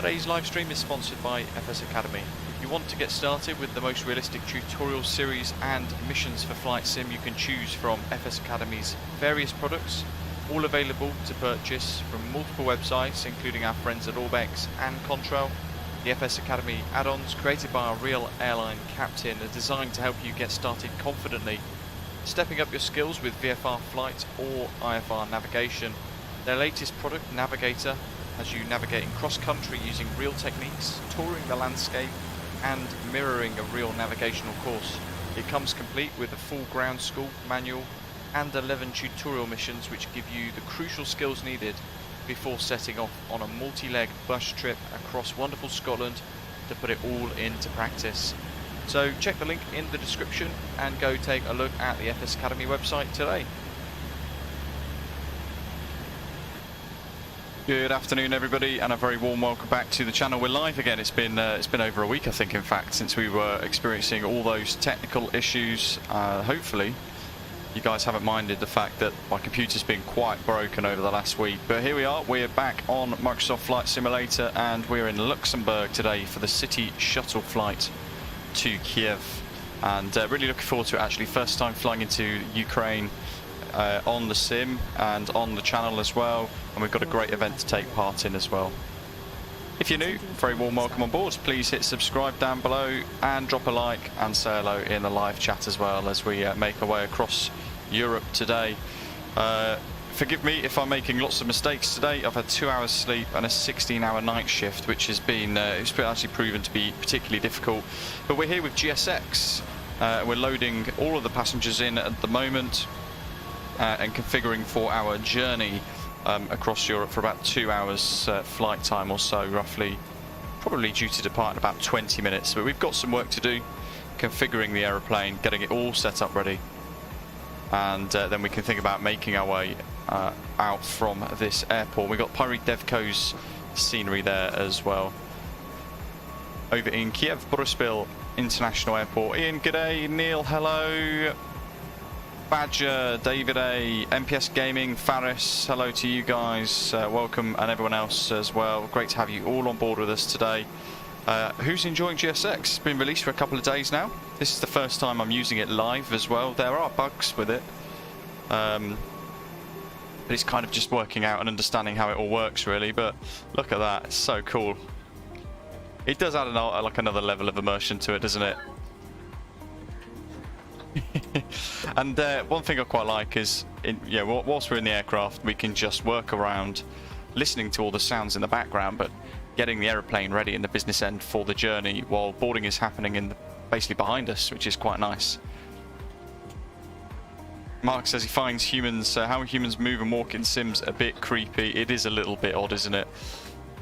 Today's live stream is sponsored by FS Academy. If you want to get started with the most realistic tutorial series and missions for Flight Sim, you can choose from FS Academy's various products, all available to purchase from multiple websites, including our friends at Orbex and Contrail. The FS Academy add-ons, created by a real airline captain, are designed to help you get started confidently, stepping up your skills with VFR flight or IFR navigation. Their latest product, Navigator, has you navigating cross-country using real techniques, touring the landscape and mirroring a real navigational course. It comes complete with a full ground school manual and 11 tutorial missions which give you the crucial skills needed before setting off on a multi-leg bus trip across wonderful Scotland to put it all into practice. So check the link in the description and go take a look at the FS Academy website today. Good afternoon everybody, and a very warm welcome back to the channel. We're live again. It's been over a week, I think, in fact, since we were experiencing all those technical issues. Hopefully you guys haven't minded the fact that my computer's been quite broken over the last week, but here we are. We're back on Microsoft Flight Simulator and we're in Luxembourg today for the city shuttle flight to Kyiv, and really looking forward to it. Actually, first time flying into Ukraine on the sim and on the channel as well, and we've got a great event to take part in as well. If you're new, very warm welcome on board. Please hit subscribe down below and drop a like and say hello in the live chat as well as we make our way across Europe today. Forgive me if I'm making lots of mistakes today. I've had 2 hours sleep and a 16-hour night shift, which has been it's actually proven to be particularly difficult. But we're here with GSX. We're loading all of the passengers in at the moment and configuring for our journey across Europe for about 2 hours flight time or so, roughly. Probably due to depart in about 20 minutes. But we've got some work to do, configuring the aeroplane, getting it all set up ready, and then we can think about making our way out from this airport. We've got Pyre Devco's scenery there as well. Over in Kyiv, Boryspil International Airport. Ian, g'day. Neil, hello. Badger, David A, MPS Gaming, Faris, hello to you guys. Welcome, and everyone else as well. Great to have you all on board with us today. Who's enjoying GSX? It's been released for a couple of days now. This is the first time I'm using it live as well. There are bugs with it, but it's kind of just working out and understanding how it all works, really. But look at that, it's so cool. It does add like another level of immersion to it, doesn't it? And one thing I quite like is, whilst we're in the aircraft, we can just work around listening to all the sounds in the background, but getting the aeroplane ready in the business end for the journey while boarding is happening basically behind us, which is quite nice. Mark says he finds how humans move and walk in sims a bit creepy. It is a little bit odd, isn't it?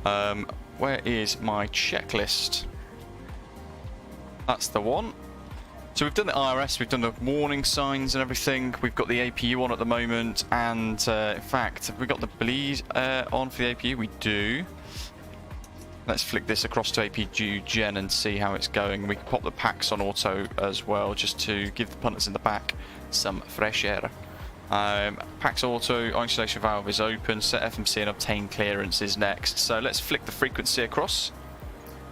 Where is my checklist? That's the one. So we've done the IRS, we've done the warning signs and everything. We've got the APU on at the moment, and in fact, have we got the bleed on for the APU? We do. Let's flick this across to APU Gen and see how it's going. We can pop the packs on auto as well, just to give the punters in the back some fresh air. Packs auto, isolation valve is open, set FMC and obtain clearance is next. So let's flick the frequency across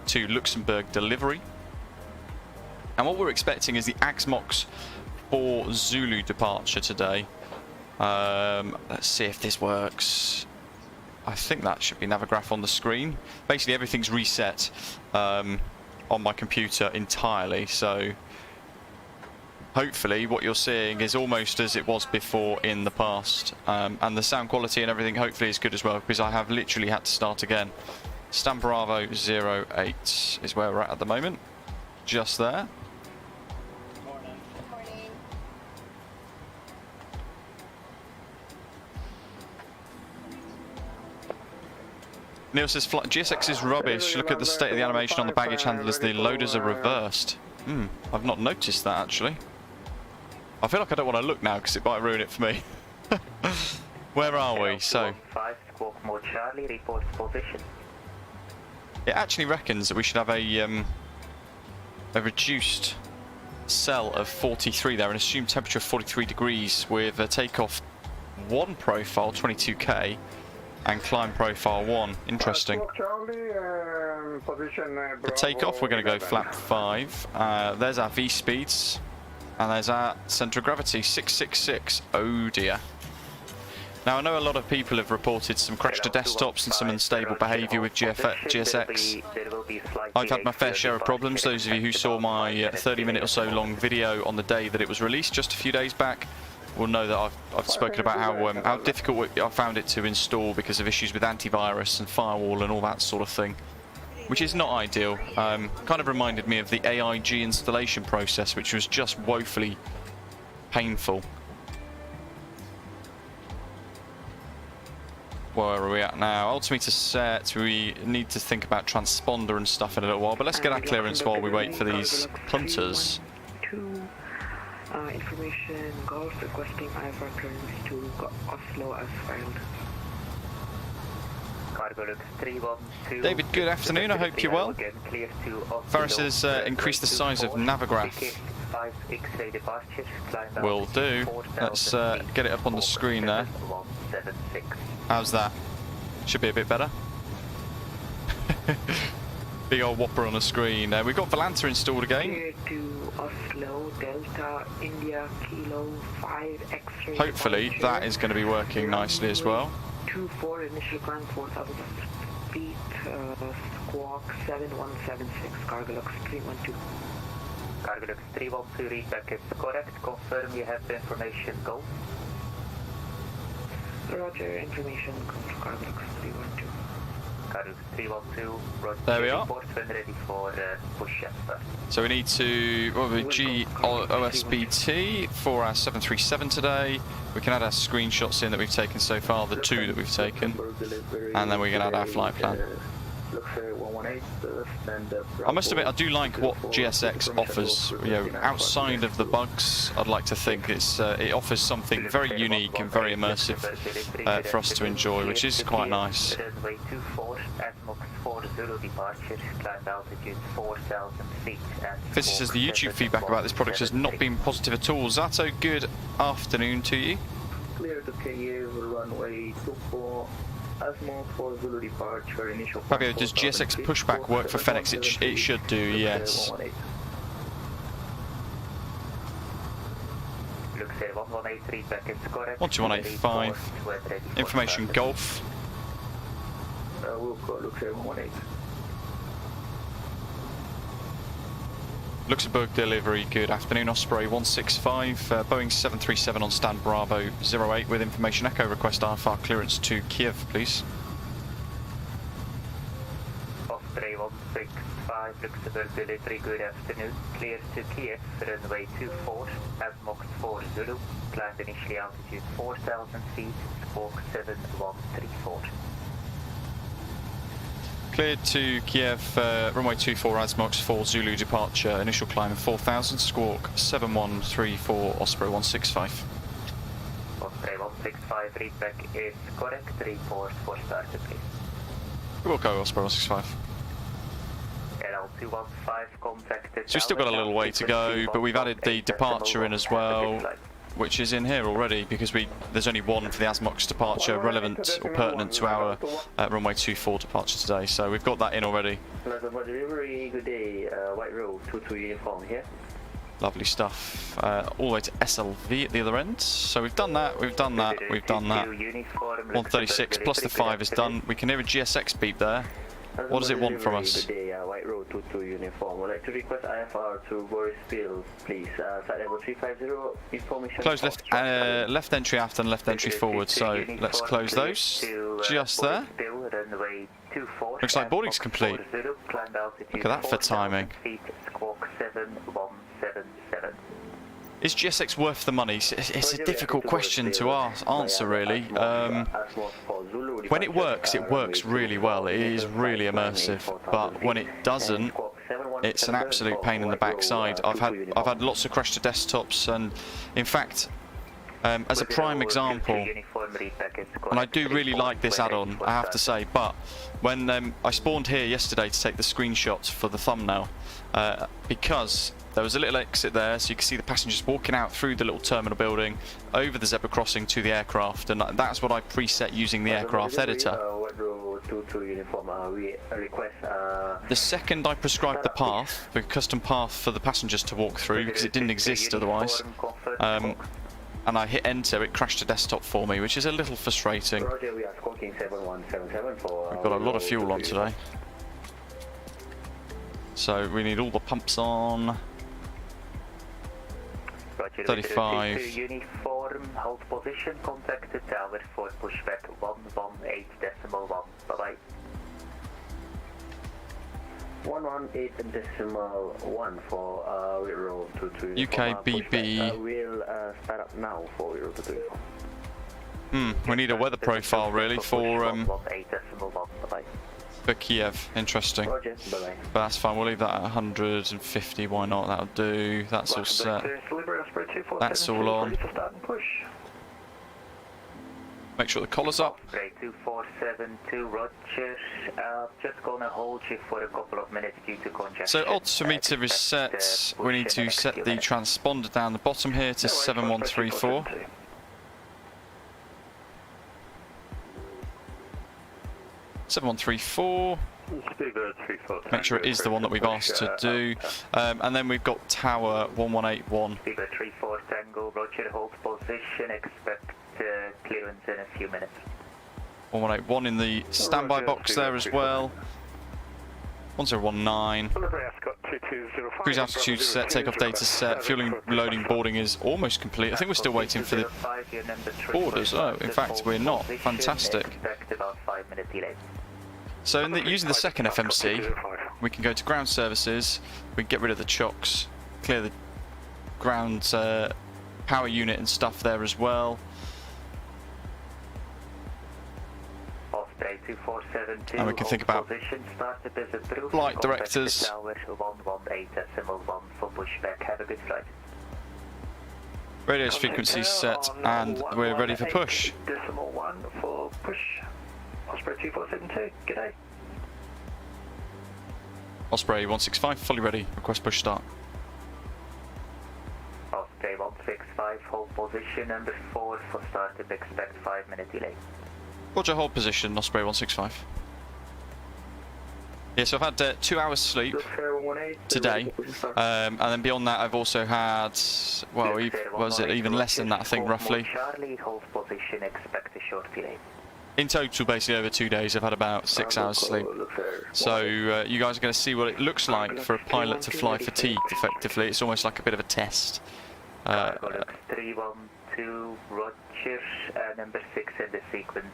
to Luxembourg delivery. And what we're expecting is the AXMOX for Zulu departure today. Let's see if this works. I think that should be Navigraph on the screen. Basically everything's reset on my computer entirely, so hopefully what you're seeing is almost as it was before in the past. And the sound quality and everything hopefully is good as well, because I have literally had to start again. Stan Bravo 08 is where we're at the moment. Just there. Neil says, GSX is rubbish. Look at the state of the animation on the baggage handlers. The loaders are reversed. I've not noticed that, actually. I feel like I don't want to look now because it might ruin it for me. Where are we? So, it actually reckons that we should have a reduced cell of 43 there, an assumed temperature of 43 degrees with a takeoff 1 profile, 22K. and climb profile 1. Interesting. For takeoff, we're going to go flap 5. There's our V speeds, and there's our centre of gravity, 666. Oh dear. Now, I know a lot of people have reported some crash to desktops and some unstable behaviour with GSX. I've had my fair share of problems. Those of you who saw my 30-minute or so long video on the day that it was released just a few days back will know that I've spoken about how difficult I found it to install because of issues with antivirus and firewall and all that sort of thing, which is not ideal. Kind of reminded me of the AIG installation process, which was just woefully painful. Where are we at now? Altimeter set. We need to think about transponder and stuff in a little while, but let's get our clearance while we wait for these punters. Information Golf requesting IFR clearance to Oslo as filed. David, good afternoon. I hope you're well. Ferris has increased the size of Navigraph. Will do. Let's get it up on the screen there. How's that? Should be a bit better. Big old whopper on the screen. We've got Volanta installed again. Oslo, Delta, India, Kilo, 5 X-ray. Hopefully that is going to be working nicely as well. 24 initial climb 4,000 feet, squawk 7176, Cargolux 312. Cargolux 312, read back it's correct. Confirm you have the information, go. Roger, information comes to Cargolux 312. Cargolux 312, Roger. There we are. When ready for push up. So we need to OSBT for our 737 today. We can add our screenshots in that we've taken so far, the 2 that we've taken, and then we can add our flight plan. I must admit, I do like what GSX offers. You know, outside of the bugs, I'd like to think it offers something very unique and very immersive for us to enjoy, which is quite nice. Fizzy says the YouTube feedback about this product has not been positive at all. Zato, good afternoon to you. Clear to Kyiv, runway 24. Fabio, does GSX pushback work for Fenix? It should do, yes. 12185. Information Golf. Luxembourg delivery, good afternoon. Osprey 165, Boeing 737 on stand Bravo 08 with information Echo, request IFR clearance to Kyiv, please. Osprey 165, Luxembourg delivery, good afternoon. Clear to Kyiv, runway 24, Asmox 4 Zulu, climb initially altitude 4,000 feet, squawk 7134. Cleared to Kyiv, runway 24, Asmox 4 Zulu departure, initial climb of 4,000, squawk 7134, Osprey 165. Osprey 165, read back is correct, report for starter please. We'll go Osprey 165. LL215 contacted. So we've still got a little way to go, but we've added the departure in as well, which is in here already because there's only one for the Asmox departure relevant or pertinent to our runway 24 departure today, so we've got that in already. Good day, White Road 22 uniform here. Lovely stuff. All the way to SLV at the other end. So we've done that, we've done that, we've done that. 136 plus the 5 is done. We can hear a GSX beep there. What does it want from us? Good day, White Road 22 uniform. Would like to request IFR to Borisville, please. Side level 350, information. Close left entry aft and left entry forward, so let's close those. Just there. Looks like boarding's complete. Look at that for timing. Is GSX worth the money? It's a difficult question to answer, really. When it works really well. It is really immersive. But when it doesn't, it's an absolute pain in the backside. I've had lots of crash to desktops, and in fact, As a prime example, and I do really like this add-on, I have to say, but when I spawned here yesterday to take the screenshots for the thumbnail, because there was a little exit there, so you can see the passengers walking out through the little terminal building, over the zebra crossing to the aircraft, and that's what I preset using the aircraft editor. The second I prescribed the path, the custom path for the passengers to walk through, because it didn't exist otherwise, and I hit enter, it crashed the desktop for me, which is a little frustrating. We've got a lot of fuel on today, so we need all the pumps on. 35. Uniform, hold position, contact the tower for pushback 118.1. Bye-bye. 118.1 for Whitrow 22. UK BB. We'll start up now for Whitrow 22. We need a weather profile really for Bye-bye. Kyiv. Interesting. Roger, bye-bye. But that's fine, we'll leave that at 150, why not? That'll do. That's all set. That's all on. Make sure the collar's up. Osprey 2472, Roger. Just gonna hold you for a couple of minutes due to congestion. So altimeter is set. We need to set the transponder down the bottom here to 7134. Make sure it is the one that we've asked to do. And then we've got tower 1181. 34 Tango, Roger, hold position, expect clearance in a few minutes. 1181 in the standby box there as well. 1019. Cruise altitude set, takeoff data set, fueling, loading, boarding is almost complete. I think we're still waiting for the orders. Oh, in fact, we're not. Fantastic. So using the second FMC, we can go to ground services, we can get rid of the chocks, clear the ground power unit and stuff there as well. And we can think about flight directors. Radio's frequency set, and we're ready for push. Decimal 1 for push. Osprey 2472, g'day. Osprey 165, fully ready. Request push start. Osprey 165, hold position number 4 for start and expect 5-minute delay. Roger, hold position, Osprey 165. Yeah, so I've had 2 hours sleep today, and then beyond that I've also had, well, was it even less than that, I think, roughly. Charlie, hold position, expect a short delay. In total, basically over 2 days, I've had about 6 hours sleep. So you guys are going to see what it looks like for a pilot to fly fatigued, effectively. It's almost like a bit of a test. 312, Roger, number 6 in the sequence,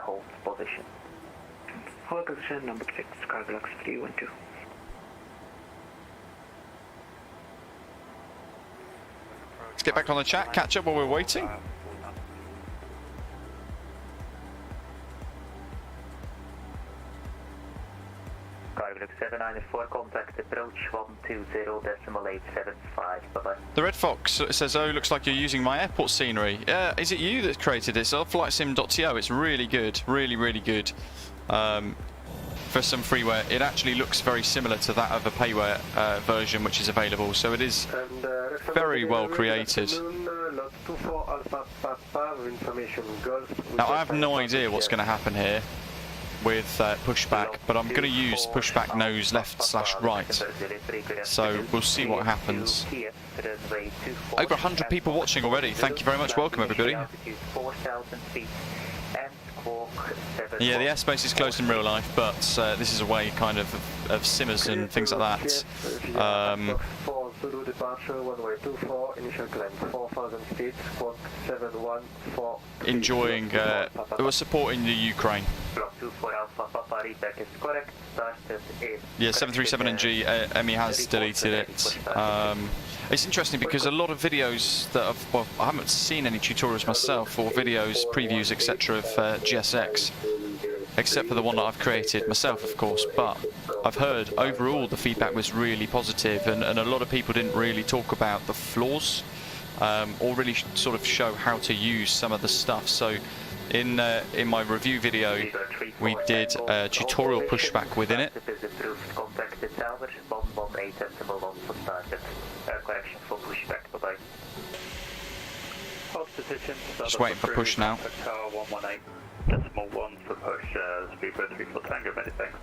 hold position. Hold position number 6, Cargo Lux 312. Let's get back on the chat, catch up while we're waiting. Cargo Lux 794, contact approach 120.875, bye-bye. The Red Fox says, oh, looks like you're using my airport scenery. Is it you that created this? FlightSim.to, it's really good, really good. For some freeware, it actually looks very similar to that of a payware version which is available, so it is very well created. Now I have no idea what's going to happen here with pushback, but I'm going to use pushback nose left/right, so we'll see what happens. Over 100 people watching already, thank you very much, welcome everybody. Yeah, the airspace is closed in real life, but this is a way kind of simmers and things like that. Enjoying, we're supporting the Ukraine. Yeah, 737NG, Emmy has deleted it. It's interesting because a lot of videos that well, I haven't seen any tutorials myself or videos, previews, etc. of GSX, except for the one that I've created myself, of course, but I've heard overall the feedback was really positive, and a lot of people didn't really talk about the flaws or really sort of show how to use some of the stuff. So in my review video, we did a tutorial pushback within it. Just waiting for push now. Decimal 1 for push, speedbird 34 Tango, many thanks.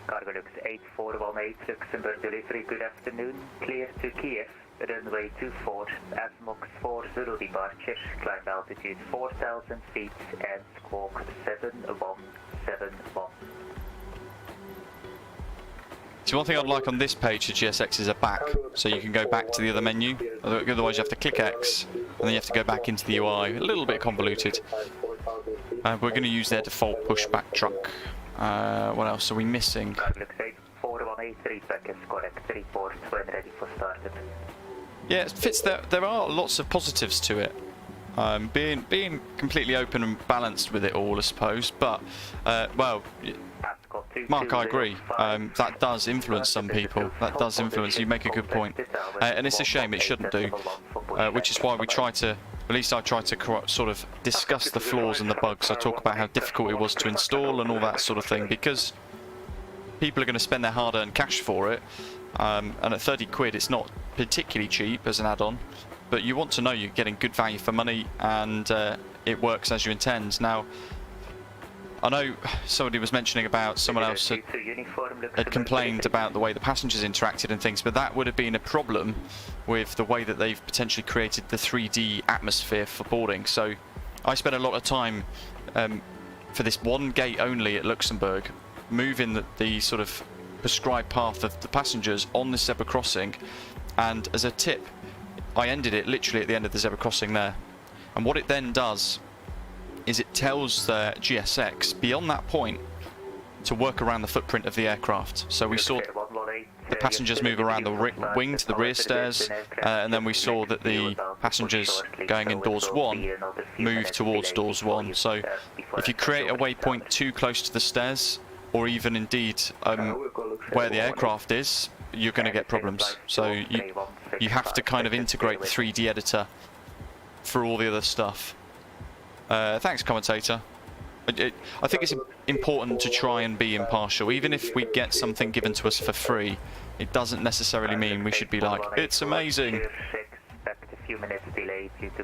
Cargo Lux 8418, Luxembourg delivery, good afternoon. Clear to Kyiv, runway 24, Avmox 40 departure, climb altitude 4,000 feet and squawk 7171. So one thing I'd like on this page, the GSX, is a back, so you can go back to the other menu. Otherwise you have to click X, and then you have to go back into the UI. A little bit convoluted. We're going to use their default pushback truck. What else are we missing? Yeah, it fits. There are lots of positives to it. Being completely open and balanced with it all, I suppose. But well, Mark, I agree. That does influence some people. That does influence. You make a good point, and it's a shame it shouldn't do. Which is why we try to. At least I try to sort of discuss the flaws and the bugs. I talk about how difficult it was to install and all that sort of thing, because people are going to spend their hard-earned cash for it, and at 30 quid it's not particularly cheap as an add-on, but you want to know you're getting good value for money and it works as you intend. Now, I know somebody was mentioning about someone else had complained about the way the passengers interacted and things, but that would have been a problem with the way that they've potentially created the 3D atmosphere for boarding. So I spent a lot of time for this one gate only at Luxembourg, moving the sort of prescribed path of the passengers on the zebra crossing, and as a tip, I ended it literally at the end of the zebra crossing there. And what it then does is it tells the GSX beyond that point to work around the footprint of the aircraft. So we saw the passengers move around the wing to the rear stairs, and then we saw that the passengers going in doors 1 move towards doors 1. So if you create a waypoint too close to the stairs, or even indeed where the aircraft is, you're going to get problems. So you have to kind of integrate the 3D editor for all the other stuff. Thanks, commentator. I think it's important to try and be impartial. Even if we get something given to us for free, it doesn't necessarily mean we should be like, it's amazing.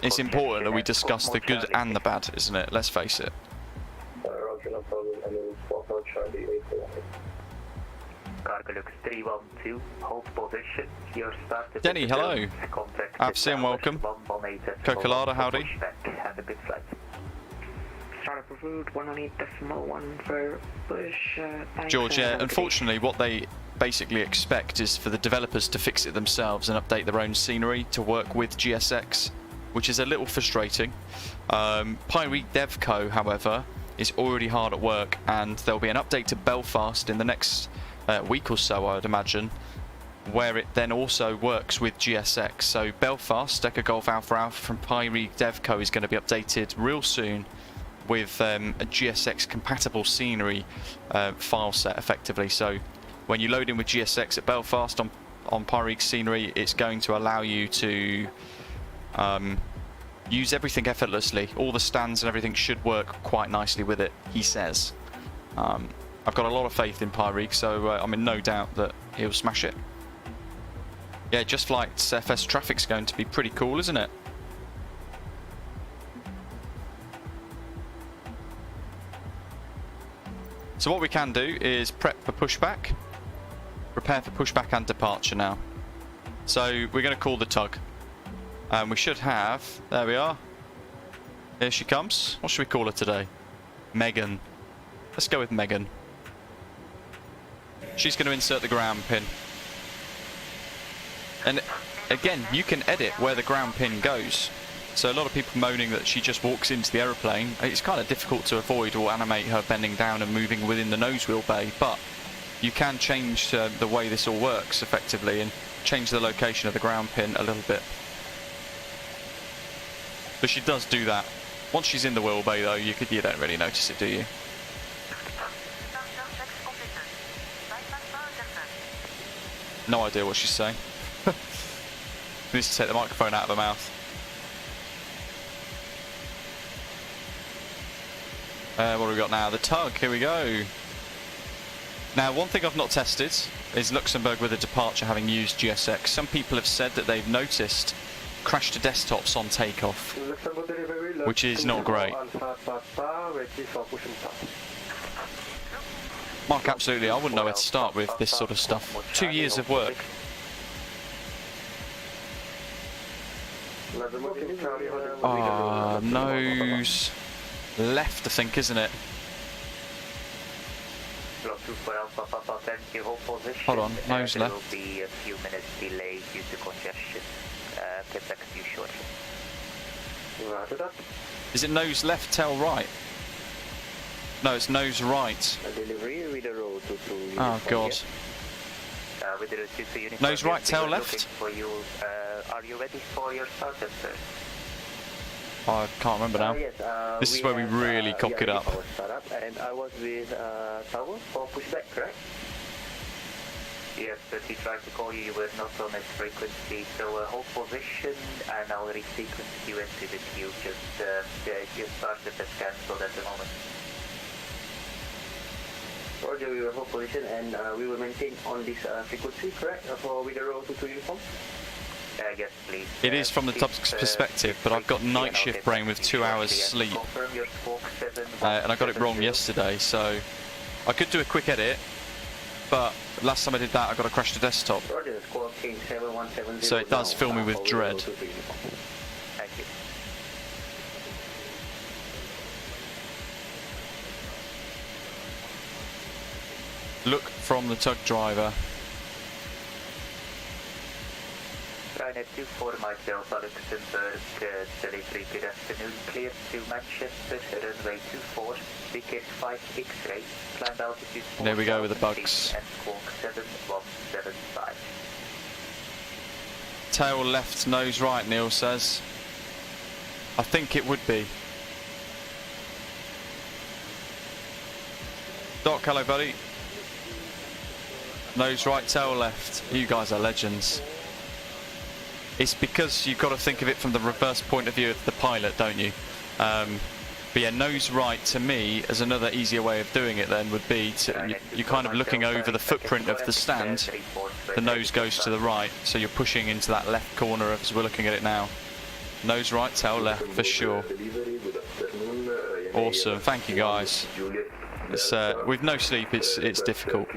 It's important that we discuss the good and the bad, isn't it? Let's face it. Denny, hello. VATSIM, welcome. Cocolada, howdy. Start up route 108.1 for push. George, yeah, unfortunately what they basically expect is for the developers to fix it themselves and update their own scenery to work with GSX, which is a little frustrating. Pyreek DevCo, however, is already hard at work, and there'll be an update to Belfast in the next week or so, I would imagine, where it then also works with GSX. So Belfast, Echo Golf Alpha Alpha from Pyreek DevCo is going to be updated real soon with a GSX compatible scenery file set effectively. So when you load in with GSX at Belfast on Pyreek scenery, it's going to allow you to use everything effortlessly. All the stands and everything should work quite nicely with it, he says. I've got a lot of faith in Pyreek, so I'm in no doubt that he'll smash it. Yeah, Just Flight's FS traffic's going to be pretty cool, isn't it? So what we can do is prep for pushback, prepare for pushback and departure now. So we're going to call the tug. And we should have, there we are. Here she comes. What should we call her today? Megan. Let's go with Megan. She's going to insert the ground pin. And again, you can edit where the ground pin goes. So a lot of people moaning that she just walks into the aeroplane. It's kind of difficult to avoid or animate her bending down and moving within the nose wheel bay, but you can change the way this all works effectively and change the location of the ground pin a little bit. But she does do that. Once she's in the wheel bay though, you don't really notice it, do you? No idea what she's saying. needs to take the microphone out of her mouth. What have we got now? The tug, here we go. Now, one thing I've not tested is Luxembourg with a departure having used GSX. Some people have said that they've noticed crash to desktops on takeoff, which is not great. Mark, absolutely, I wouldn't know where to start with this sort of stuff. 2 years of work. Nose left, I think, isn't it? Hold on, nose left. There will be a few minutes delay due to congestion. Get back to you shortly. Is it nose left, tail right? No, it's nose right. Oh, God. Nose right, tail left? Are you ready for your startup, sir? I can't remember now. Yes, This is where we really cock it up. And I was with Tower for pushback, correct? Yes, but he tried to call you, you were not on his frequency, so hold position and I'll resequence you into the queue. Your startup is cancelled at the moment. Roger, we will hold position and we will maintain on this frequency, correct? For with the row 22 uniform? Yes, please. It is from the top perspective, but I've got night shift brain with 2 hours sleep. And I got it wrong yesterday, so I could do a quick edit, but last time I did that I got a crash to desktop. Roger, squawk King 7170. So it does fill me with dread. Thank you. Look from the tug driver. Ryanair 24 myself, Luxembourg, delivery, good afternoon, clear to Manchester, runway 24, ticket 5 X-ray, planned altitude 4. There we go with the bugs. And squawk 7175. Tail left, nose right, Neil says. I think it would be. Doc, hello buddy. Nose right, tail left. You guys are legends. It's because you've got to think of it from the reverse point of view of the pilot, don't you? But yeah, nose right to me, as another easier way of doing it then would be to, you're kind of looking over the footprint of the stand. The nose goes to the right, so you're pushing into that left corner as we're looking at it now. Nose right, tail left for sure. Awesome, thank you guys. It's, with no sleep, it's difficult.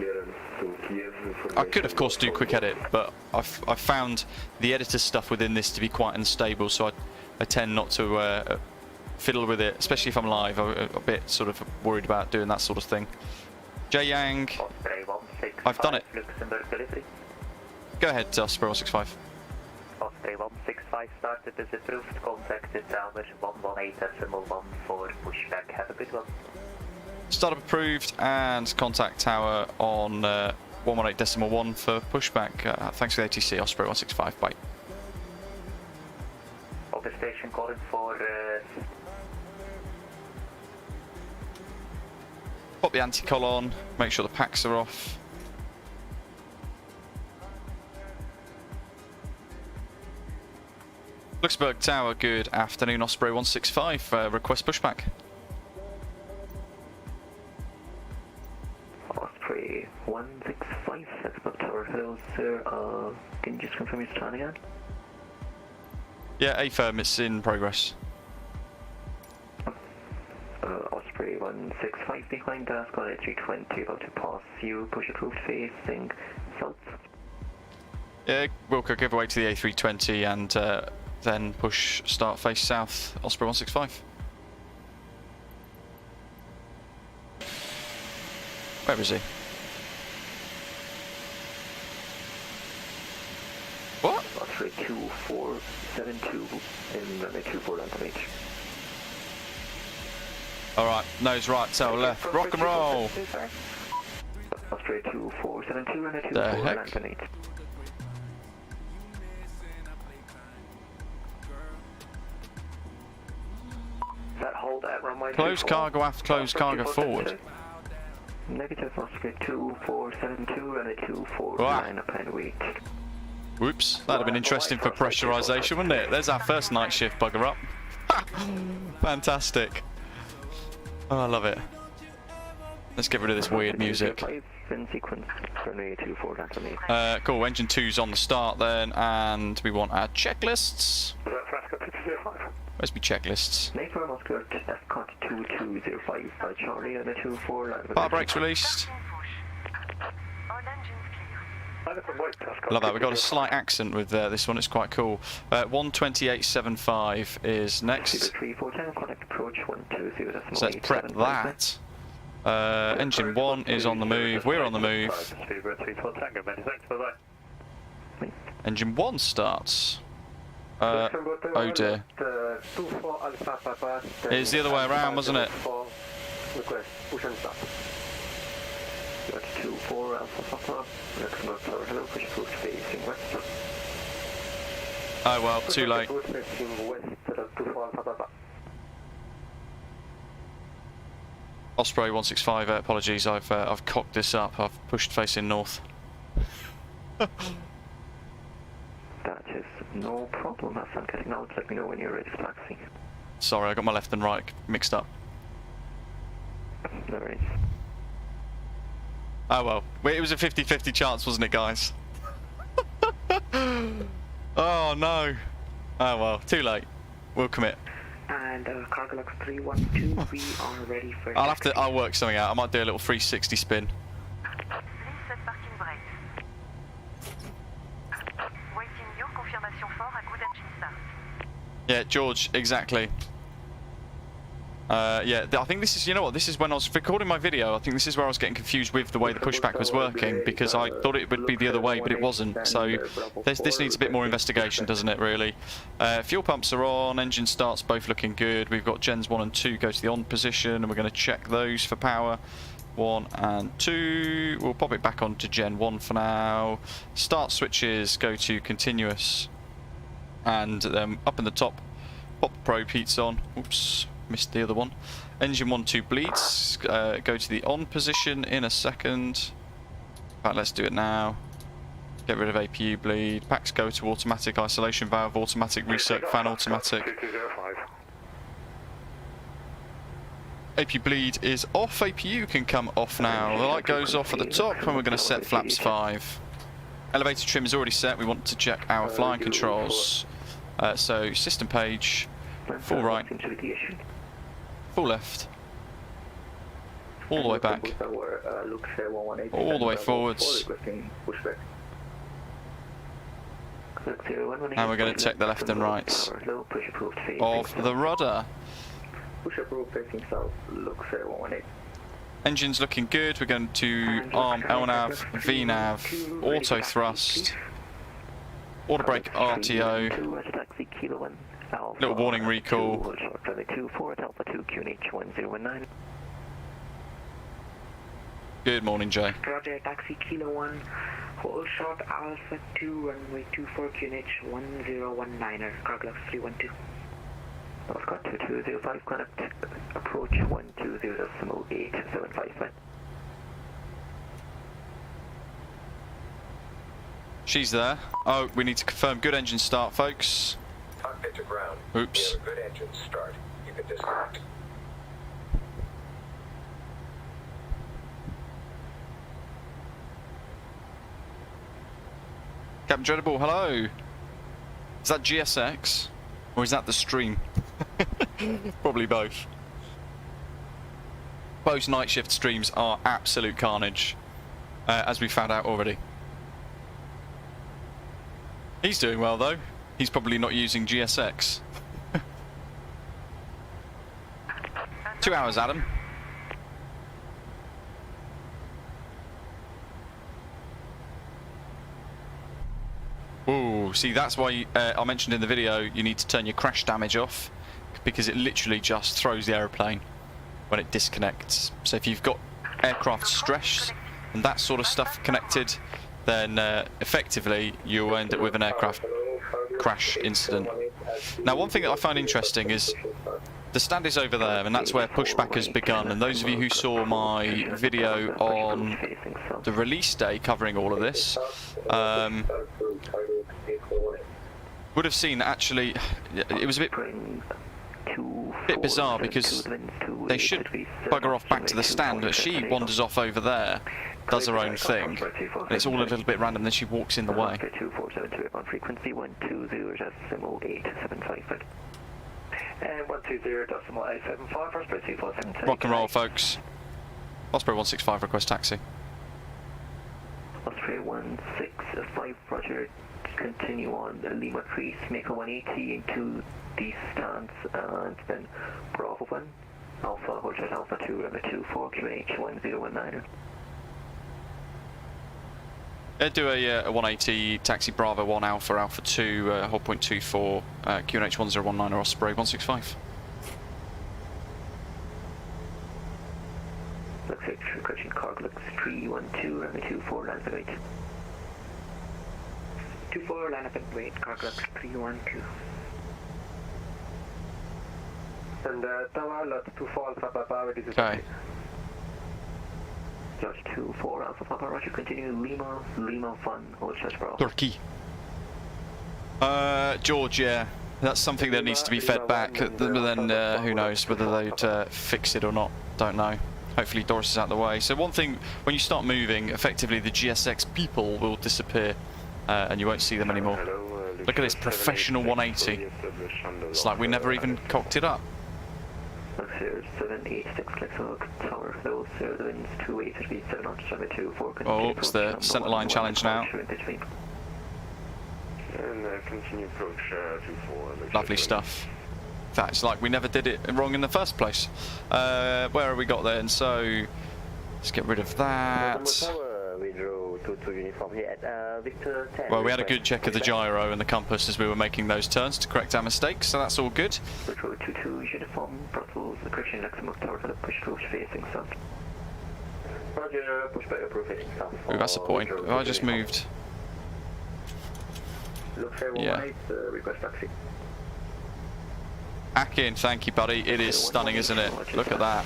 I could of course do quick edit, but I've found the editor stuff within this to be quite unstable, so I tend not to fiddle with it, especially if I'm live. I'm a bit sort of worried about doing that sort of thing. J Yang, I've done it. Go ahead, Osprey 165. Osprey 165 started as approved, contacted tower 118.1 for pushback. Have a good one. Startup approved and contact tower on 118.1 for pushback. Thanks for the ATC, Osprey 165, bye. Over station calling for... Pop the anti-col on, make sure the packs are off. Luxembourg Tower, good afternoon, Osprey 165, request pushback. Osprey 165, Luxembourg Tower, hello sir, can you just confirm your stand again? Yeah, A-firm, it's in progress. Osprey 165, behind us, got a 320, about to pass you, push approved facing south. Yeah, Wilco, give away to the A320 and then push start face south, Osprey 165. Where is he? What? Osprey 2472 in runway 24 on the beach. Alright, nose right, tail left, rock and roll! Osprey 2472, runway 24 The on heck? the beach. That hold at runway Close 24. cargo aft, close cargo forward. Negative Osprey 2472 and a 24 Wow. line up and wait. Whoops, that'd have been interesting for pressurisation, wouldn't it? There's our first night shift bugger up. Fantastic. Oh, I love it. Let's get rid of this weird music. Cool, engine 2's on the start then, and we want our checklists. Where's my checklists? Bar brakes released. I love that, we've got a slight accent with this one, it's quite cool. 128.75 is next. So let's prep that. Engine 1 is on the move, we're on the move. Engine 1 starts. Oh dear. It's the other way around, wasn't it? Oh well, too late. Osprey 165, apologies, I've cocked this up, I've pushed facing north. That is no problem, have fun getting out, let me know when you're ready for taxi. Sorry, I got my left and right mixed up. No worries. Oh well, it was a 50-50 chance, wasn't it, guys? Oh no. Oh well, too late. We'll commit. And Cargolux 312, we are ready for I'll work something out. I might do a little 360 spin. Yeah, George, exactly. Yeah, I think this is, you know what, this is when I was recording my video, I think this is where I was getting confused with the way the pushback was working, because I thought it would be the other way, but it wasn't. So this needs a bit more investigation, doesn't it, really? Fuel pumps are on, engine starts both looking good. We've got gens 1 and 2 go to the on position, and we're going to check those for power. 1 and 2, we'll pop it back on to gen 1 for now. Start switches go to continuous, and then up in the top, pop the probe heats on. Oops. Missed the other one. Engine 1, 2 bleeds. Go to the on position in a second. In fact, let's do it now. Get rid of APU bleed. Packs go to automatic isolation valve, automatic recirc fan, automatic. APU bleed is off. APU can come off now. The light goes off at the top, and we're going to set flaps 5. Elevator trim is already set. We want to check our flying controls. So system page, full right. Full left, all the way back, all the way forwards, and we're going to check the left and right of the rudder. Engine's looking good, we're going to arm LNAV, VNAV, auto thrust, auto brake RTO, little warning recall. Good morning, Jay. Roger, taxi Kilo 1, hold short Alpha 2, runway 24, QNH 1019er, Cargolux 312. Oscar 2205, connect, approach 120.875. She's there. Oh, we need to confirm good engine start, folks. Cockpit to ground. Oops. We have a good engine start. You can disconnect. Captain Dreadable, hello. Is that GSX? Or is that the stream? Probably both. Both night shift streams are absolute carnage, as we found out already. He's doing well though. He's probably not using GSX. 2 hours, Adam. Ooh, see, that's why I mentioned in the video you need to turn your crash damage off, because it literally just throws the aeroplane when it disconnects. So if you've got aircraft stress and that sort of stuff connected, then effectively you'll end up with an aircraft crash incident. Now, one thing that I find interesting is the stand is over there, and that's where pushback has begun. And those of you who saw my video on the release day covering all of this, would have seen actually, it was a bit bizarre because they should bugger off back to the stand, but she wanders off over there, does her own thing, and it's all a little bit random, then she walks in the way. Frequency 120.875. And 120.875 for Osprey 2473. Rock and roll, folks. Osprey 165, request taxi. Osprey 165, roger. Continue on Lima 3, make a 180 into the stance, and then Bravo 1, Alpha, Hotel Alpha 2, Lima 24, QNH 1019. Do a 180 taxi Bravo 1 Alpha, Alpha 2, hold point 24, QNH 1019 or Osprey 165. Looks like correction, Carglux 312, Lima 24, land wait. 24, line up and wait, Carglux 312. And Tawala 24 Alpha Papa, this is Okay. George 24 Alpha Papa, roger, continue Lima 1, Hotel Bravo. Turkey. George, yeah. That's something that needs to be fed back, but then who knows whether they'd fix it or not, don't know. Hopefully Doris is out of the way. So one thing, when you start moving, effectively the GSX people will disappear and you won't see them anymore. Look at this professional 180. It's like we never even cocked it up. 786 Lexo Tower, those the winds 28 772 Oh, it's the centerline challenge now. And continue approach 24. Lovely stuff. That's like we never did it wrong in the first place. Where have we got then? So let's get rid of that. Well, we had a good check of the gyro and the compass as we were making those turns to correct our mistakes, so that's all good. Road 22 uniform, Brussels, the correction Luxembourg Tower for the push approach facing south. Roger, push back approach facing south. Ooh, that's a point. Have I just moved? Yeah. Request taxi. Back in, thank you, buddy. It is stunning, isn't it? Look at that.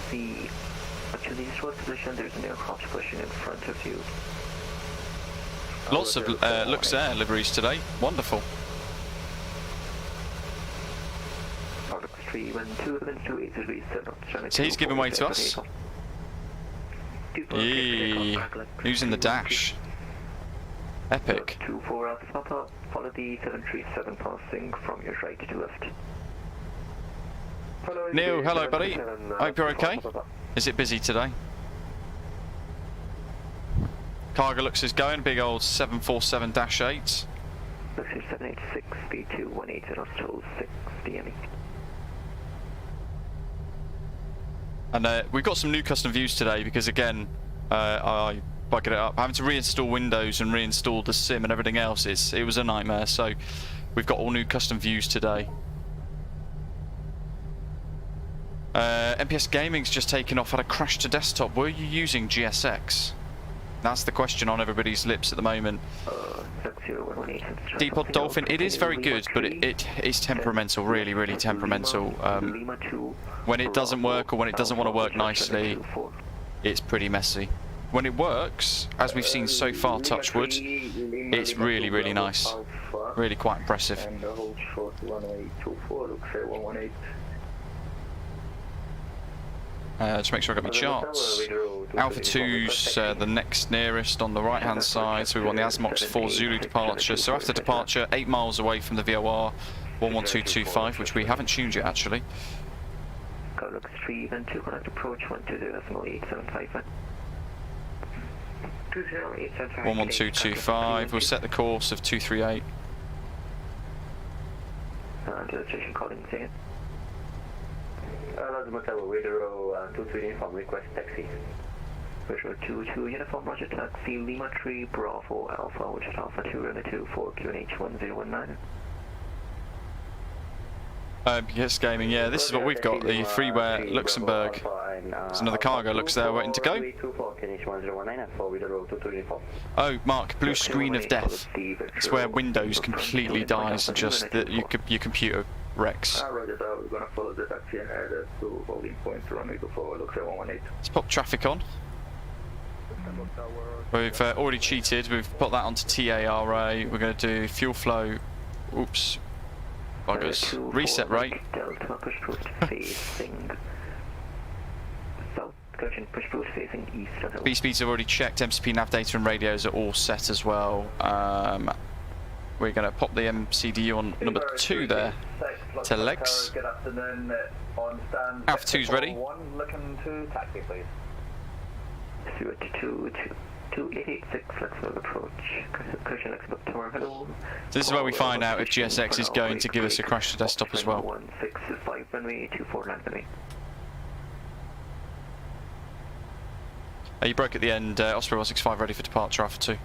Actually, this was position, there's an aircraft pushing in front of you. Lots of Luxair liveries today. Wonderful. So he's giving way to us. Eee, who's in the dash? Epic. 24 Alpha Papa, follow the 737 passing from your right to left. Neil, hello, buddy. Hope you're okay. Is it busy today? Cargo looks is going, big old 747-8. Looks 786, B218, Nostral 6 DME. And we've got some new custom views today because, again, I buggered it up. Having to reinstall Windows and reinstall the sim and everything else, it was a nightmare. So we've got all new custom views today. MPS Gaming's just taken off, had a crash to desktop. Were you using GSX? That's the question on everybody's lips at the moment. Depot Dolphin, it is very good, but it is temperamental, really, really temperamental. When it doesn't work or when it doesn't want to work nicely, it's pretty messy. When it works, as we've seen so far, touch wood, it's really, really nice. Really quite impressive. Just make sure I got my charts. Alpha 2's the next nearest on the right hand side, so we want the ASMOX 4 Zulu departure. So after departure, 8 miles away from the VOR 11225, which we haven't tuned yet actually. 11225, we'll set the course of 238. Station calling, say it. Motel Widrow 22 uniform, request taxi. Visual 22 uniform, roger, taxi, Lima 3, Bravo, Alpha, which is Alpha 2, Lima 2, 4, QNH 1019. Yes, gaming, yeah, this is what we've got, the freeware Luxembourg. There's another cargo looks there waiting to go. Oh, Mark, blue screen of death. It's where Windows completely dies and just your computer wrecks. Let's pop traffic on. We've already cheated, we've put that onto TARA. We're going to do fuel flow, oops, Buggers. Reset rate. Delta, push boost facing south. Correction, push boost facing east of hill. B-speeds are already checked. MCP nav data and radios are all set as well. We're going to pop the MCDU on number 2 there to legs. Good afternoon. On stand. Alpha 2's ready. Looking to taxi, please. 2886 Luxembourg approach. Correction, Luxembourg Tower, hello. So this is where we find out if GSX is going to give us a crash to desktop as well. 165 runway 24 land runway. You broke at the end. Osprey 165 ready for departure, Alpha 2.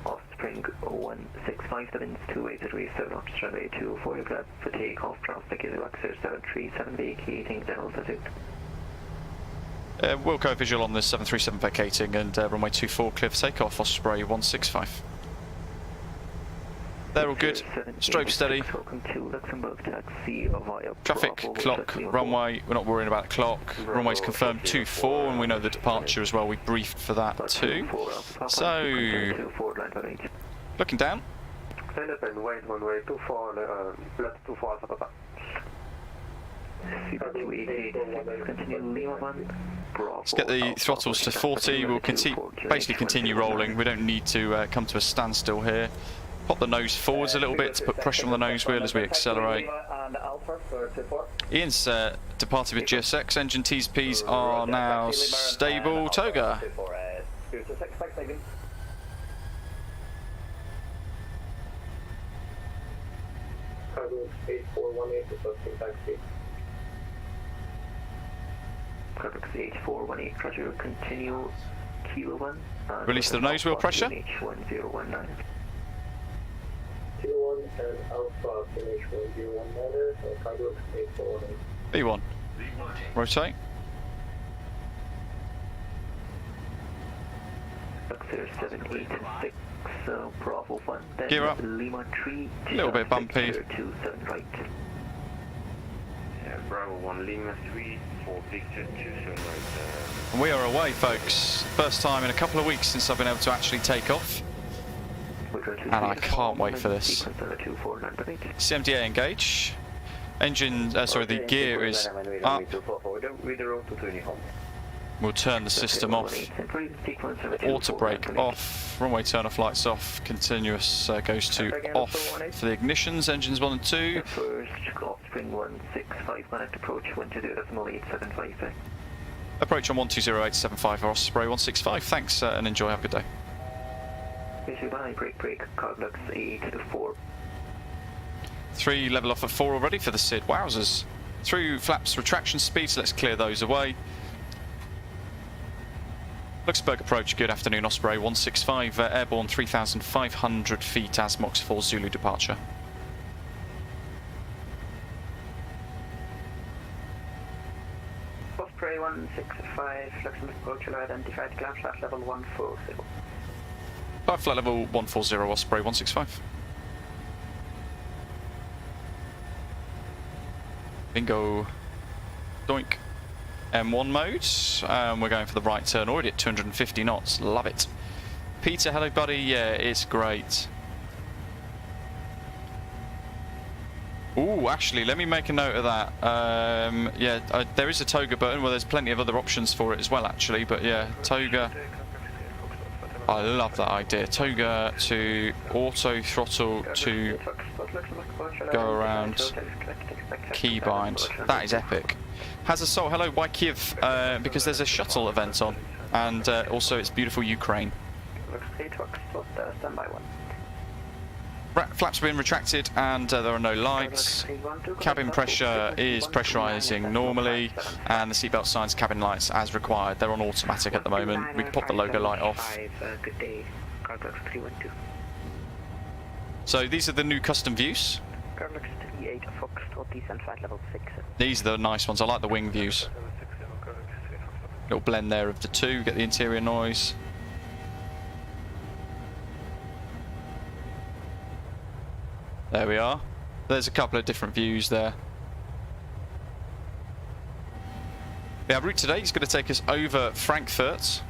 Offspring 165, the winds 2837 knots, runway 24, you're glad for takeoff, traffic is Luxor 737 vacating, Delta 2. Wilco visual on the 737 vacating and runway 24 clear for takeoff, Osprey 165. They're all good. Strobe steady. Traffic, clock, runway. We're not worrying about the clock. Runway's confirmed 24, and we know the departure as well. We briefed for that too. So, looking down. Let's get the throttles to 40. We'll basically continue rolling. We don't need to come to a standstill here. Pop the nose forwards a little bit to put pressure on the nose wheel as we accelerate. Ian's departed with GSX. Engine T's P's are now stable. Toga. Cargo 8418 requesting taxi. Cargo 8418, Roger, continue Kilo 1. Release the nose wheel pressure. H1019. Kilo 1 and Alpha finish 1019, cargo 8418. B1. Rotate. Luxor 786, Bravo 1. Then Gear up. Lima 3. A little bit bumpy. 27 right. Yeah, Bravo 1, Lima 3, 4 Victor 27 right. And we are away, folks. First time in a couple of weeks since I've been able to actually take off. And I can't wait for this. CMDA engage. Engine, the gear is up. We'll turn the system off. Auto brake off. Runway turn off, lights off. Continuous goes to off for the ignitions. Engines 1 and 2. First, Offspring 165, connect approach 120.875. Approach on 120.875 or Osprey 165. Thanks and enjoy. Have a good day. Brake, Carlux 8-4. 3 level off at 4 already for the SID. Wowzers. Through flaps retraction speed, so let's clear those away. Luxembourg approach, good afternoon, Osprey 165, airborne 3,500 feet, ASMOX 4 Zulu departure. Osprey 165, Luxembourg approach will identify the climb flat level 140. Flight level 140, Osprey 165. Bingo. Doink. M1 mode. We're going for the right turn, already at 250 knots. Love it. Peter, hello buddy. Yeah, it's great. Ooh, actually, let me make a note of that. There is a toga button. Well, there's plenty of other options for it as well, actually. But yeah, toga. I love that idea. Toga to auto throttle to go around keybind. That is epic. Has a soul. Hello, why Kyiv? Because there's a shuttle event on, and also it's beautiful Ukraine. Flaps are being retracted, and there are no lights. Cabin pressure is pressurising normally, and the seatbelt signs cabin lights as required. They're on automatic at the moment. We can pop the logo light off. So these are the new custom views. These are the nice ones. I like the wing views. Little blend there of the two. Get the interior noise. There we are. There's a couple of different views there. Our route today is going to take us over Frankfurt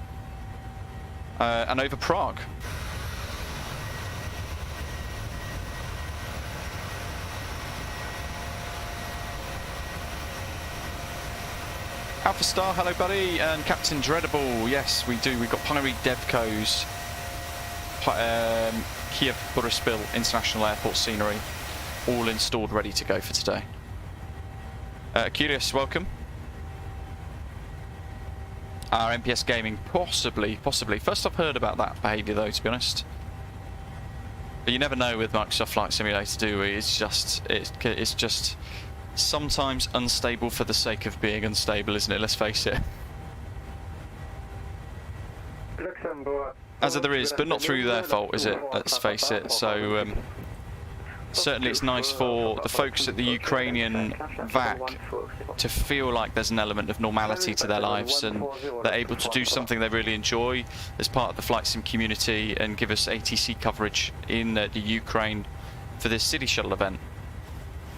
and over Prague. Alpha Star, hello buddy, and Captain Dreadable, yes we do, we've got Pyre Devco's Kyiv Boryspil International Airport scenery all installed, ready to go for today. Curious, welcome. Our MPS Gaming, possibly. First I've heard about that behaviour though, to be honest. But you never know with Microsoft Flight Simulator, do we? It's just sometimes unstable for the sake of being unstable, isn't it? Let's face it. Luxembourg. As there is, but not through their fault, is it? Let's face it. So certainly it's nice for the folks at the Ukrainian VAC to feel like there's an element of normality to their lives and they're able to do something they really enjoy as part of the flight sim community and give us ATC coverage in the Ukraine for this city shuttle event.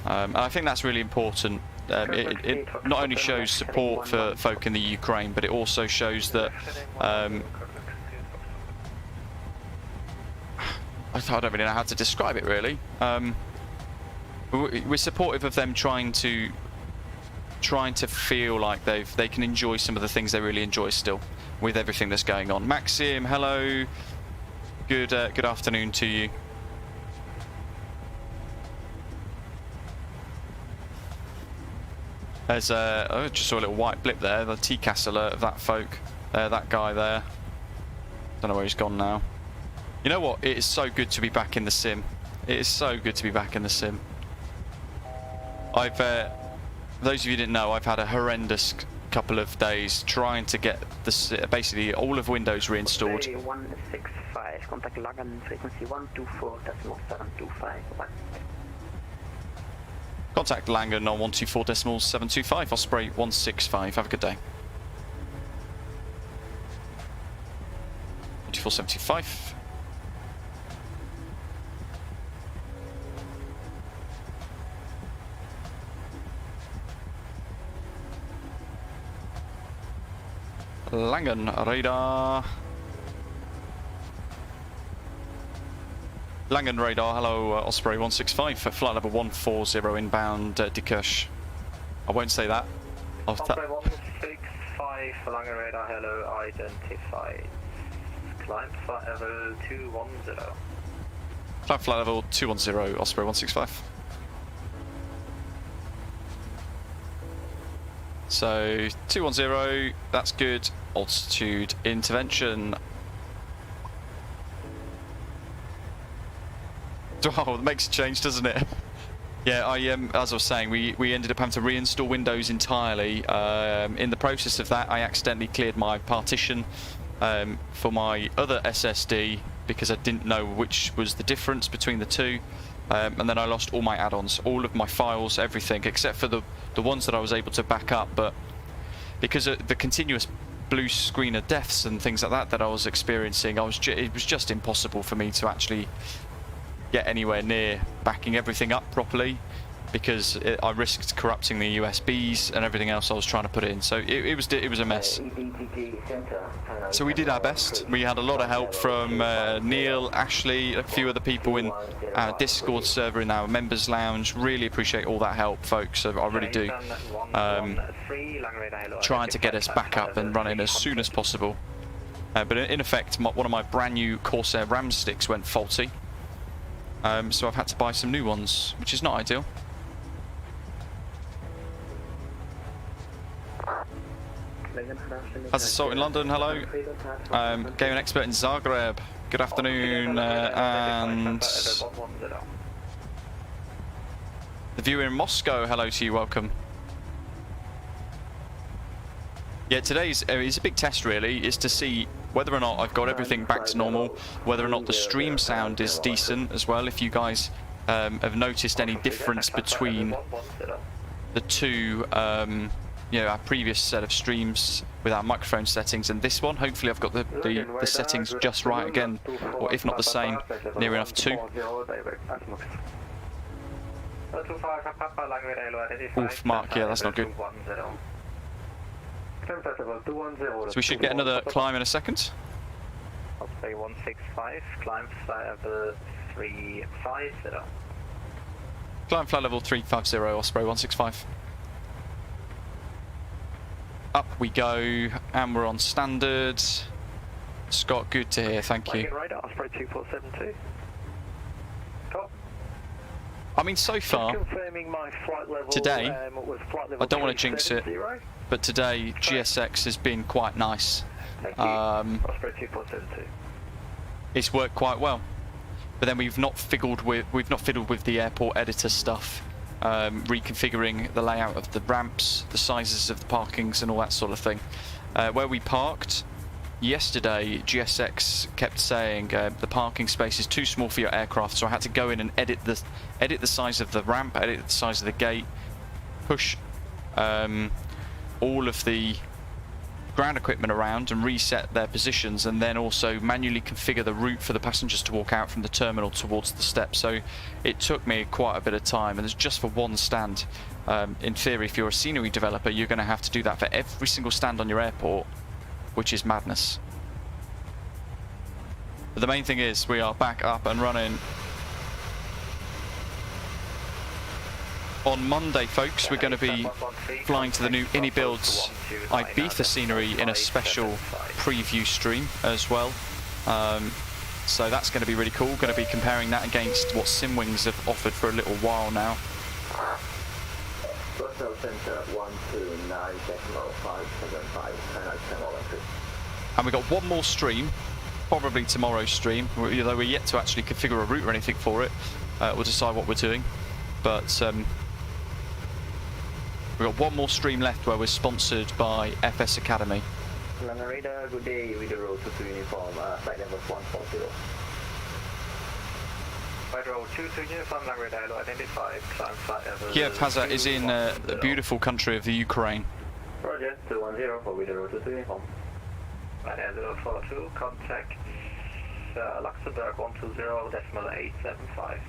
And I think that's really important. It not only shows support for folk in the Ukraine, but it also shows that I don't really know how to describe it really. We're supportive of them trying to feel like they can enjoy some of the things they really enjoy still with everything that's going on. Maxim, hello. Good afternoon to you. There's I just saw a little white blip there, the TCAS alert of that folk. That guy there. Don't know where he's gone now. You know what? It is so good to be back in the sim. It is so good to be back in the sim. Those of you who didn't know, I've had a horrendous couple of days trying to get basically all of Windows reinstalled. 165, contact Langen, frequency 124.725. Contact Langen on 124.725, Osprey 165. Have a good day. 124.75. Langen radar. Langen radar, hello Osprey 165 for flight level 140 inbound Dikush. I won't say that. Osprey 165 for Langen radar, hello, identified. Climb flight level 210. Climb flight level 210, Osprey 165. So 210, that's good. Altitude intervention. Oh, it makes a change, doesn't it? Yeah, as I was saying, we ended up having to reinstall Windows entirely. In the process of that, I accidentally cleared my partition for my other SSD because I didn't know which was the difference between the two. And then I lost all my add-ons, all of my files, everything, except for the ones that I was able to back up. But because of the continuous blue screen of deaths and things like that I was experiencing, it was just impossible for me to actually get anywhere near backing everything up properly, because I risked corrupting the USBs and everything else I was trying to put in. So it was a mess. So we did our best. We had a lot of help from Neil, Ashley, a few other people in our Discord server, in our members lounge. Really appreciate all that help, folks. I really do. Trying to get us back up and running as soon as possible. But in effect, one of my brand new Corsair RAM sticks went faulty. So I've had to buy some new ones, which is not ideal. As Assault in London, hello. Gaming expert in Zagreb, good afternoon. And the viewer in Moscow, hello to you, welcome. Yeah, today's is a big test really, is to see whether or not I've got everything back to normal, whether or not the stream sound is decent as well. If you guys have noticed any difference between the two, you know, our previous set of streams with our microphone settings and this one. Hopefully I've got the settings just right again, or if not the same, near enough too. Oof, Mark, yeah, that's not good. So we should get another climb in a second. Osprey 165, climb flight level 350. Climb flight level 350, Osprey 165. up we go, and we're on standard. Scott, good to hear, thank you. Radar, Osprey 2472. Top. I mean, so far, Confirming my flight level, today, was flight level I don't want to jinx it, 370. but today GSX has been quite nice. Thank you. Osprey 2472. It's worked quite well. But then we've not fiddled with the airport editor stuff, reconfiguring the layout of the ramps, the sizes of the parkings, and all that sort of thing. Where we parked yesterday, GSX kept saying the parking space is too small for your aircraft, so I had to go in and edit the size of the ramp, edit the size of the gate, push all of the ground equipment around and reset their positions, and then also manually configure the route for the passengers to walk out from the terminal towards the steps. So it took me quite a bit of time, and it's just for one stand. In theory, if you're a scenery developer, you're going to have to do that for every single stand on your airport, which is madness. But the main thing is we are back up and running. On Monday, folks, we're going to be flying to the new Innie Builds Ibiza scenery in a special preview stream as well. So that's going to be really cool. Going to be comparing that against what Simwings have offered for a little while now. And we've got one more stream, probably tomorrow's stream, although we're yet to actually configure a route or anything for it. We'll decide what we're doing. But we've got one more stream left where we're sponsored by FS Academy. London Radar, good day, with the road to uniform, flight level 140. Flight road 22 uniform, London Radar, identified, climb flight level. Kyiv Hazard is in the beautiful country of the Ukraine. Roger, 210 for with the road to uniform. Flight level 42, contact Luxembourg 120.875.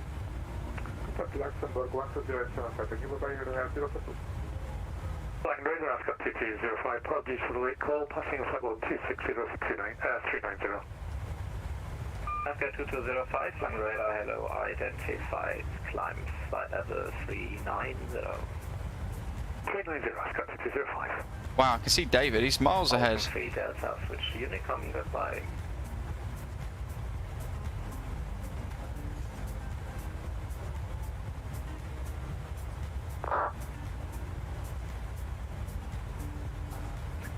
Contact Luxembourg 120.875, thank you for your 042. Flying radar, Ascot 2205, apologies for the late call, passing flight level 260.390. Ascot 2205, flying radar, hello, identified, climb flight level 390. 390, Ascot 2205. Wow, I can see David, he's miles ahead. 3 Delta, switch Unicom, goodbye.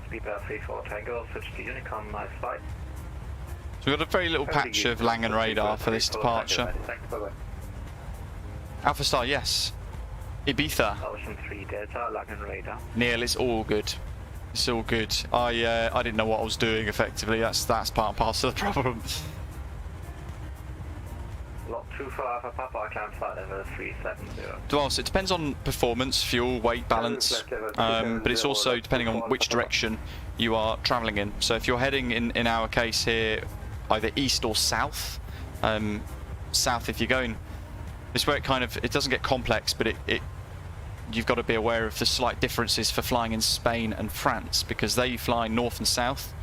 Speedbird 34 Tango, switch to Unicom, nice flight. So we've got a very little patch of Langen radar for this departure. Thanks, bye-bye. Alpha Star, yes. Ibiza. Ocean 3 Delta, Langen radar. Neil, it's all good. It's all good. I didn't know what I was doing effectively. That's part and parcel of the problem. Lot 24 Alpha Papa, climb flight level 370. Well, so it depends on performance, fuel, weight, balance, but it's also depending on which direction you are travelling in. So if you're heading in our case here, either east or south, south if you're going, it's where it doesn't get complex, but you've got to be aware of the slight differences for flying in Spain and France, because they fly north and south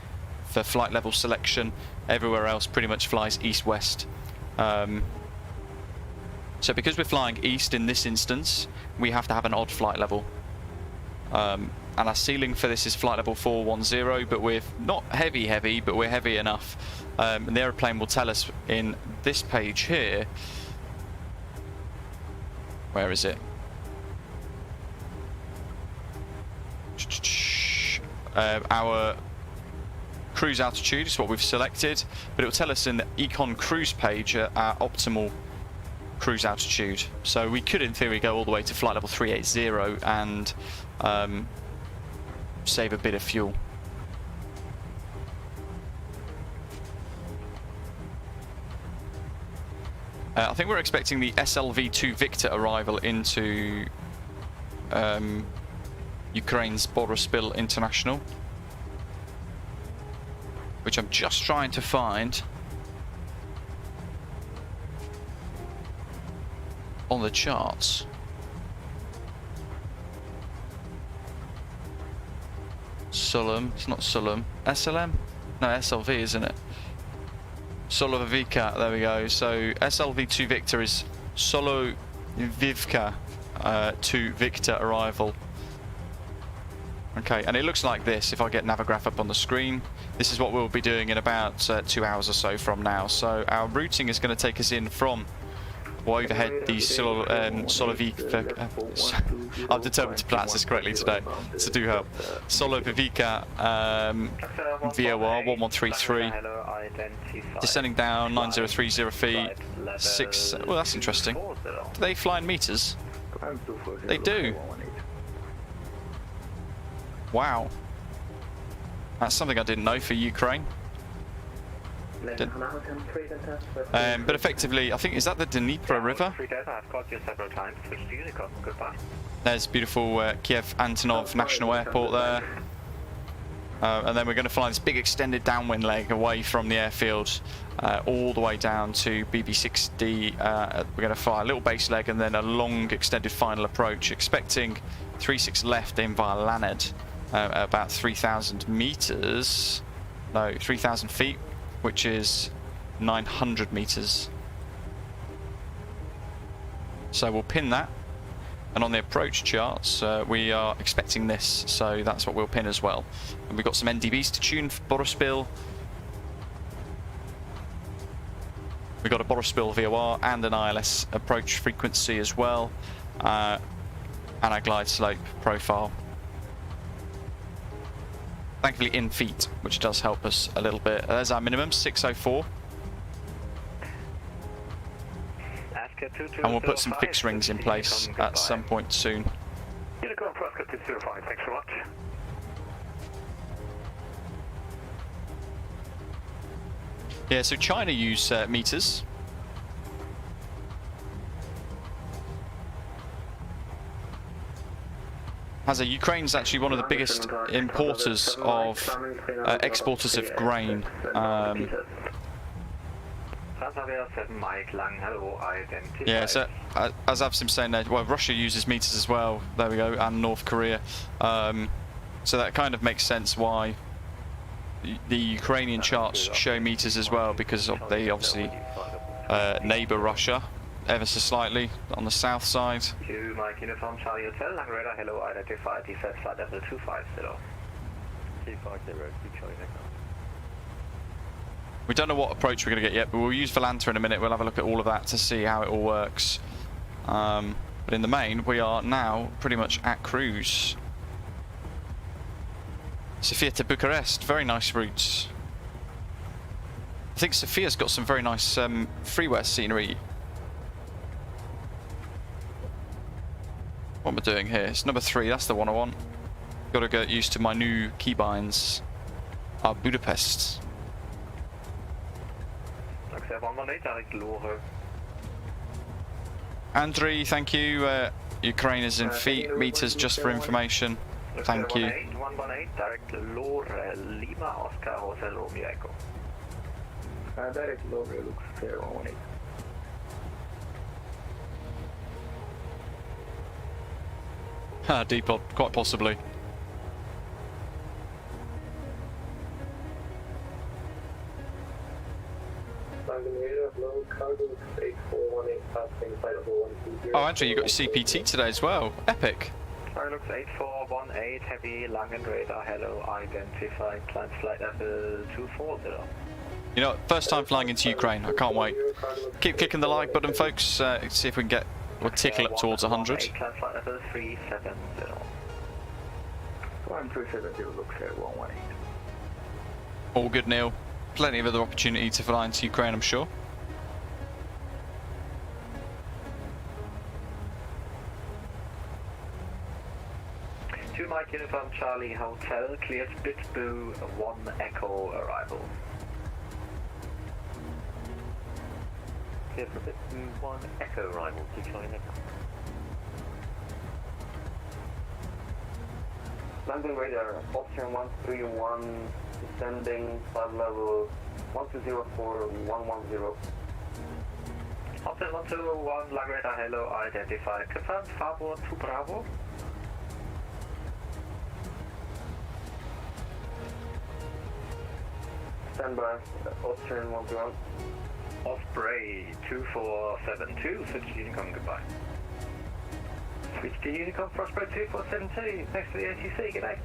for flight level selection. Everywhere else pretty much flies east-west. So because we're flying east in this instance, we have to have an odd flight level. And our ceiling for this is flight level 410, but we're not heavy, but we're heavy enough. And the aeroplane will tell us in this page here. Where is it? Our cruise altitude is what we've selected, but it will tell us in the Econ cruise page our optimal cruise altitude. So we could in theory go all the way to flight level 380 and save a bit of fuel. I think we're expecting the SLV-2 Victor arrival into Ukraine's Boryspil International, which I'm just trying to find on the charts. Sullom, it's not Sullom. SLM? No, SLV, isn't it? Solovivka, there we go. So SLV-2 Victor is Solovivka 2 Victor arrival. Okay, and it looks like this if I get Navigraph up on the screen. This is what we'll be doing in about 2 hours or so from now. So our routing is going to take us in from overhead the Solovica. I'm determined to pronounce this correctly today, so do help. Solovica VOR 1133, descending down 9030 feet, 6. Well, that's interesting. Do they fly in meters? They do. Wow. That's something I didn't know for Ukraine. But effectively, I think, is that the Dnipro River? There's beautiful Kyiv Antonov National Airport there. And then we're going to fly this big extended downwind leg away from the airfield all the way down to BB6D. We're going to fly a little base leg and then a long extended final approach, expecting 36 left in via Laned at about 3,000 meters. No, 3,000 feet, which is 900 meters. So we'll pin that. And on the approach charts, we are expecting this, so that's what we'll pin as well. And we've got some NDBs to tune for Borospil. We've got a Borospil VOR and an ILS approach frequency as well, and a glide slope profile. Thankfully in feet, which does help us a little bit. There's our minimum, 604. And we'll put some fixed rings in place at some point soon. Unicorn Prescott 205, thanks very much. Yeah, so China use meters. Ukraine's actually one of the biggest importers of, exporters of grain. Yeah, so as VATSIM saying there, well, Russia uses meters as well. There we go, and North Korea. So that kind of makes sense why the Ukrainian charts show meters as well, because they obviously neighbour Russia ever so slightly on the south side. To Mike Uniform Charlie Hotel, Lang Radar, hello, identify descent flight level 250. 250, Charlie Echo. We don't know what approach we're going to get yet, but we'll use Volanta in a minute. We'll have a look at all of that to see how it all works. But in the main, we are now pretty much at cruise. Sofia to Bucharest, very nice routes. I think Sofia's got some very nice freeware scenery. What am I doing here? It's number 3, that's the one I want. Got to get used to my new keybinds. Budapest. Andrei, thank you. Ukraine is in feet, meters, just for information. Thank you. 118, direct Lore, Lima, Oscar, Hotel Romeo Echo. Direct Lore looks fair, 118. Depot, quite possibly. Oh, Andrew, you got your CPT today as well. Epic. Lux 8418, heavy Langen radar, hello, identified, climb flight level 240. You know, first time flying into Ukraine, I can't wait. Keep clicking the like button, folks, see if we can get, we'll tickle up towards 100. Climb flight level 370. Climb 370 looks fair, 118. All good, Neil. Plenty of other opportunity to fly into Ukraine, I'm sure. To Mike Uniform Charlie Hotel, cleared Bitboo 1 Echo arrival. Cleared for Bitboo 1 Echo arrival to Charlie Echo. Landing radar, Austrian 131, descending flight level 1204-110. Hotel 121, Lang radar, hello, identified. Confirmed, Farboard 2 Bravo. Standby, Austrian 121. Osprey 2472, switch Unicorn, goodbye. Switch to Unicom, Frostbite 2472, next to the ATC, good day.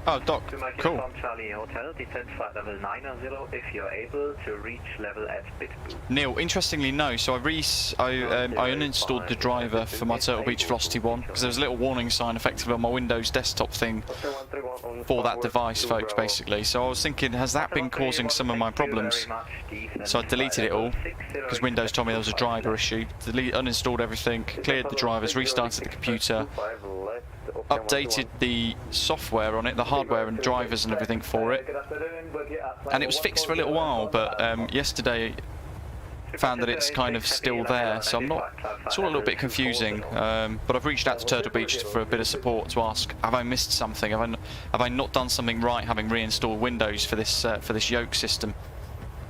Oh, Doc, To make cool. from Charlie Hotel, descend flight level 90 if you're able to reach level at Bitboot. Neil, interestingly, no. So I uninstalled the driver for my Turtle Beach Velocity 1 because there was a little warning sign effectively on my Windows desktop thing for that device, folks, basically. So I was thinking, has that been causing some of my problems? So I deleted it all because Windows told me there was a driver issue. Uninstalled everything, cleared the drivers, restarted the computer, updated the software on it, the hardware and drivers and everything for it, and it was fixed for a little while, but yesterday found that it's kind of still there, so I'm not, it's all a little bit confusing, but I've reached out to Turtle Beach for a bit of support to ask, have I missed something, have I not done something right having reinstalled Windows for this yoke system,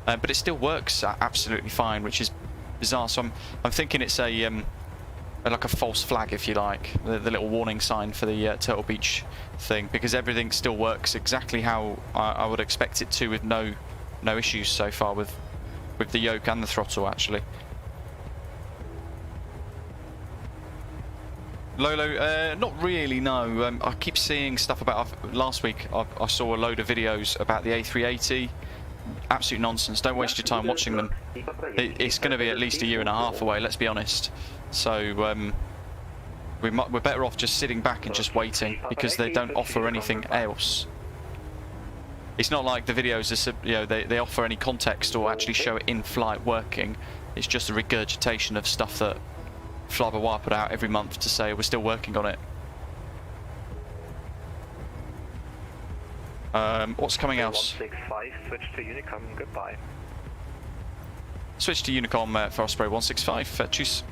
but it still works absolutely fine, which is bizarre. So I'm thinking it's like a false flag, if you like, the little warning sign for the Turtle Beach thing, because everything still works exactly how I would expect it to, with no issues so far with the yoke and the throttle, actually. Lolo, not really, no. I keep seeing stuff about, last week I saw a load of videos about the A380. Absolute nonsense. Don't waste your time watching them. It's going to be at least a year and a half away, let's be honest. So we're better off just sitting back and just waiting, because they don't offer anything else. It's not like the videos are, they offer any context or actually show it in flight working. It's just a regurgitation of stuff that Flybawah put out every month to say we're still working on it. What's coming else? 165, switch to Unicom, goodbye. Switch to Unicom for Osprey 165. Choose.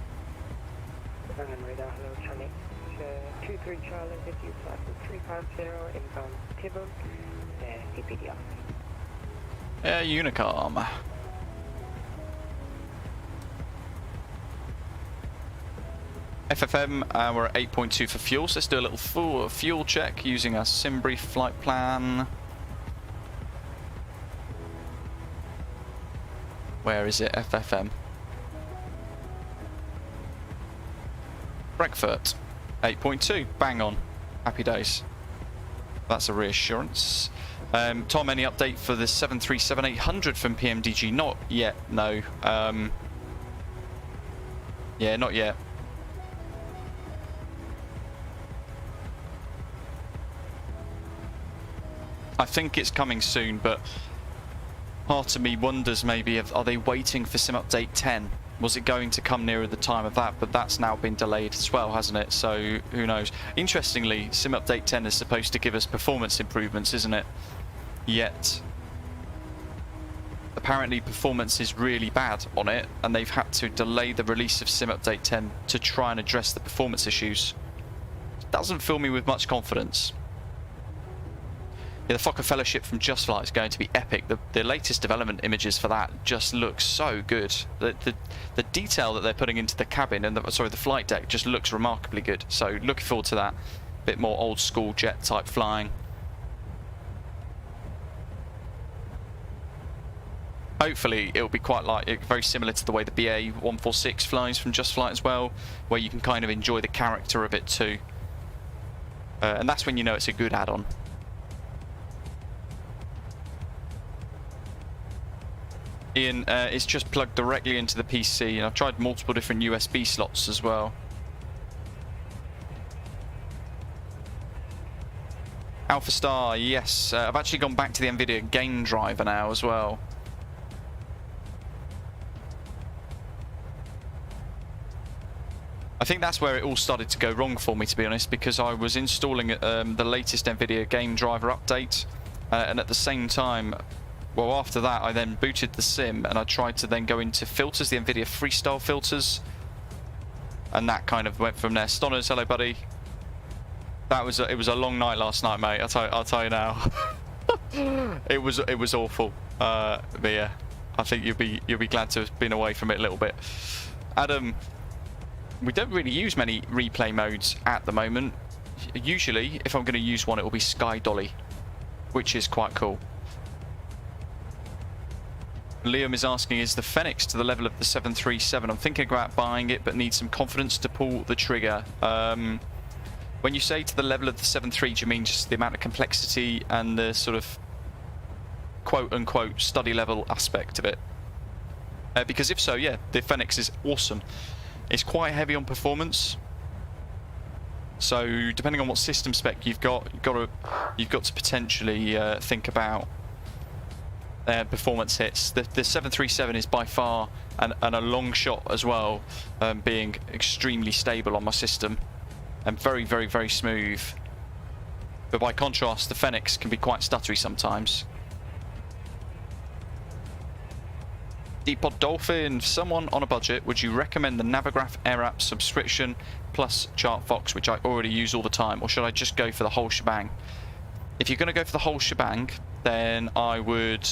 And radar, hello, Charlie. 23 Charlie, get you flight 350, inbound Tibble, CPD off. Unicom. FFM, we're at 8.2 for fuel, so let's do a little fuel check using our SimBrief flight plan. Where is it? FFM. Frankfurt, 8.2, bang on. Happy days. That's a reassurance. Tom, any update for the 737-800 from PMDG? Not yet, no. Yeah, not yet. I think it's coming soon, but part of me wonders maybe, are they waiting for Sim Update 10? Was it going to come nearer the time of that? But that's now been delayed as well, hasn't it? So who knows? Interestingly, Sim Update 10 is supposed to give us performance improvements, isn't it? Yet apparently performance is really bad on it, and they've had to delay the release of Sim Update 10 to try and address the performance issues. Doesn't fill me with much confidence. Yeah, the Fokker Fellowship from Just Flight is going to be epic. The latest development images for that just look so good. The detail that they're putting into the cabin and the flight deck just looks remarkably good. So looking forward to that. Bit more old school jet type flying. Hopefully it'll be quite like very similar to the way the BA 146 flies from Just Flight as well, where you can kind of enjoy the character of it too. And that's when you know it's a good add-on. Ian, it's just plugged directly into the PC, and I've tried multiple different USB slots as well. Alpha Star, yes. I've actually gone back to the NVIDIA game driver now as well. I think that's where it all started to go wrong for me, to be honest, because I was installing the latest NVIDIA game driver update, and at the same time, well, after that, I then booted the sim, and I tried to then go into filters, the NVIDIA Freestyle filters, and that kind of went from there. Stonners, hello, buddy. That was it was a long night last night, mate. I'll tell you now. it was awful. But yeah, I think you'll be glad to have been away from it a little bit. Adam, we don't really use many replay modes at the moment. usually, if I'm going to use one, it will be Sky Dolly, which is quite cool. Liam is asking, is the Fenix to the level of the 737? I'm thinking about buying it, but need some confidence to pull the trigger. When you say to the level of the 7.3, do you mean just the amount of complexity and the sort of quote-unquote study level aspect of it? Because if so, yeah, the Fenix is awesome. It's quite heavy on performance. So depending on what system spec you've got to potentially think about performance hits. The 737 is by far and a long shot as well, being extremely stable on my system and very, very, very smooth. But by contrast, the Fenix can be quite stuttery sometimes. Deeppod Dolphin, someone on a budget, would you recommend the Navigraph Air App subscription plus ChartFox, which I already use all the time, or should I just go for the whole shebang? If you're going to go for the whole shebang, then I would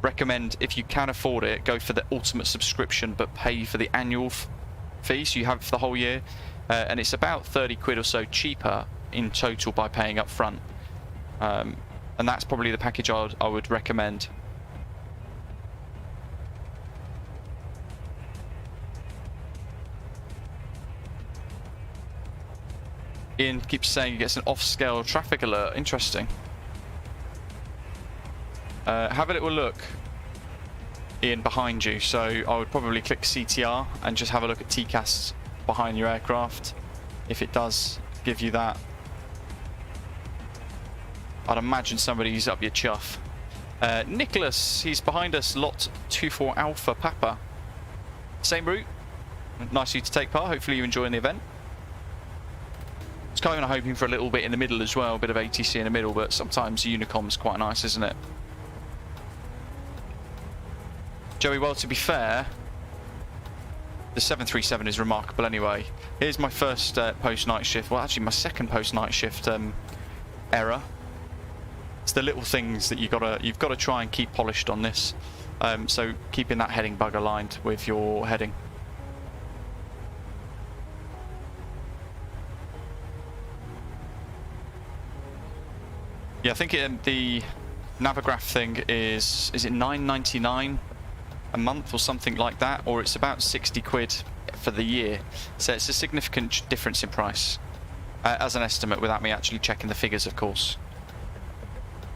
recommend, if you can afford it, go for the ultimate subscription, but pay for the annual fee, so you have it for the whole year. And it's about 30 quid or so cheaper in total by paying up front. And that's probably the package I would recommend. Ian keeps saying he gets an off-scale traffic alert. Interesting. Have a little look, Ian, behind you. So I would probably click CTR and just have a look at TCAS behind your aircraft. If it does give you that, I'd imagine somebody's up your chuff. Nicholas, he's behind us, lot 24 Alpha Papa. Same route. Nice of you to take part. Hopefully you're enjoying the event. I was kind of hoping for a little bit in the middle as well, a bit of ATC in the middle, but sometimes Unicom's quite nice, isn't it? Joey, well, to be fair, the 737 is remarkable anyway. Here's my first post-night shift, well actually my second post-night shift error. It's the little things that you've got to try and keep polished on this. So keeping that heading bug aligned with your heading. Yeah, I think the Navigraph thing is it $9.99 a month or something like that, or it's about 60 quid for the year. So it's a significant difference in price, as an estimate, without me actually checking the figures, of course.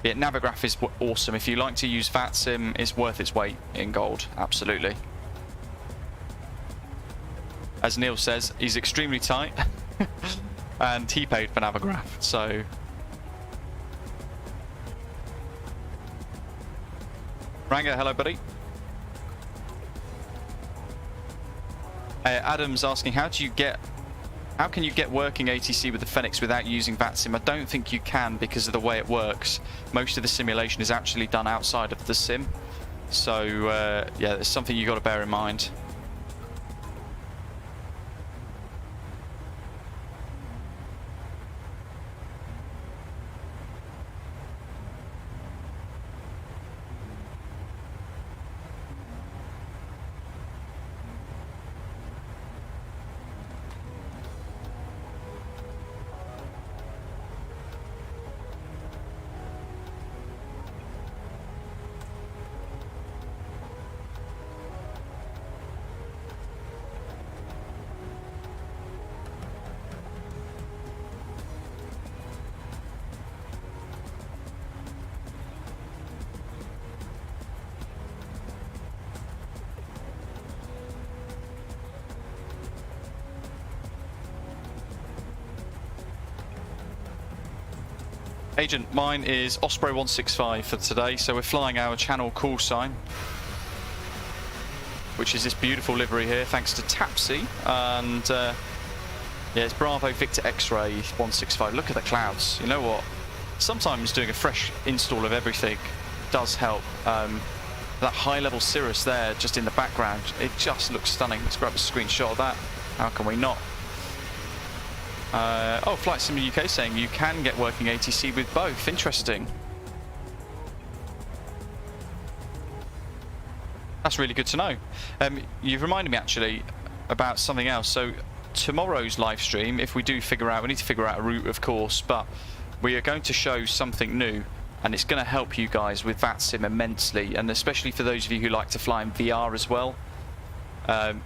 Yeah, Navigraph is awesome. If you like to use VATSIM, it's worth its weight in gold, absolutely. As Neil says, he's extremely tight, and he paid for Navigraph, so... Ranga, hello buddy. Adam's asking, how can you get working ATC with the Fenix without using VATSIM? I don't think you can because of the way it works. Most of the simulation is actually done outside of the sim. So yeah, it's something you've got to bear in mind. Agent, mine is Osprey 165 for today, so we're flying our channel call sign, which is this beautiful livery here, thanks to Tapsy, and yeah, it's Bravo Victor X-Ray 165. Look at the clouds. You know what? Sometimes doing a fresh install of everything does help. That high-level cirrus there, just in the background, it just looks stunning. Let's grab a screenshot of that. How can we not? Oh, Flight Sim UK saying you can get working ATC with both. Interesting. That's really good to know. You've reminded me actually about something else. So tomorrow's live stream, if we do figure out, we need to figure out a route, of course, but we are going to show something new, and it's going to help you guys with VATSIM immensely, and especially for those of you who like to fly in VR as well.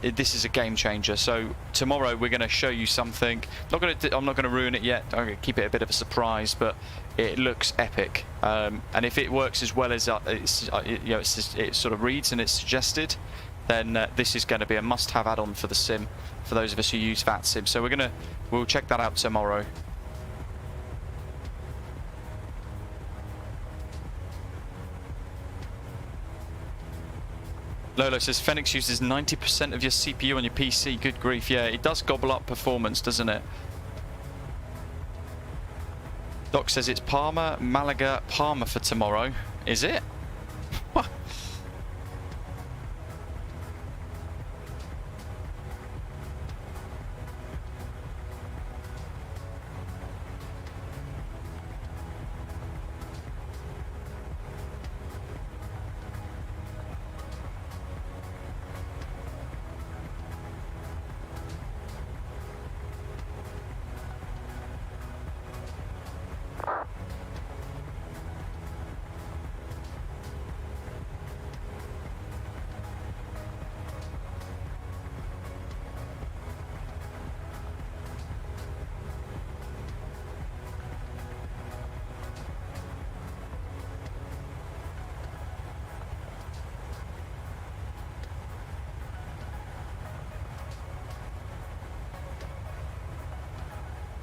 This is a game changer. So tomorrow we're going to show you something. I'm not going to ruin it yet. I'm going to keep it a bit of a surprise, but it looks epic. And if it works as well as it sort of reads and it's suggested, then this is going to be a must-have add-on for the sim for those of us who use VATSIM. So we'll check that out tomorrow. Lolo says Phoenix uses 90% of your CPU on your PC. Good grief, yeah, it does gobble up performance, doesn't it? Doc says it's Parma, Malaga, Parma for tomorrow. Is it? What?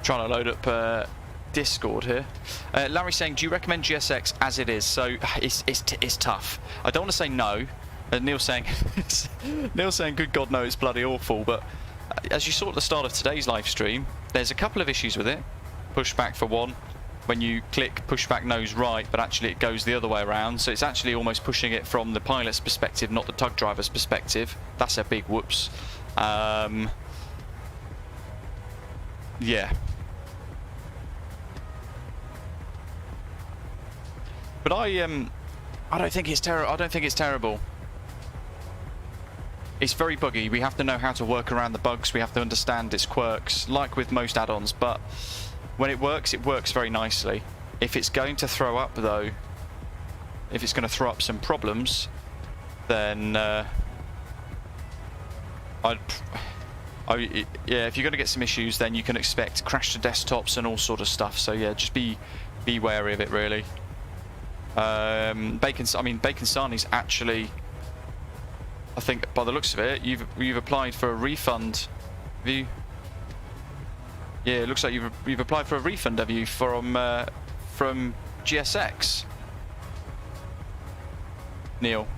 Trying to load up Discord here. Larry saying, do you recommend GSX as it is? So it's tough. I don't want to say no. Neil saying, good God, no, it's bloody awful. But as you saw at the start of today's live stream, there's a couple of issues with it. Pushback for one. When you click pushback nose right, but actually it goes the other way around. So it's actually almost pushing it from the pilot's perspective, not the tug driver's perspective. That's a big whoops. Yeah. But I don't think it's terrible. I don't think it's terrible. It's very buggy. We have to know how to work around the bugs. We have to understand its quirks, like with most add-ons. But when it works very nicely. If it's going to throw up, though, if it's going to throw up some problems, then yeah, if you're going to get some issues, then you can expect crash to desktops and all sort of stuff. So yeah, just be wary of it, really. Bacon Sani's actually, I think by the looks of it, you've applied for a refund. Have you? Yeah, it looks like you've applied for a refund, have you, from GSX? Neil.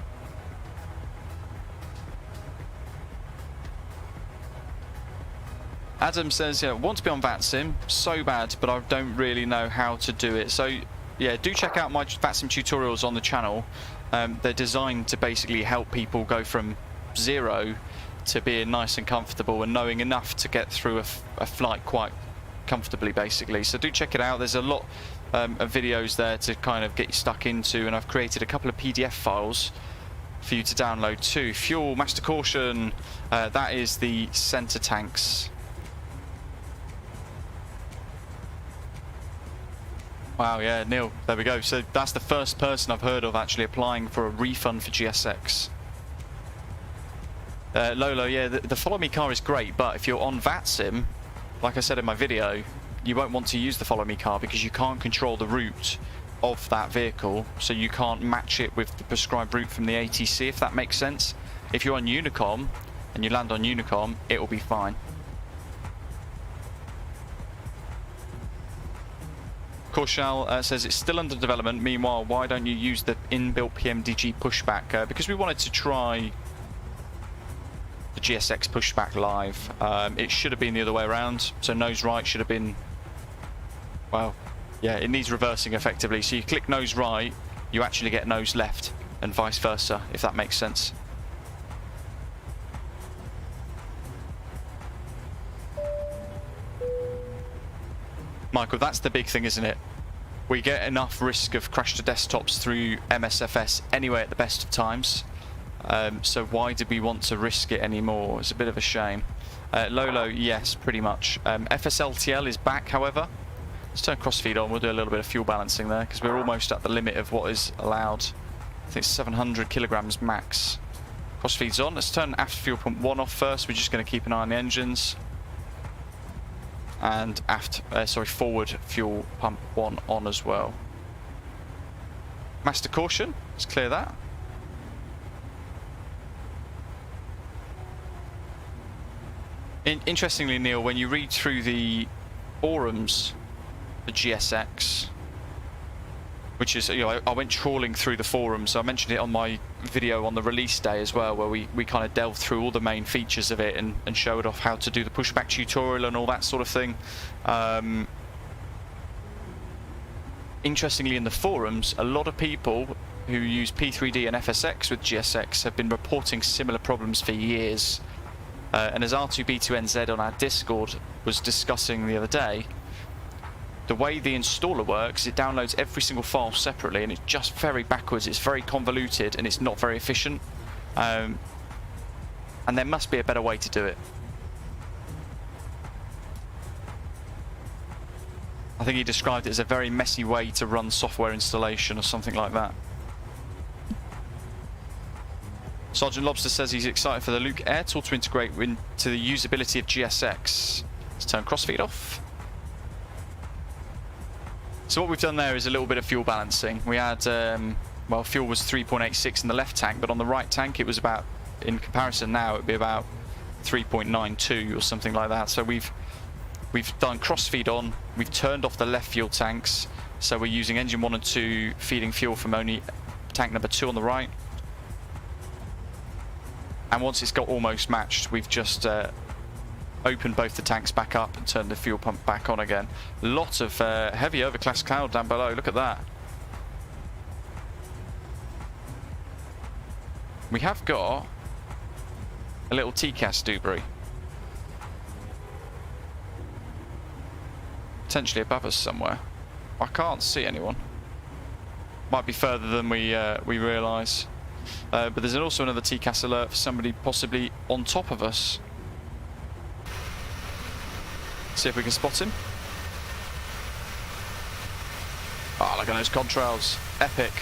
Adam says, yeah, want to be on VATSIM so bad, but I don't really know how to do it. So yeah, do check out my VATSIM tutorials on the channel. They're designed to basically help people go from zero to being nice and comfortable and knowing enough to get through a flight quite comfortably, basically. So do check it out. There's a lot of videos there to kind of get you stuck into, and I've created a couple of PDF files for you to download too. Fuel, master caution, that is the center tanks. Wow, yeah, Neil, there we go. So that's the first person I've heard of actually applying for a refund for GSX. Lolo, yeah, the follow me car is great, but if you're on VATSIM, like I said in my video, you won't want to use the follow me car because you can't control the route of that vehicle, so you can't match it with the prescribed route from the ATC, if that makes sense. If you're on Unicom and you land on Unicom, it will be fine. Korshal says it's still under development. Meanwhile, why don't you use the inbuilt PMDG pushback? Because we wanted to try the GSX pushback live. It should have been the other way around. So nose right should have been, well, yeah, it needs reversing effectively. So you click nose right, you actually get nose left, and vice versa, if that makes sense. Michael, that's the big thing, isn't it? We get enough risk of crash to desktops through MSFS anyway at the best of times. So why did we want to risk it anymore? It's a bit of a shame. Lolo, yes, pretty much. FSLTL is back, however. Let's turn crossfeed on. We'll do a little bit of fuel balancing there because we're almost at the limit of what is allowed. I think it's 700 kilograms max. Crossfeed's on. Let's turn aft fuel pump 1 off first. We're just going to keep an eye on the engines. And forward fuel pump 1 on as well. Master caution. Let's clear that. Interestingly, Neil, when you read through the forums, the GSX, which is, you know, I went trawling through the forums. So I mentioned it on my video on the release day as well, where we kind of delved through all the main features of it and showed off how to do the pushback tutorial and all that sort of thing. Interestingly, in the forums, a lot of people who use P3D and FSX with GSX have been reporting similar problems for years. And as R2B2NZ on our Discord was discussing the other day, the way the installer works, it downloads every single file separately, and it's just very backwards, it's very convoluted, and it's not very efficient. And there must be a better way to do it. I think he described it as a very messy way to run software installation or something like that. Sergeant Lobster says he's excited for the Luke Air Tool to integrate into the usability of GSX. Let's turn crossfeed off. So what we've done there is a little bit of fuel balancing. We had, well, fuel was 3.86 in the left tank, but on the right tank it was about, in comparison now, it would be about 3.92 or something like that. So we've done crossfeed on, we've turned off the left fuel tanks, so we're using engine 1 and 2 feeding fuel from only tank number 2 on the right. And once it's got almost matched, we've just opened both the tanks back up and turned the fuel pump back on again. Lots of heavy overcast cloud down below, look at that. We have got a little TCAS debris. Potentially above us somewhere. I can't see anyone. Might be further than we realise. But there's also another TCAS alert for somebody possibly on top of us. See if we can spot him. Oh, look at those contrails. Epic.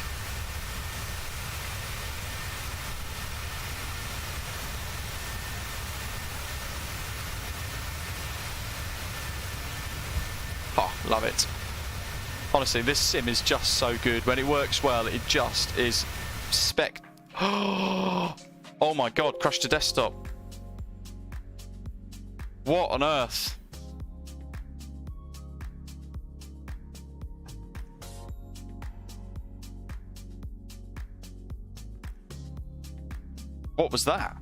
Oh, love it. Honestly, this sim is just so good. When it works well, it just is Oh my god, crashed to desktop. What on earth? What was that?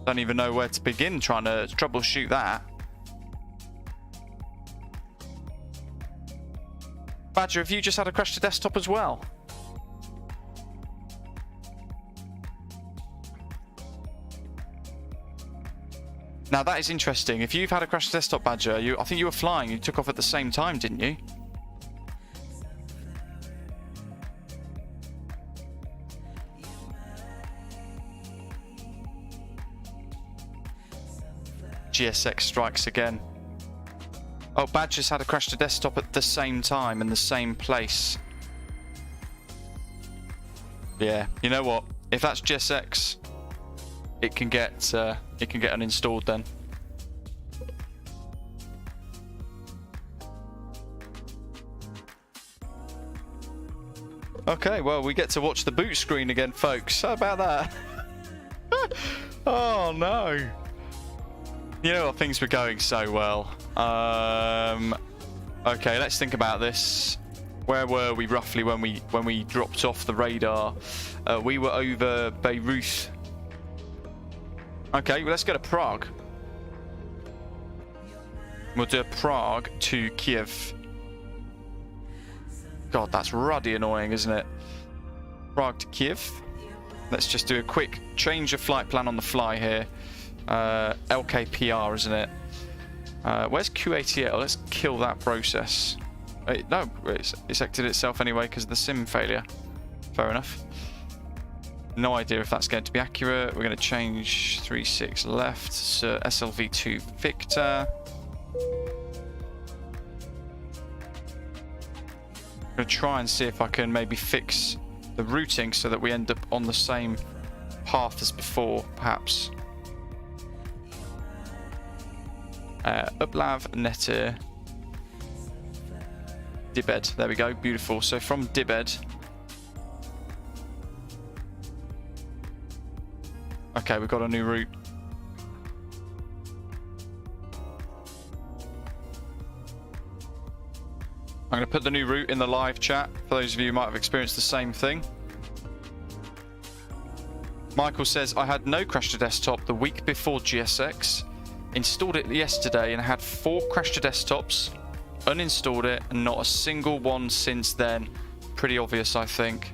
Don't even know where to begin trying to troubleshoot that. Badger, have you just had a crash to desktop as well? Now that is interesting. If you've had a crash to desktop, Badger, I think you were flying. You took off at the same time, didn't you? GSX strikes again. Oh, Badger's had a crash to desktop at the same time in the same place. Yeah, you know what? If that's GSX, it can get uninstalled then. Okay, well, we get to watch the boot screen again, folks. How about that? Oh no. You know what, things were going so well. Okay, let's think about this. Where were we roughly when we dropped off the radar? We were over Beirut. Okay, well, let's go to Prague. We'll do Prague to Kyiv. God, that's ruddy annoying, isn't it? Prague to Kyiv. Let's just do a quick change of flight plan on the fly here. LKPR, isn't it? Where's QATL? Let's kill that process. No, it's exited itself anyway because of the sim failure. Fair enough. No idea if that's going to be accurate. We're going to change 36 left, so SLV2 Victor. I'm going to try and see if I can maybe fix the routing so that we end up on the same path as before, perhaps. Uplav, Netter, Dibed. There we go, beautiful. So from Dibed. Okay, we've got a new route. I'm going to put the new route in the live chat for those of you who might have experienced the same thing. Michael says, I had no crash to desktop the week before GSX. Installed it yesterday and had 4 crash to desktops. Uninstalled it and not a single one since then. Pretty obvious, I think.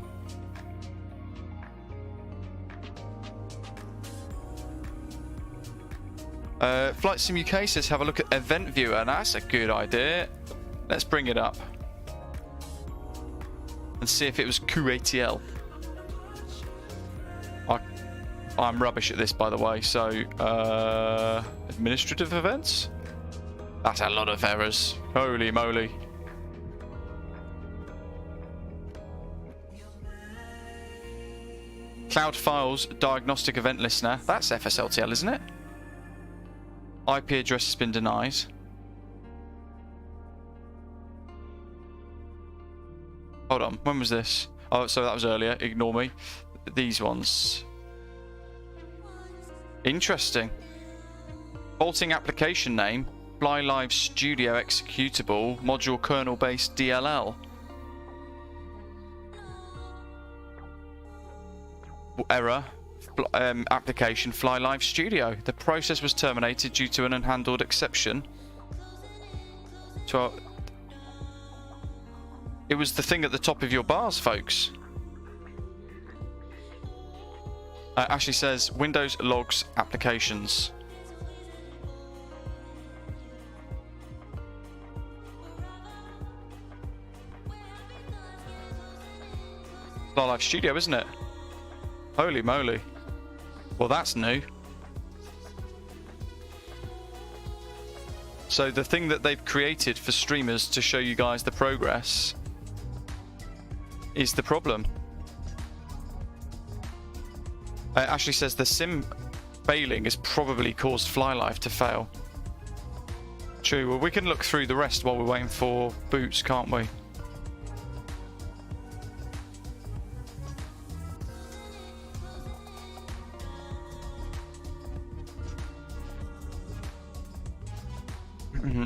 Flight Sim UK says, have a look at Event Viewer. Now, that's a good idea. Let's bring it up and see if it was QATL. I'm rubbish at this, by the way. So, administrative events? That's a lot of errors. Holy moly. Cloud Files Diagnostic Event Listener. That's FSLTL, isn't it? IP address has been denied. Hold on, when was this? Oh, so that was earlier. Ignore me. These ones. Interesting. Faulting application name. Fly Live Studio executable. Module kernel based DLL. Error. Application Fly Live Studio. The process was terminated due to an unhandled exception. It was the thing at the top of your bars, folks. Ashley says Windows logs applications. Fly Live Studio, isn't it? Holy moly. Well, that's new. So the thing that they've created for streamers to show you guys the progress is the problem. Ashley says the sim failing has probably caused FlyLive to fail. True. Well, we can look through the rest while we're waiting for boots, can't we?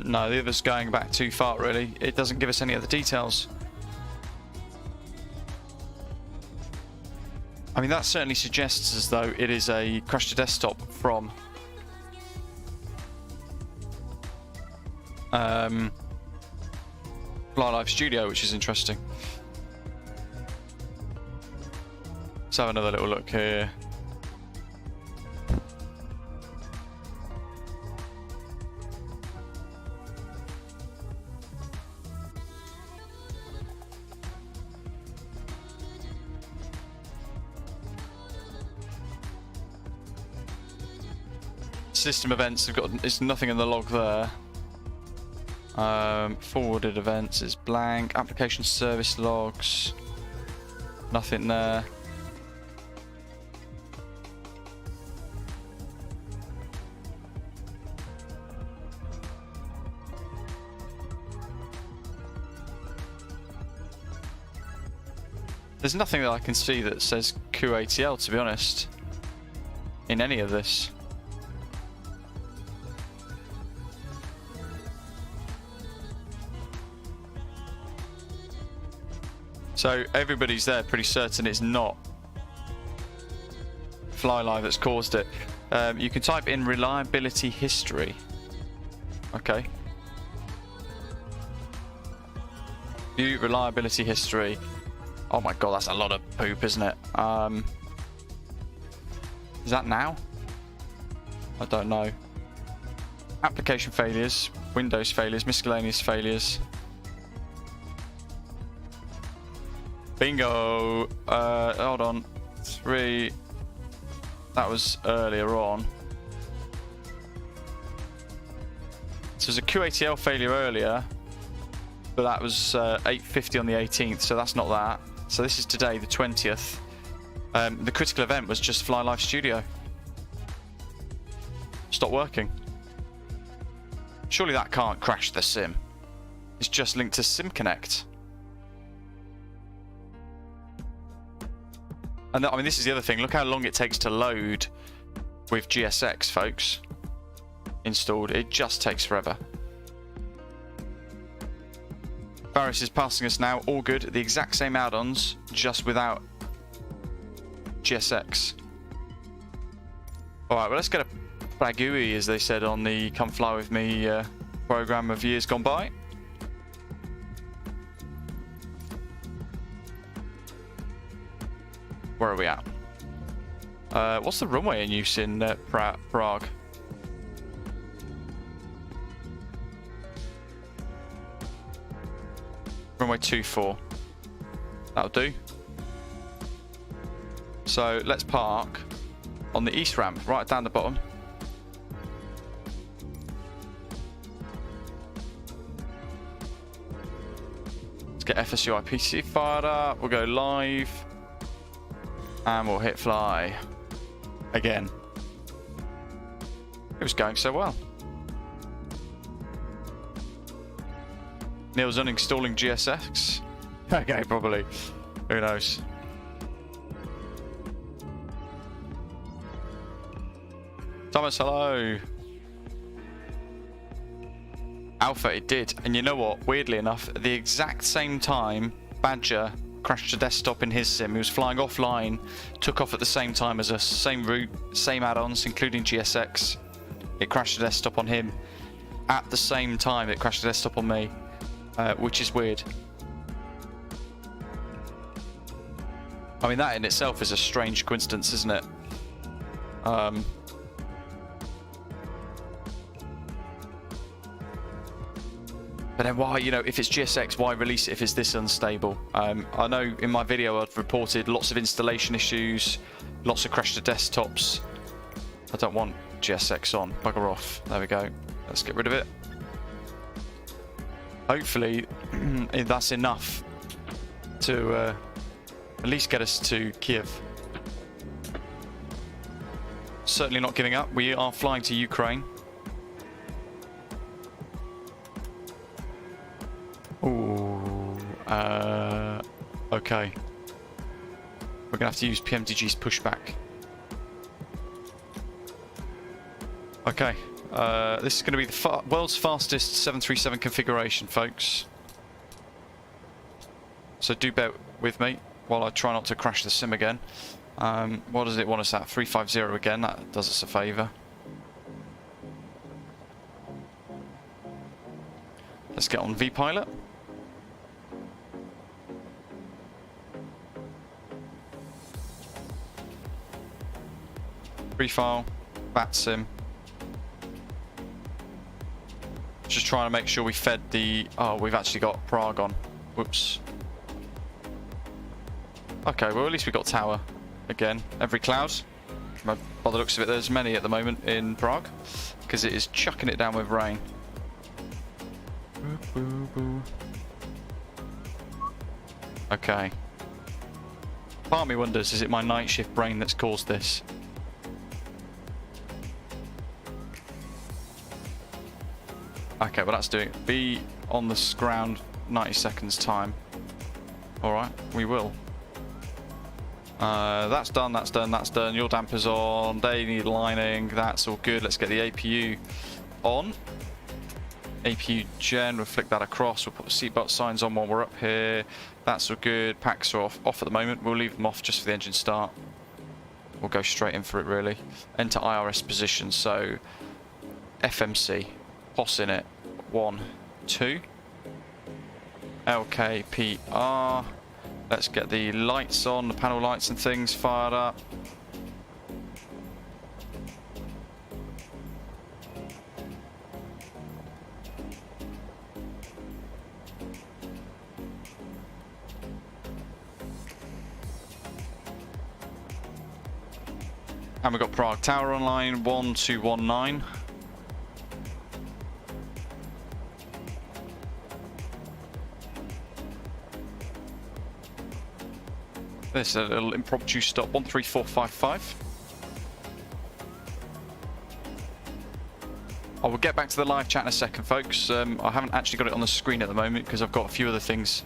No, the other's going back too far, really. It doesn't give us any other details. I mean, that certainly suggests as though it is a crash to desktop from Fly Live Studio, which is interesting. Let's have another little look here. System events have got, there's nothing in the log there. Forwarded events is blank. Application service logs, nothing there. There's nothing that I can see that says QATL, to be honest, in any of this. So everybody's there pretty certain it's not FlyLive that's caused it. You can type in reliability history. Okay. View reliability history. Oh my god, that's a lot of poop, isn't it? Is that now? I don't know. Application failures, Windows failures, miscellaneous failures. Bingo! Hold on. 3. That was earlier on. So there's a QATL failure earlier, but that was 8:50 on the 18th, so that's not that. So this is today, the 20th. The critical event was just Fly Live Studio. Stop working. Surely that can't crash the sim. It's just linked to Sim Connect. And I mean, this is the other thing. Look how long it takes to load with GSX, folks. Installed. It just takes forever. Varus is passing us now. All good. The exact same add-ons, just without GSX. Alright, well, let's get a bagui, as they said on the Come Fly With Me program of years gone by. Where are we at? What's the runway in use in Prague? Runway 24. That'll do. So let's park on the east ramp, right down the bottom. Let's get FSU IPC fired up. We'll go live. And we'll hit fly. Again. It was going so well. Neil's uninstalling GSX. Okay, probably. Who knows? Thomas, hello. Alpha, it did. And you know what? Weirdly enough, at the exact same time, Badger crashed a desktop in his sim. He was flying offline, took off at the same time as us, same route, same add-ons, including GSX. It crashed a desktop on him. At the same time, it crashed a desktop on me, which is weird. I mean, that in itself is a strange coincidence, isn't it? But then why, you know, if it's GSX, why release it if it's this unstable? I know in my video I've reported lots of installation issues, lots of crashed desktops. I don't want GSX on. Bugger off. There we go. Let's get rid of it. Hopefully that's enough to at least get us to Kyiv. Certainly not giving up. We are flying to Ukraine. Ooh, okay. We're gonna have to use PMDG's pushback. Okay, this is gonna be the world's fastest 737 configuration, folks. So do bear with me while I try not to crash the sim again. What does it want us at? 350 again, that does us a favour. Let's get on VPilot. Pre-file, VATSIM. Just trying to make sure we fed the... Oh, we've actually got Prague on. Whoops. Okay, well at least we got tower again. Every cloud. By the looks of it, there's many at the moment in Prague because it is chucking it down with rain. Okay. Part of me wonders, is it my night shift brain that's caused this? Okay, well that's doing it. Be on the ground 90 seconds time. Alright, we will. That's done, that's done, that's done. Your damper's on, they need lining, that's all good. Let's get the APU on. APU gen, we'll flick that across, we'll put the seatbelt signs on while we're up here. That's all good, packs are off at the moment. We'll leave them off just for the engine start. We'll go straight in for it really. Enter IRS position, so FMC. POS in it. 1, 2. LKPR. Let's get the lights on, the panel lights and things fired up. And we've got Prague Tower online, 1219. This is a little impromptu stop, 13455. I will get back to the live chat in a second, folks. I haven't actually got it on the screen at the moment because I've got a few other things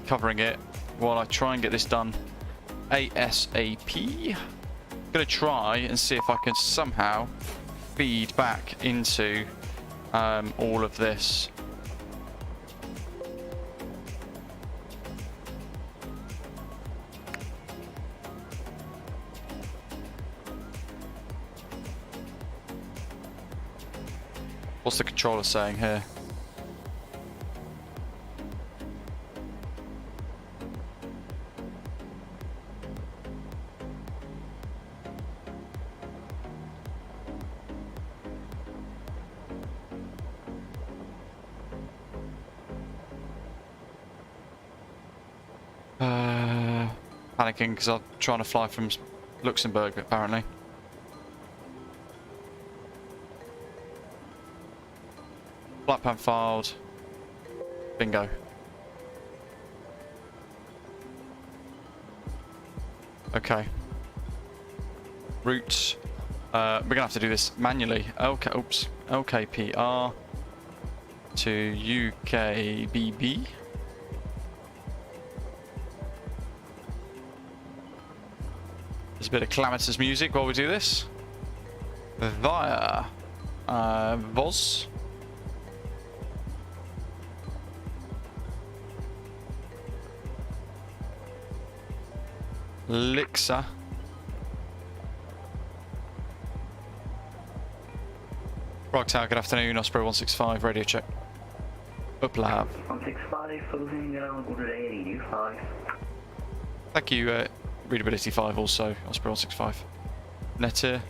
covering it while I try and get this done ASAP. Gonna try and see if I can somehow feed back into all of this. What's the controller saying here? Panicking because I'm trying to fly from Luxembourg apparently. Flight plan filed. Bingo. Okay. Route. We're gonna have to do this manually. Okay. Oops. LKPR to UKBB. There's a bit of calamitous music while we do this. Via VOS. Lixa. Prague Tower, good afternoon. Osprey 165, radio check. Uplab. 165, closing ground, order 80, 5. Thank you, Readability 5 also, Osprey 165. Netter.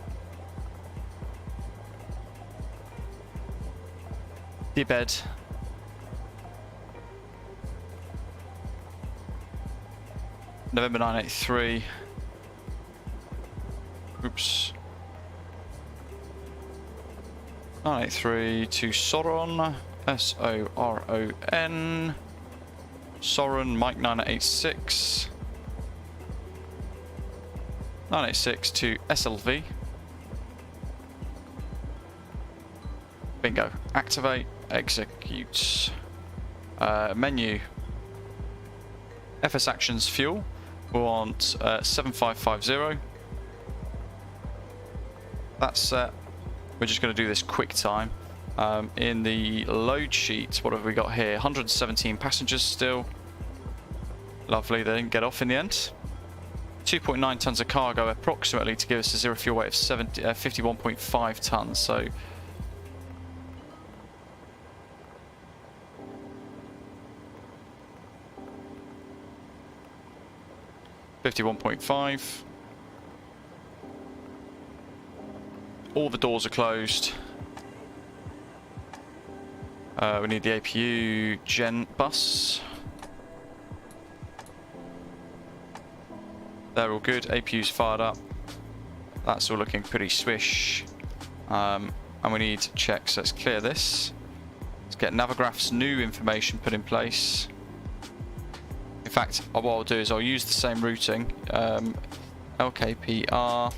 Dibed. November 983. Oops. 983 to Soron. S-O-R-O-N. Soron, Mike 986. 986 to SLV. Bingo. Activate. Execute. Menu. FS actions fuel. We want 7550. That's set. We're just going to do this quick time. In the load sheet, what have we got here? 117 passengers still. Lovely, they didn't get off in the end. 2.9 tons of cargo approximately to give us a zero fuel weight of 51.5 tons. So $51.5. All the doors are closed. We need the APU gen bus. They're all good. APU's fired up. That's all looking pretty swish. And we need to check, so let's clear this. Let's get Navigraph's new information put in place. In fact, what I'll do is I'll use the same routing. LKPR.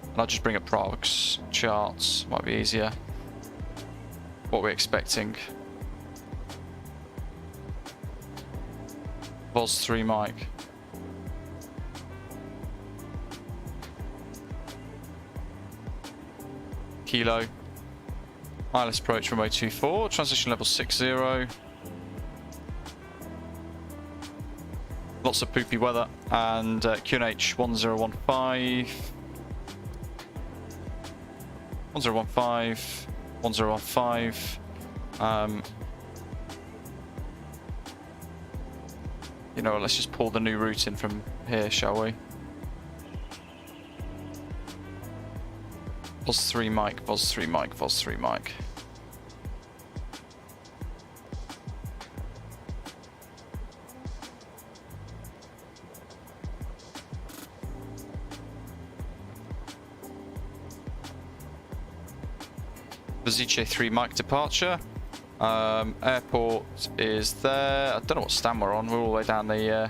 And I'll just bring up Prague's charts. Might be easier. What we're expecting. VOS 3 Mike. Kilo. Wireless approach runway 24. Transition level 60. Lots of poopy weather. And QNH 1015. 1015. 1015. You know, let's just pull the new route in from here, shall we? VOS 3 Mike, VOS 3 Mike, VOS 3 Mike. Vazice 3 Mike departure. Airport is there. I don't know what stand we're on. We're all the way down the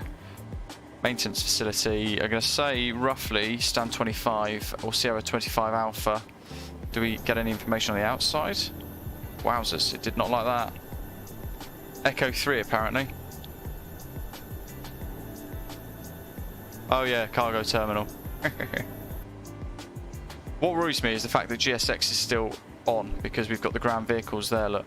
maintenance facility. I'm going to say roughly stand 25 or Sierra 25 Alpha. Do we get any information on the outside? Wowzers, it did not like that. Echo 3 apparently. Oh yeah, cargo terminal. What worries me is the fact that GSX is still on because we've got the ground vehicles there, look.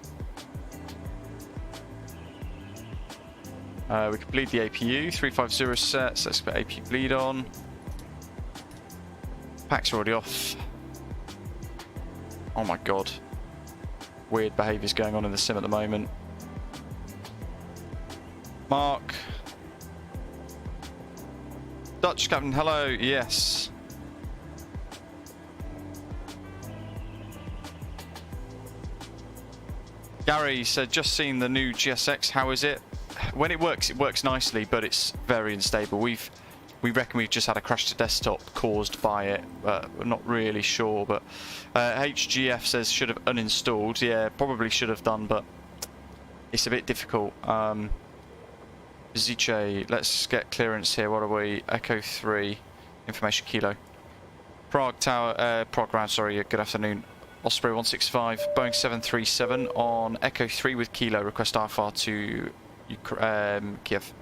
We can bleed the APU, 350 sets, let's put APU bleed on. Packs are already off. Oh my god. Weird behaviours going on in the sim at the moment. Mark. Dutch Captain, hello, yes. Gary said, just seen the new GSX, how is it? When it works nicely, but it's very unstable. We reckon we've just had a crash to desktop caused by it. We're not really sure, but HGF says should have uninstalled. Yeah, probably should have done, but it's a bit difficult. Ziche, let's get clearance here. What are we? Echo 3, information kilo. Prague Tower, Prague ground, sorry, good afternoon. Osprey 165, Boeing 737 on Echo 3 with kilo. Request IFR to Kyiv.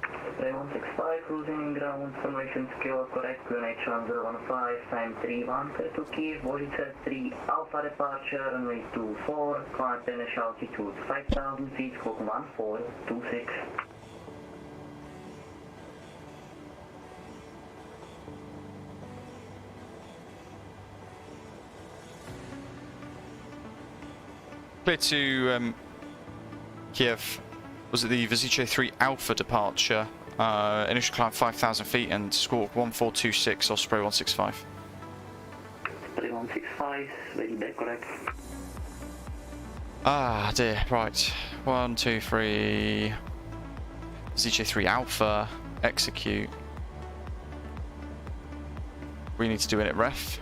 Osprey 165, cruising ground information skill correct, QNH 1015, time 31, clear to Kyiv, Vojce 3, Alpha departure, runway 24, climb finish altitude 5000 feet, squawk 1426. Clear to Kyiv. Was it the Vazice 3 Alpha departure? Initial climb 5,000 feet and squawk 1426, Osprey 165. Osprey 165, ready back, correct. Ah dear, right. 1, 2, 3. Vazice 3 Alpha, execute. We need to do it at ref.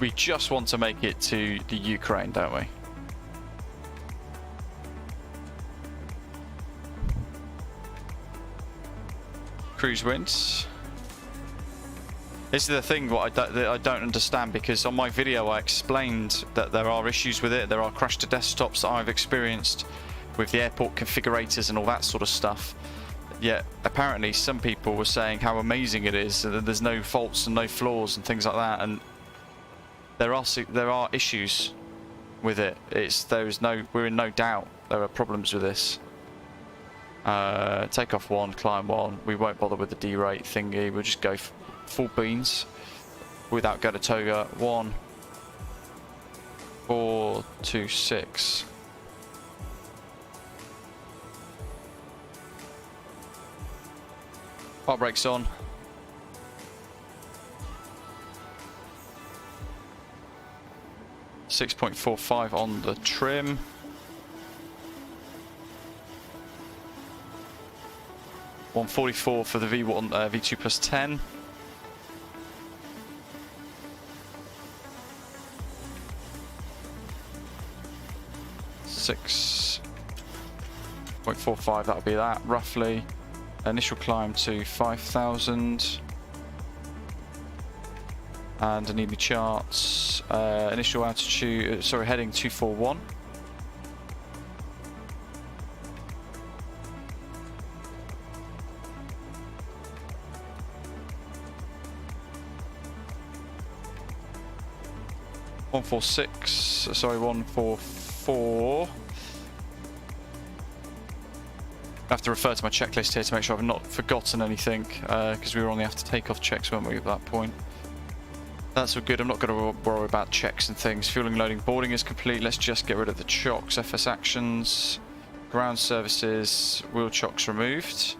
We just want to make it to the Ukraine, don't we? Cruise winds. This is the thing that I don't understand, because on my video I explained that there are issues with it. There are crash to desktops that I've experienced with the airport configurators and all that sort of stuff. Yet apparently some people were saying how amazing it is, and that there's no faults and no flaws and things like that. And there are issues with it. We're in no doubt there are problems with this. Takeoff 1, climb 1. We won't bother with the derate thingy. We'll just go full beans without go to toga. 1, 4, 2, 6. Bar brakes on. .45 on the trim. .144 for the V1, V2 plus 10. .45, that'll be that roughly. Initial climb to 5,000. And I need the charts. Initial altitude, sorry, heading 241. .146, sorry, 144. I have to refer to my checklist here to make sure I've not forgotten anything, because we were on the after takeoff checks, weren't we, at that point? That's all good. I'm not going to worry about checks and things. Fueling, loading, boarding is complete. Let's just get rid of the chocks. FS actions, ground services, wheel chocks removed.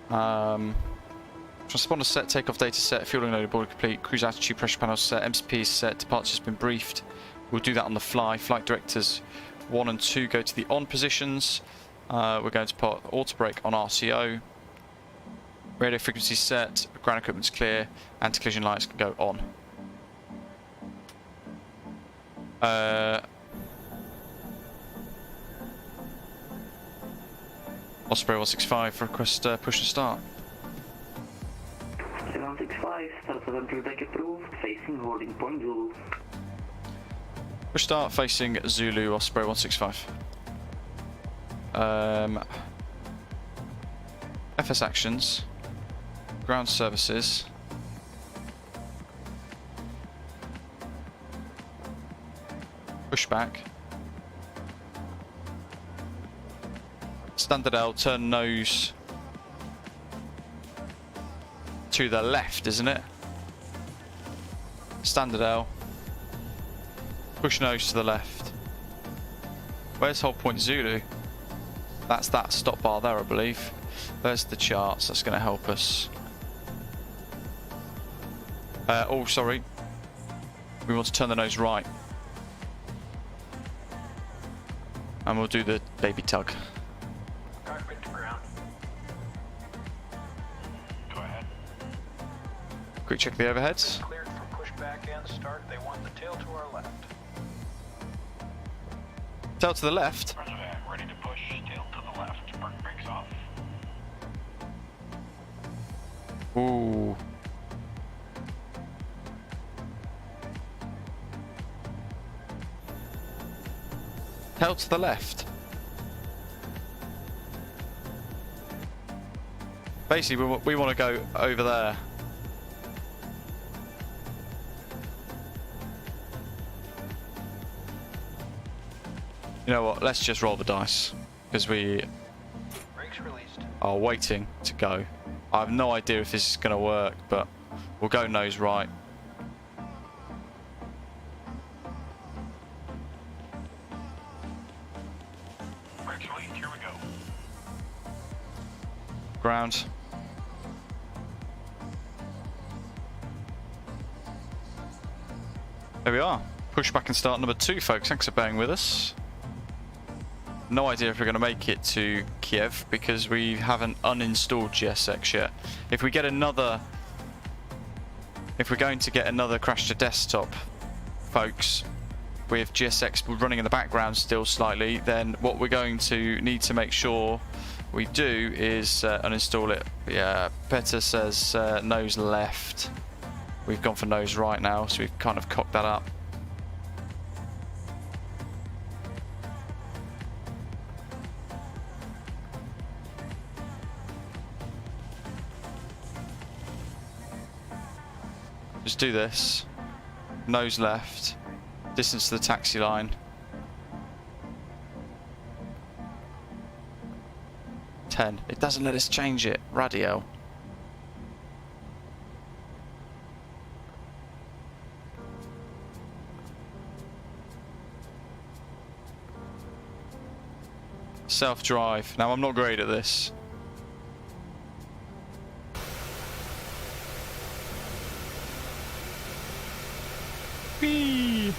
Transponder set, takeoff data set, fueling, loading, boarding complete. Cruise altitude, pressure panel set, MCP is set, departure's been briefed. We'll do that on the fly. Flight directors 1 and 2 go to the on positions. We're going to put auto brake on RCO. Radio frequency set, ground equipment's clear, anti-collision lights can go on. Osprey 165, request push to start. 765, start of control deck approved, facing holding point Zulu. Push start, facing Zulu, Osprey 165. FS actions, ground services. Pushback. Standard L, turn nose to the left, isn't it? Standard L. Push nose to the left. Where's hold point Zulu? That's that stop bar there, I believe. There's the charts, that's going to help us. Oh, sorry. We want to turn the nose right. And we'll do the baby tug. Cockpit to ground. Go ahead. Quick check the overheads. Cleared for pushback and start. They want the tail to our left. Tail to the left. Roger that. Ready to push. Tail to the left. Park brakes off. Ooh. Tail to the left. Basically, we want to go over there. You know what? Let's just roll the dice because we Brakes released. are waiting to go. I have no idea if this is going to work, but we'll go nose right. Brakes released. Here we go. Ground. There we are. Push back and start number 2, folks. Thanks for bearing with us. No idea if we're going to make it to Kyiv because we haven't uninstalled GSX yet. If we get another... If we're going to get another crash to desktop, folks, with GSX running in the background still slightly, then what we're going to need to make sure we do is uninstall it. Yeah, Petter says nose left. We've gone for nose right now, so we've kind of cocked that up. Just do this. Nose left. Distance to the taxi line. 10. It doesn't let us change it. Radio. Self-drive. Now, I'm not great at this. Whee!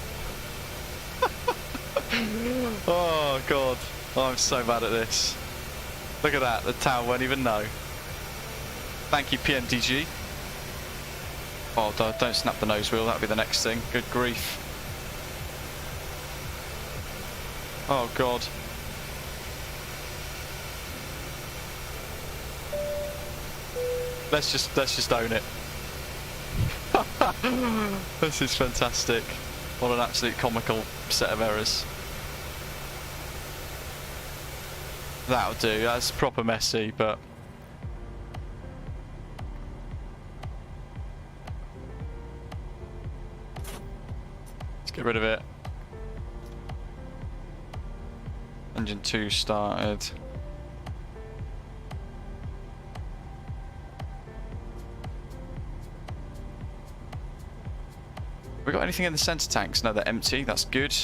Oh, God. I'm so bad at this. Look at that. The tower won't even know. Thank you, PMDG. Oh, don't snap the nose wheel. That'll be the next thing. Good grief. Oh, God. Let's just own it. This is fantastic. What an absolute comical set of errors. That'll do. That's proper messy, but let's get rid of it. Engine 2 started. We got anything in the center tanks? No, they're empty. That's good.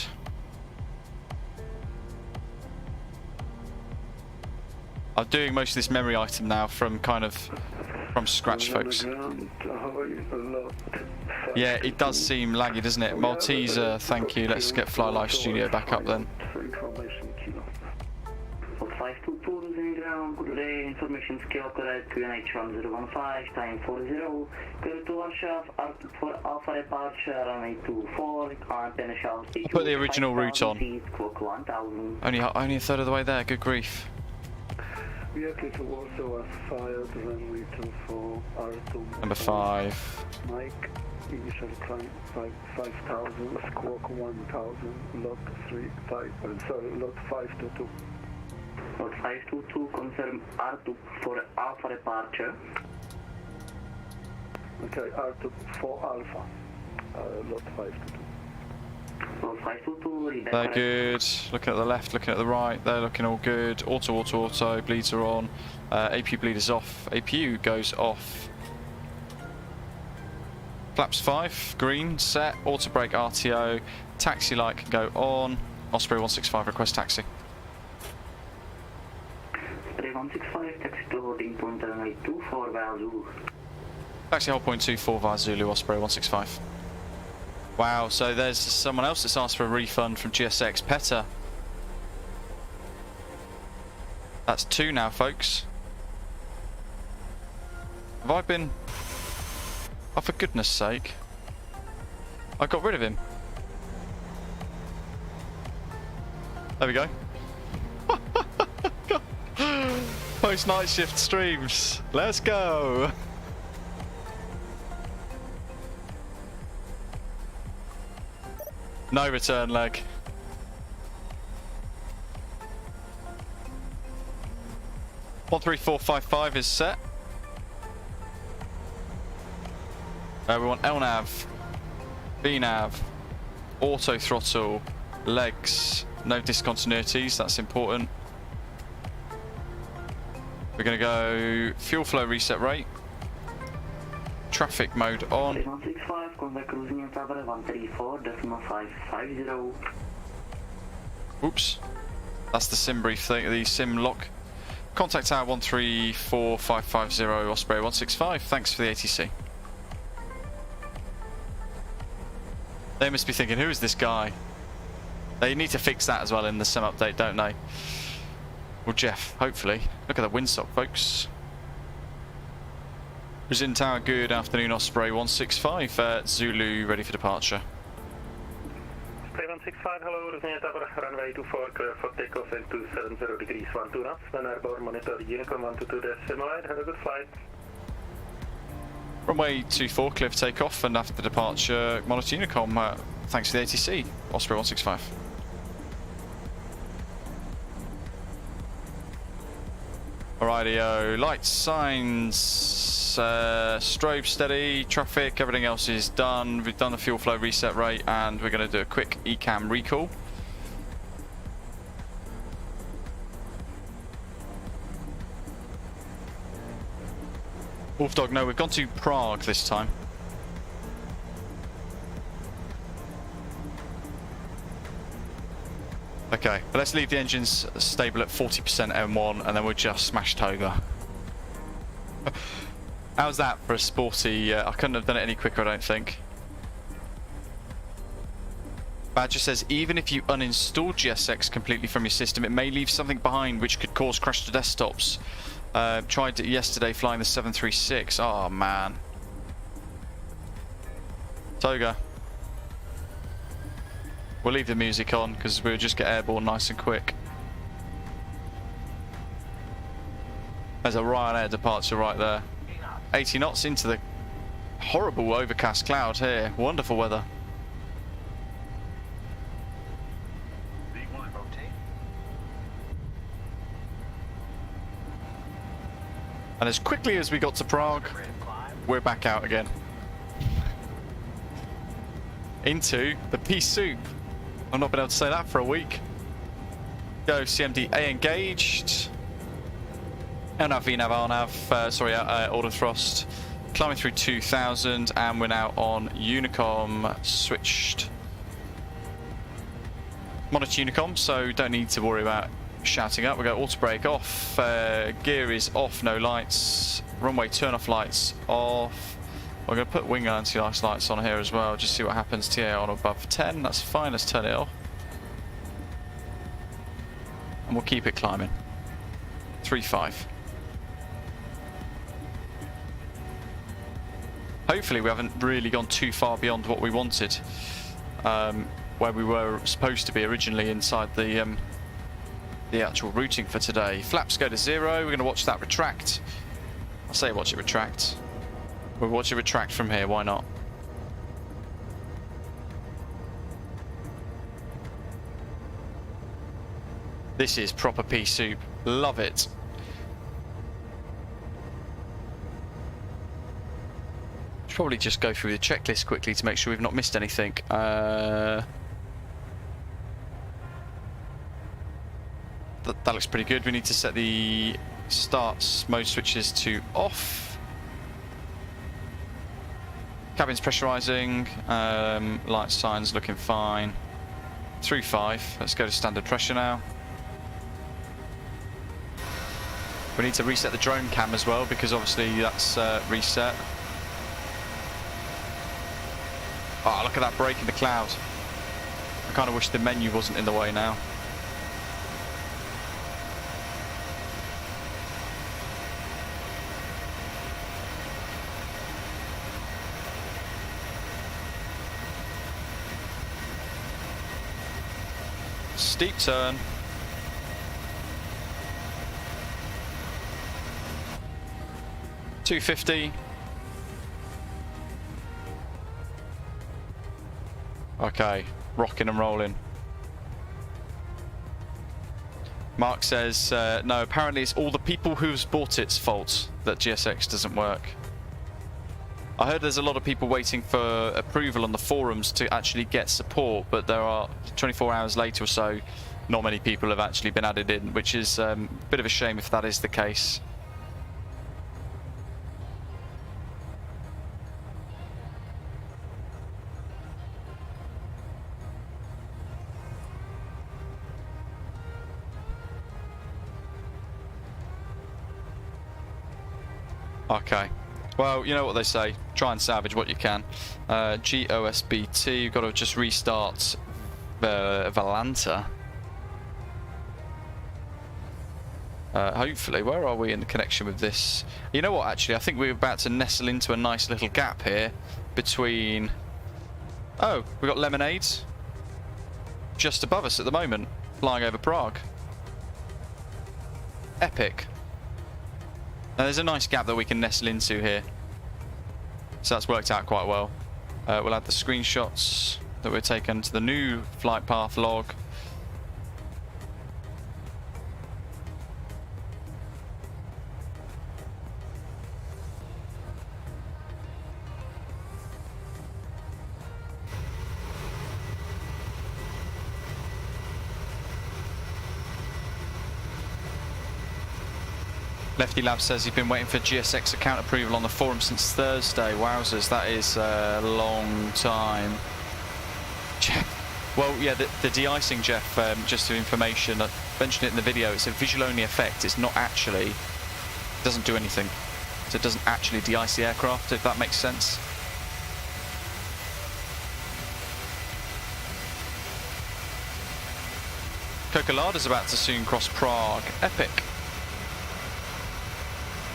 I'm doing most of this memory item now from scratch, folks. Yeah, it does seem laggy, doesn't it? Malteser, thank you. Let's get Fly Life Studio back up then. 522 losing ground, good day, information scale correct, QNH 1015, time 40, clear to Warsaw, for Alpha departure, runway 24, antenna shall speak. Put the original route on. Clock 1000. Only a third of the way there, good grief. We are clear to Warsaw as filed, runway 24, R2. Number 5. Mike, initial climb 5000, squawk 1000, lot 522. Lot 522, confirm R2 for Alpha departure. Okay, R2 for Alpha, lot 522. Lot 522, They're good. Looking at the left, looking at the right, they're looking all good. Auto, bleeds are on. APU bleed is off. APU goes off. Flaps 5, green, set. Auto brake RTO. Taxi light can go on. Osprey 165, request taxi. Osprey 165, taxi to holding point runway 24 via Zulu. Taxi hold point 24 via Zulu, Osprey 165. Wow, so there's someone else that's asked for a refund from GSX, Petter. That's 2 now, folks. Have I been... Oh, for goodness sake. I got rid of him. There we go. Post night shift streams. Let's go. No return leg. One 13455 is set. We want LNAV, VNAV, auto throttle, legs, no discontinuities, that's important. We're going to go fuel flow reset rate, traffic mode on. 165, contact cruising in tower 134.550. Oops, that's the sim brief thing, the sim lock. Contact tower 134550, Osprey 165, thanks for the ATC. They must be thinking, who is this guy? They need to fix that as well in the sim update, don't they? Well, Jeff, hopefully. Look at the windsock, folks. Brazilian Tower, good afternoon, Osprey 165. Zulu, ready for departure. Osprey 165, hello, Brazilian Tower, runway 24, clear for takeoff in 270 degrees, 12 knots. Then airborne monitor, Unicom 122.8, have a good flight. Runway 24, clear for takeoff, and after departure, monitor Unicom, thanks for the ATC, Osprey 165. Alrighty-o, lights, signs, strobe steady, traffic, everything else is done. We've done the fuel flow reset rate, and we're going to do a quick ECAM recall. Wolfdog, no, we've gone to Prague this time. Okay, but let's leave the engines stable at 40% M1 and then we'll just smash Toga. How's that for a sporty... I couldn't have done it any quicker, I don't think. Badger says, even if you uninstall GSX completely from your system, it may leave something behind which could cause crash to desktops. Tried it yesterday flying the 736. Oh man. Toga. We'll leave the music on because we'll just get airborne nice and quick. There's a Ryanair departure right there. 80 knots into the horrible overcast cloud here. Wonderful weather. And as quickly as we got to Prague, we're back out again. Into the pea soup. I've not been able to say that for a week. Go CMD A engaged. LNAV, VNAV, RNAV, auto thrust. Climbing through 2000 and we're now on Unicom switched. Monitor Unicom, so don't need to worry about shouting up. We go auto brake off, gear is off, no lights, runway turn off lights off. We're going to put wing anti-ice lights on here as well, just see what happens. TA on above 10, that's fine, let's turn it off. And we'll keep it climbing. 3-5. Hopefully we haven't really gone too far beyond what we wanted, where we were supposed to be originally inside the actual routing for today. Flaps go to 0. We're going to watch that retract. I say watch it retract. We'll watch it retract from here. Why not? This is proper pea soup. Love it. Should probably just go through the checklist quickly to make sure we've not missed anything. That looks pretty good. We need to set the start mode switches to off. Cabin's pressurizing. Light signs looking fine. 3-5. Let's go to standard pressure now. We need to reset the drone cam as well because obviously that's reset. Oh, look at that break in the cloud. I kind of wish the menu wasn't in the way now. Steep turn. $250. Okay, rocking and rolling. Mark says, no, apparently it's all the people who's bought it's fault that GSX doesn't work. I heard there's a lot of people waiting for approval on the forums to actually get support, but there are 24 hours later or so, not many people have actually been added in, which is a bit of a shame if that is the case. Okay, well, you know what they say, try and salvage what you can. GOSBT, you've got to just restart Valanta. Hopefully, where are we in the connection with this? You know what, actually, I think we're about to nestle into a nice little gap here between... Oh, we've got Lemonades just above us at the moment, flying over Prague. Epic. Now there's a nice gap that we can nestle into here. So that's worked out quite well. We'll add the screenshots that we're taken to the new flight path log. Lefty Lab says he's been waiting for GSX account approval on the forum since Thursday. Wowzers, that is a long time. Well, yeah, the de-icing, Jeff, just for information, I mentioned it in the video, it's a visual-only effect. It's not actually, it doesn't do anything. So it doesn't actually de-ice the aircraft, if that makes sense. Cocolada's about to soon cross Prague. Epic.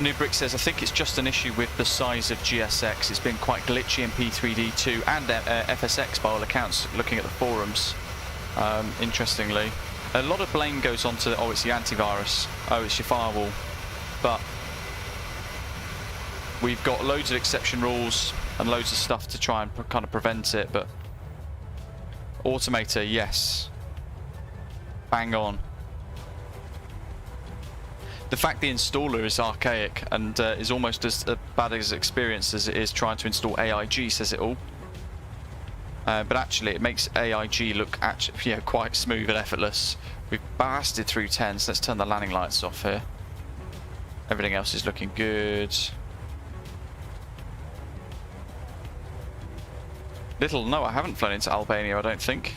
New Brick says, I think it's just an issue with the size of GSX. It's been quite glitchy in P3D2 and FSX by all accounts, looking at the forums, interestingly. A lot of blame goes on to, oh, it's the antivirus, oh, it's your firewall. But we've got loads of exception rules and loads of stuff to try and kind of prevent it, but Automator, yes. Bang on. The fact the installer is archaic and is almost as bad as experience as it is trying to install AIG says it all. But actually it makes AIG look quite smooth and effortless. We've blasted through 10, so let's turn the landing lights off here. Everything else is looking good. No, I haven't flown into Albania, I don't think.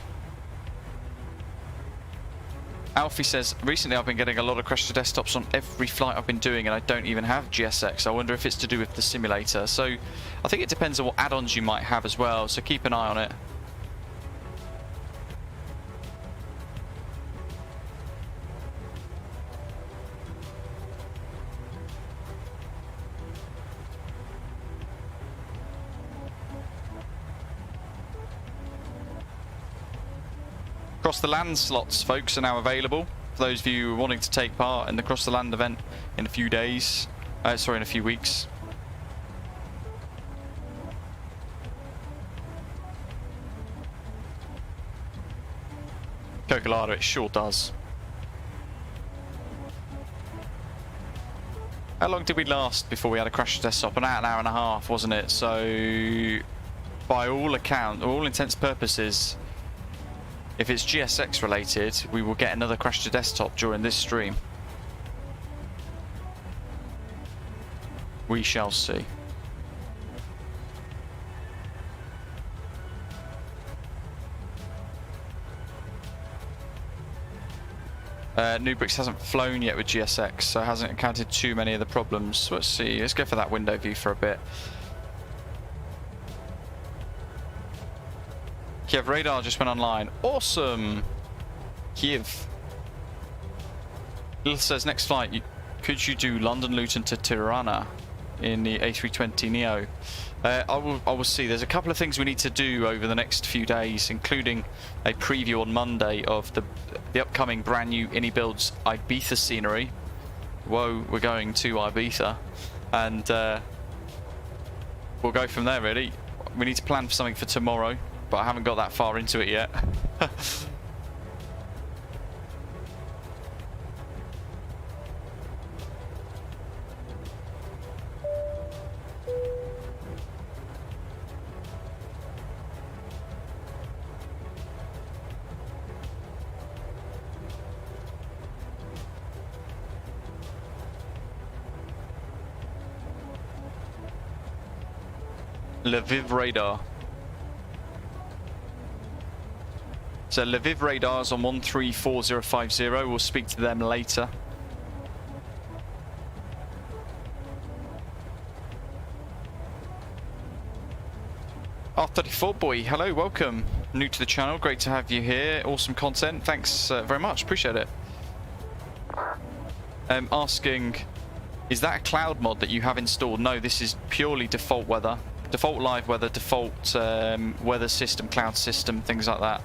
Alfie says, recently I've been getting a lot of crash to desktops on every flight I've been doing and I don't even have GSX. I wonder if it's to do with the simulator. So I think it depends on what add-ons you might have as well, so keep an eye on it. Cross the land slots, folks, are now available for those of you wanting to take part in the Cross the Land event in a few days. Sorry, in a few weeks. Cocolada, it sure does. How long did we last before we had a crash desktop? An hour and a half, wasn't it? So, by all intents and purposes, if it's GSX related, we will get another crash to desktop during this stream. We shall see. Nubrix hasn't flown yet with GSX, so hasn't encountered too many of the problems. Let's see, let's go for that window view for a bit. Kyiv radar just went online. Awesome! Kyiv. Lil says, next flight, could you do London Luton to Tirana in the A320 Neo? I will see. There's a couple of things we need to do over the next few days, including a preview on Monday of the upcoming brand new Innie Builds Ibiza scenery. Whoa, we're going to Ibiza, and we'll go from there. Really, we need to plan for something for tomorrow, but I haven't got that far into it yet. Lviv radar. So Lviv radars on 134050. We'll speak to them later. R34 boy, hello, welcome. New to the channel, great to have you here. Awesome content, thanks very much, appreciate it. Asking, is that a cloud mod that you have installed? No, this is purely default weather. Default live weather, default weather system, cloud system, things like that.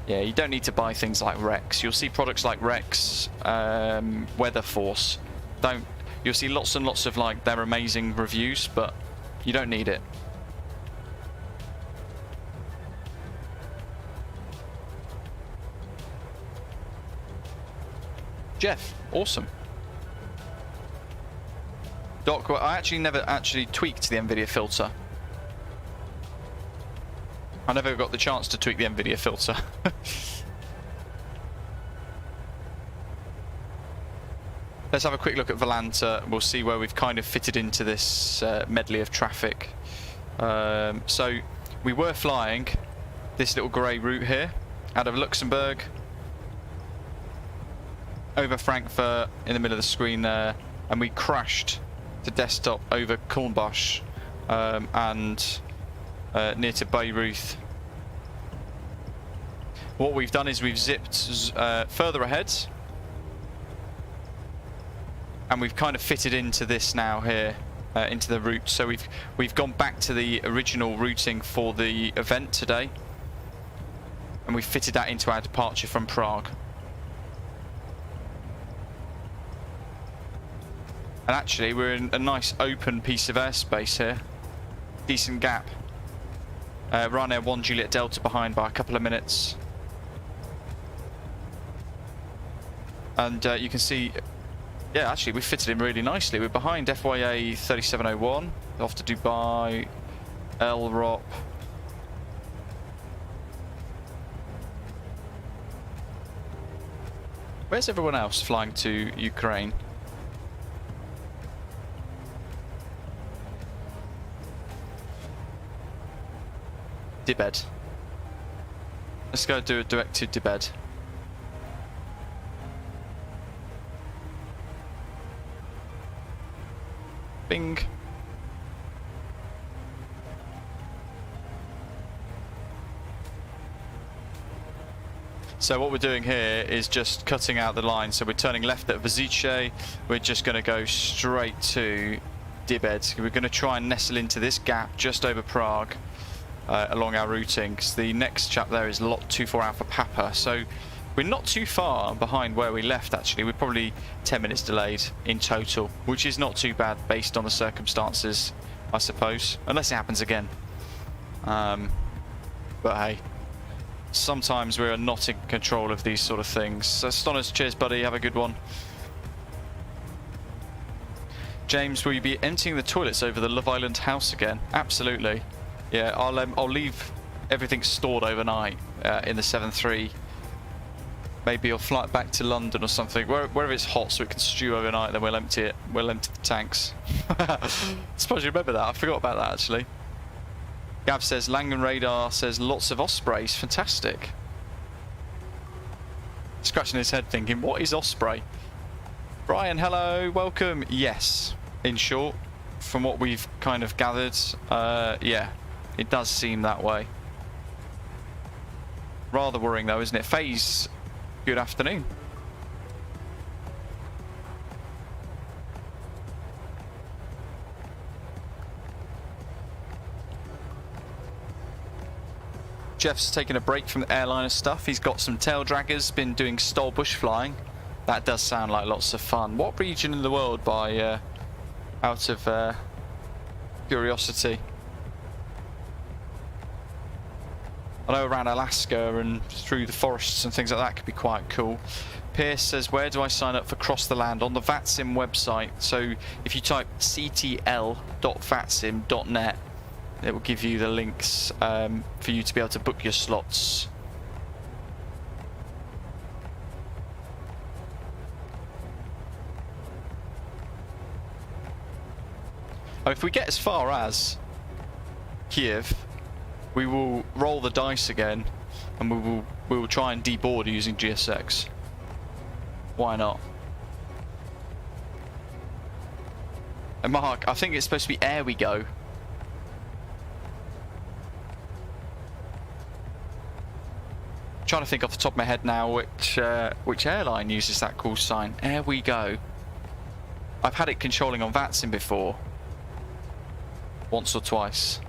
Yeah, you don't need to buy things like Rex. You'll see products like Rex, Weather Force. You'll see lots and lots of like their amazing reviews, but you don't need it. Jeff, awesome. Doc, well, I actually never tweaked the NVIDIA filter. I never got the chance to tweak the NVIDIA filter. Let's have a quick look at Volanta. We'll see where we've kind of fitted into this medley of traffic. So we were flying this little grey route here out of Luxembourg over Frankfurt in the middle of the screen there, and we crashed to desktop over Kulmbach and near to Beirut. What we've done is we've zipped further ahead, and we've kind of fitted into this now here, into the route. So we've gone back to the original routing for the event today, and we've fitted that into our departure from Prague. And actually, we're in a nice open piece of airspace here. Decent gap. Ryanair 1 Juliet Delta behind by a couple of minutes. And you can see, yeah, actually, we fitted in really nicely. We're behind FYA 3701, off to Dubai, LROP. Where's everyone else flying to Ukraine? Dibed. Let's go do a direct to Dibed. Bing. So what we're doing here is just cutting out the line. So we're turning left at Vazice. We're just going to go straight to Dibed. We're going to try and nestle into this gap just over Prague. along our routing, because the next chap there is Lot 24 Alpha Papa, so we're not too far behind where we left actually. We're probably 10 minutes delayed in total, which is not too bad based on the circumstances, I suppose, unless it happens again. But hey, sometimes we are not in control of these sort of things. So Stoners, cheers buddy, have a good one. James, will you be emptying the toilets over the Love Island house again? Absolutely. Yeah, I'll leave everything stored overnight in the 7-3. Maybe you'll fly it back to London or something, wherever it's hot, so it can stew overnight. Then we'll empty it. We'll empty the tanks. I suppose you remember that. I forgot about that actually. Gav says Langan radar says lots of ospreys. Fantastic. Scratching his head, thinking, what is osprey? Brian, hello, welcome. Yes, in short, from what we've kind of gathered, yeah, it does seem that way. Rather worrying though, isn't it? FaZe, good afternoon. Jeff's taking a break from the airliner stuff. He's got some tail draggers, been doing stole bush flying. That does sound like lots of fun. What region in the world, by out of curiosity? I know around Alaska and through the forests and things like that could be quite cool. Pierce says, where do I sign up for Cross the Land? On the VATSIM website. So if you type ctl.vatsim.net, it will give you the links for you to be able to book your slots. Oh, if we get as far as Kyiv, we will roll the dice again, and we will try and deboard using GSX. Why not? And Mark, I think it's supposed to be air we go. Trying to think off the top of my head now which airline uses that call sign. Air we go. I've had it controlling on VATSIM before. Once or twice.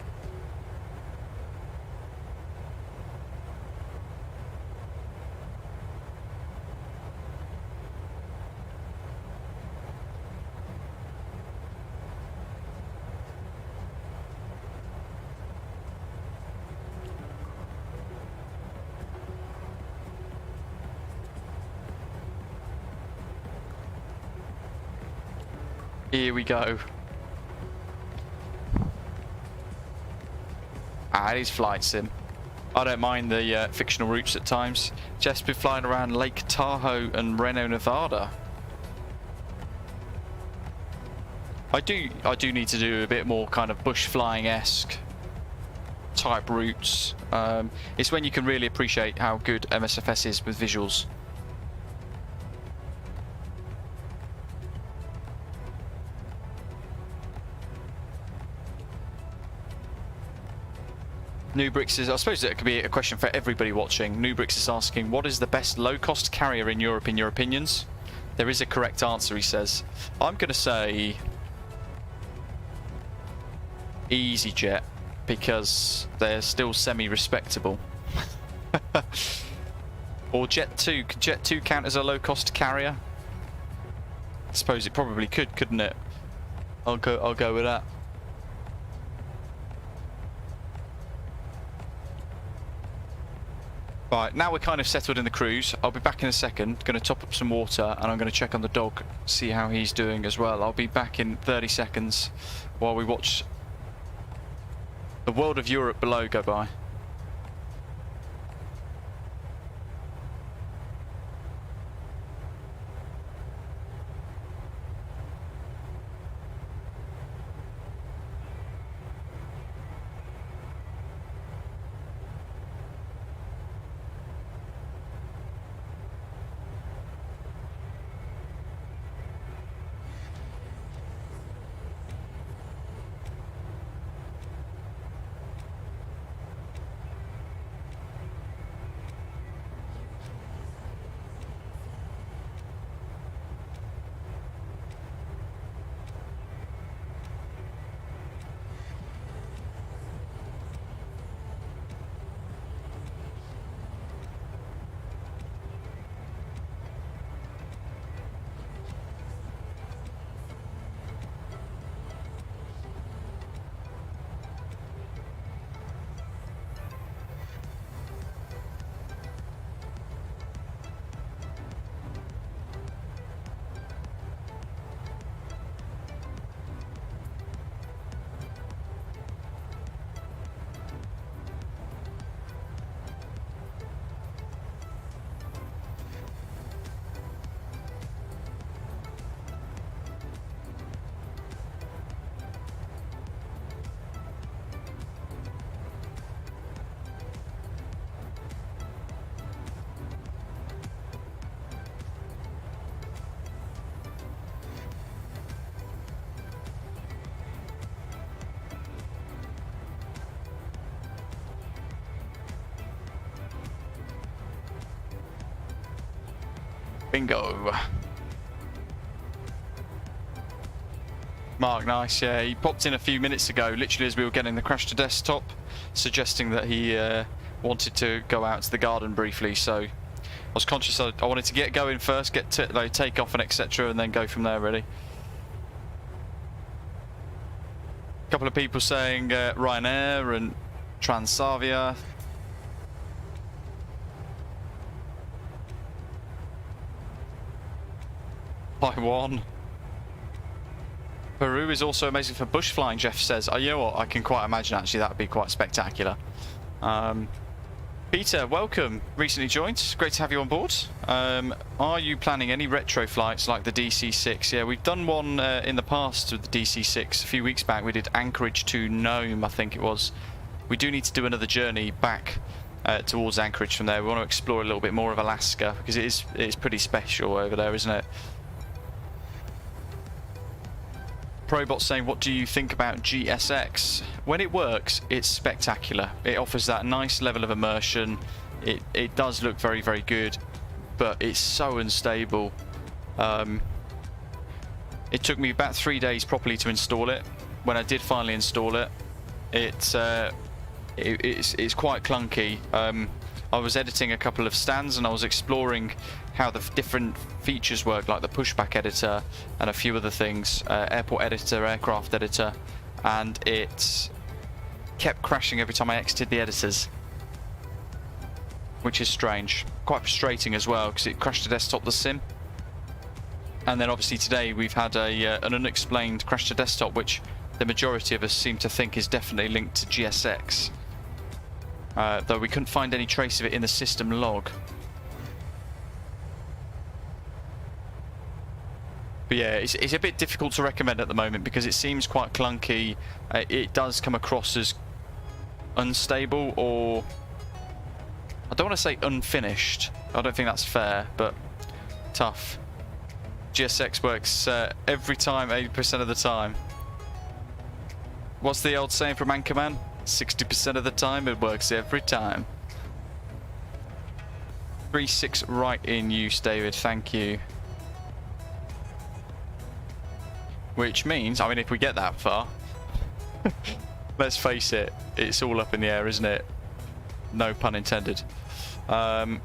Here we go. Ah, it is flight sim. I don't mind the fictional routes at times. Jeff's been flying around Lake Tahoe and Reno, Nevada. I do need to do a bit more kind of bush flying-esque type routes. It's when you can really appreciate how good MSFS is with visuals. Nubrix is, I suppose it could be a question for everybody watching. Nubrix is asking, what is the best low-cost carrier in Europe in your opinions? There is a correct answer, he says. I'm going to say EasyJet, because they're still semi-respectable. Or Jet2. Could Jet2 count as a low-cost carrier? I suppose it probably could, couldn't it? I'll go with that. Right, now we're kind of settled in the cruise. I'll be back in a second. Going to top up some water, and I'm going to check on the dog, see how he's doing as well. I'll be back in 30 seconds while we watch the world of Europe below go by. Bingo. Mark, nice. Yeah, he popped in a few minutes ago, literally as we were getting the crash to desktop, suggesting that he wanted to go out to the garden briefly. So I was conscious I wanted to get going first, get to like, take off and etc., and then go from there. Really. A couple of people saying Ryanair and Transavia. Taiwan. Peru is also amazing for bush flying, Jeff says. You know what, I can quite imagine actually that would be quite spectacular. Peter, welcome. Recently joined. Great to have you on board. Are you planning any retro flights like the DC-6? Yeah, we've done one in the past with the DC-6. A few weeks back we did Anchorage to Nome, I think it was. We do need to do another journey back towards Anchorage from there. We want to explore a little bit more of Alaska because it is pretty special over there, isn't it? Probot saying, what do you think about GSX? When it works, it's spectacular. It offers that nice level of immersion. It does look very, very good, but it's so unstable. It took me about 3 days properly to install it. When I did finally install it, it's quite clunky. I was editing a couple of stands and I was exploring how the different features work, like the pushback editor and a few other things, airport editor, aircraft editor, and it kept crashing every time I exited the editors, which is strange. Quite frustrating as well because it crashed to desktop the sim. And then obviously today we've had an unexplained crash to desktop, which the majority of us seem to think is definitely linked to GSX. Though we couldn't find any trace of it in the system log. But yeah, it's a bit difficult to recommend at the moment because it seems quite clunky. It does come across as unstable, or I don't want to say unfinished. I don't think that's fair, but tough. GSX works every time, 80% of the time. What's the old saying from Anchorman? 60% of the time, it works every time. 3-6 right in use, David, thank you. Which means, I mean, if we get that far, let's face it, it's all up in the air, isn't it? No pun intended. There's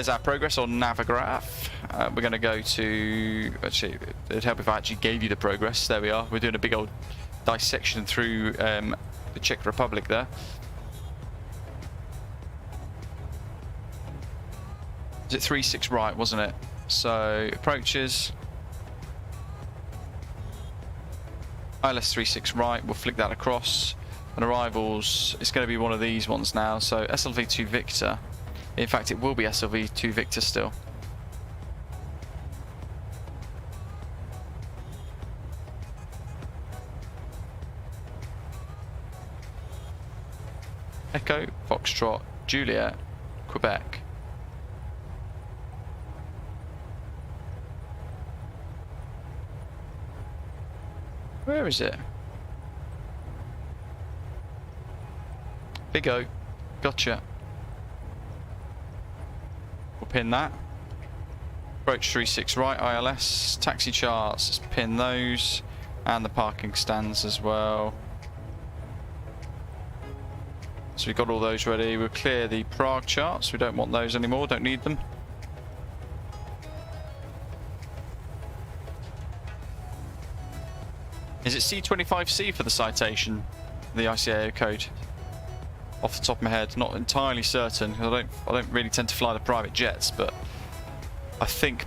our progress on Navigraph. We're going to go to, actually, it'd help if I actually gave you the progress. There we are. We're doing a big old dissection through the Czech Republic there. Is it 3-6 right, wasn't it? So approaches. ILS 3-6 right, we'll flick that across. And arrivals, it's going to be one of these ones now. So SLV2 Victor. In fact, it will be SLV2 Victor still. Echo, Foxtrot, Juliet, Quebec. Where is it? Big O. Gotcha. We'll pin that. Approach 3-6 right, ILS. Taxi charts, let's pin those. And the parking stands as well. So we've got all those ready. We'll clear the Prague charts. We don't want those anymore, don't need them. Is it C25C for the citation, the ICAO code? Off the top of my head, not entirely certain. I don't really tend to fly the private jets, but I think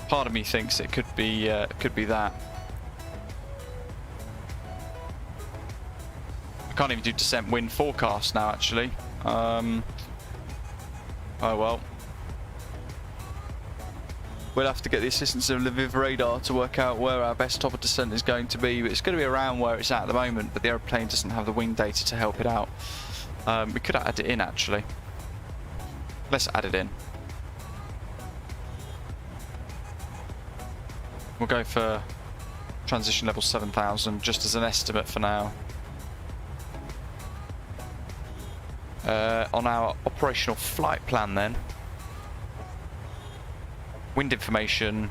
part of me thinks it could be that. I can't even do descent wind forecast now, actually. Oh well. We'll have to get the assistance of Lviv radar to work out where our best top of descent is going to be. But it's going to be around where it's at the moment, but the aeroplane doesn't have the wing data to help it out. We could add it in, actually. Let's add it in. We'll go for transition level 7000, just as an estimate for now. On our operational flight plan then, Wind information.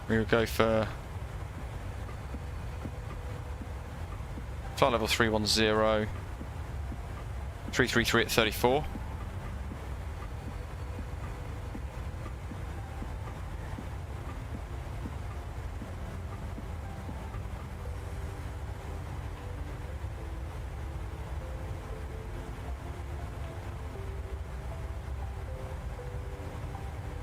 We will go for flight level 310, 333 at 34.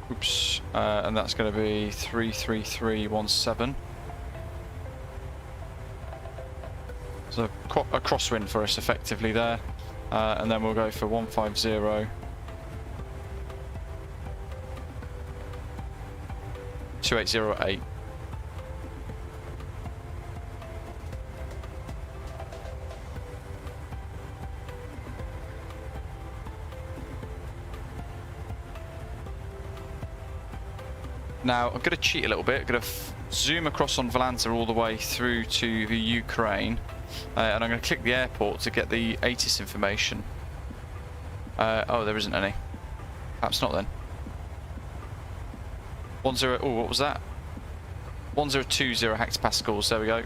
Oops, and that's going to be 33317. So a crosswind for us effectively there, and then we'll go for 150, 2808. Now, I'm going to cheat a little bit. I'm going to zoom across on Volanta all the way through to the Ukraine. And I'm going to click the airport to get the ATIS information. Oh, there isn't any. Perhaps not then. 10... Oh, what was that? 1020 hectopascals. There we go.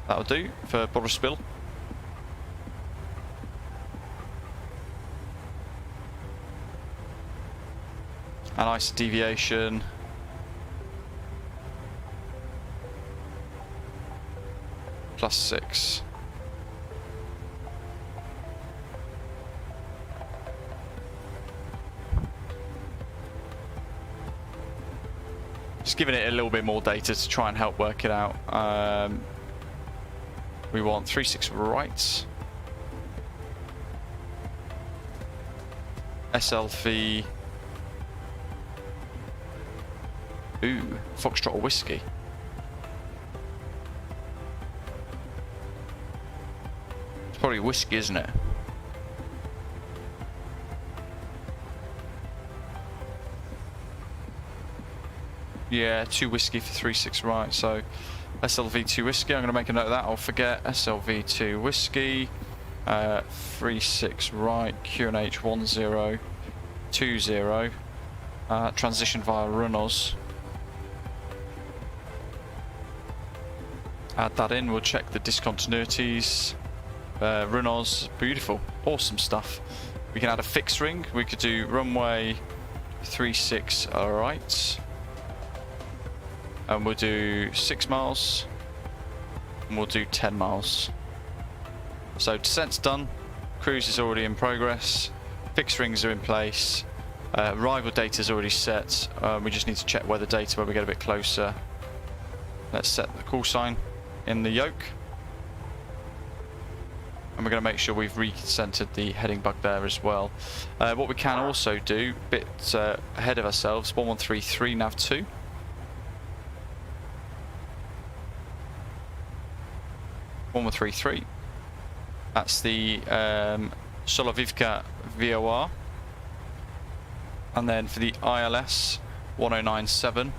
That'll do for Borospil. And ISA deviation. +6. Just giving it a little bit more data to try and help work it out. We want 36 right. SLV. Ooh, Foxtrot or Whiskey. It's probably Whiskey, isn't it? Yeah, 2 Whiskey for 36 right, so SLV2 Whiskey, I'm going to make a note of that, I'll forget. SLV2 Whiskey, 36 right, QNH 1020, transition via Runnels. Add that in, we'll check the discontinuities. Runnels, beautiful, awesome stuff. We can add a fixed ring, we could do runway 36 right. And we'll do 6 miles, and we'll do 10 miles. So descent's done, cruise is already in progress, fixed rings are in place, arrival data is already set. We just need to check weather data when we get a bit closer. Let's set the call sign in the yoke. And we're going to make sure we've recentered the heading bug there as well. What we can also do, a bit ahead of ourselves, 1133 nav 2. 1133. That's the Solovivka VOR. And then for the ILS 1097,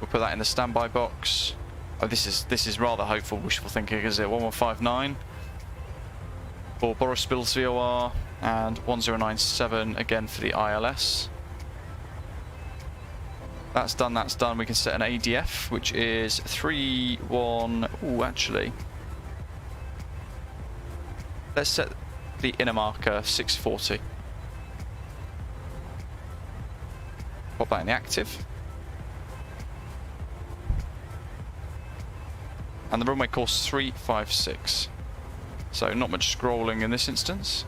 we'll put that in the standby box. Oh, this is rather hopeful, wishful thinking, is it? 1159 for Borospil's VOR, and 1097 again for the ILS. That's done, that's done. We can set an ADF, which is 31... Ooh, actually. Let's set the inner marker 640. Pop that in the active. And the runway course 356. So not much scrolling in this instance.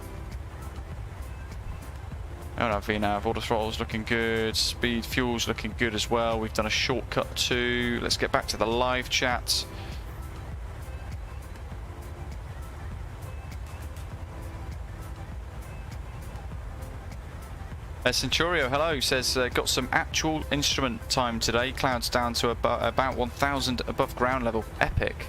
VNAV, auto throttle's looking good, speed, fuel's looking good as well. We've done a shortcut too. Let's get back to the live chat. Centurio, hello, says got some actual instrument time today. Clouds down to about 1,000 above ground level. Epic.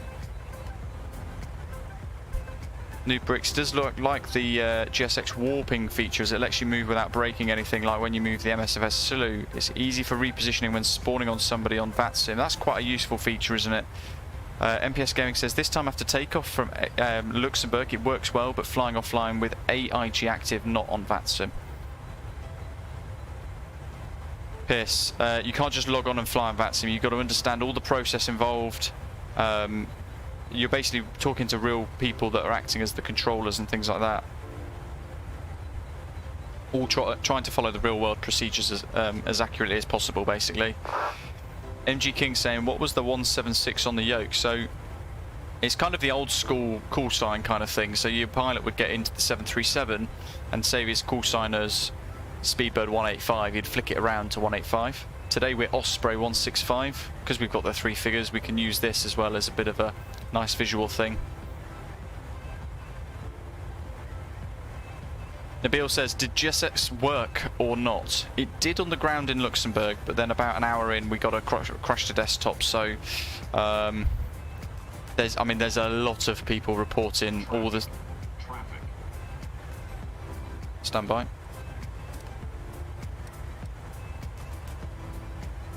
New bricks does look like the GSX warping features. It lets you move without breaking anything, like when you move the MSFS Sulu. It's easy for repositioning when spawning on somebody on VATSIM. That's quite a useful feature, isn't it? MPS Gaming says this time after takeoff from Luxembourg it works well, but flying offline with AIG active, not on VATSIM. piss. You can't just log on and fly on VATSIM. You've got to understand all the process involved. You're basically talking to real people that are acting as the controllers and things like that. All trying to follow the real world procedures as accurately as possible, basically. MG King saying, what was the 176 on the yoke? So it's kind of the old school call sign kind of thing. So your pilot would get into the 737 and save his call sign as Speedbird 185. He'd flick it around to 185. Today we're Osprey 165. Because we've got the 3 figures, we can use this as well as a bit of a nice visual thing. Nabil says, did GSX work or not? It did on the ground in Luxembourg, but then about an hour in we got a crash to desktop. So there's a lot of people reporting all the stand by.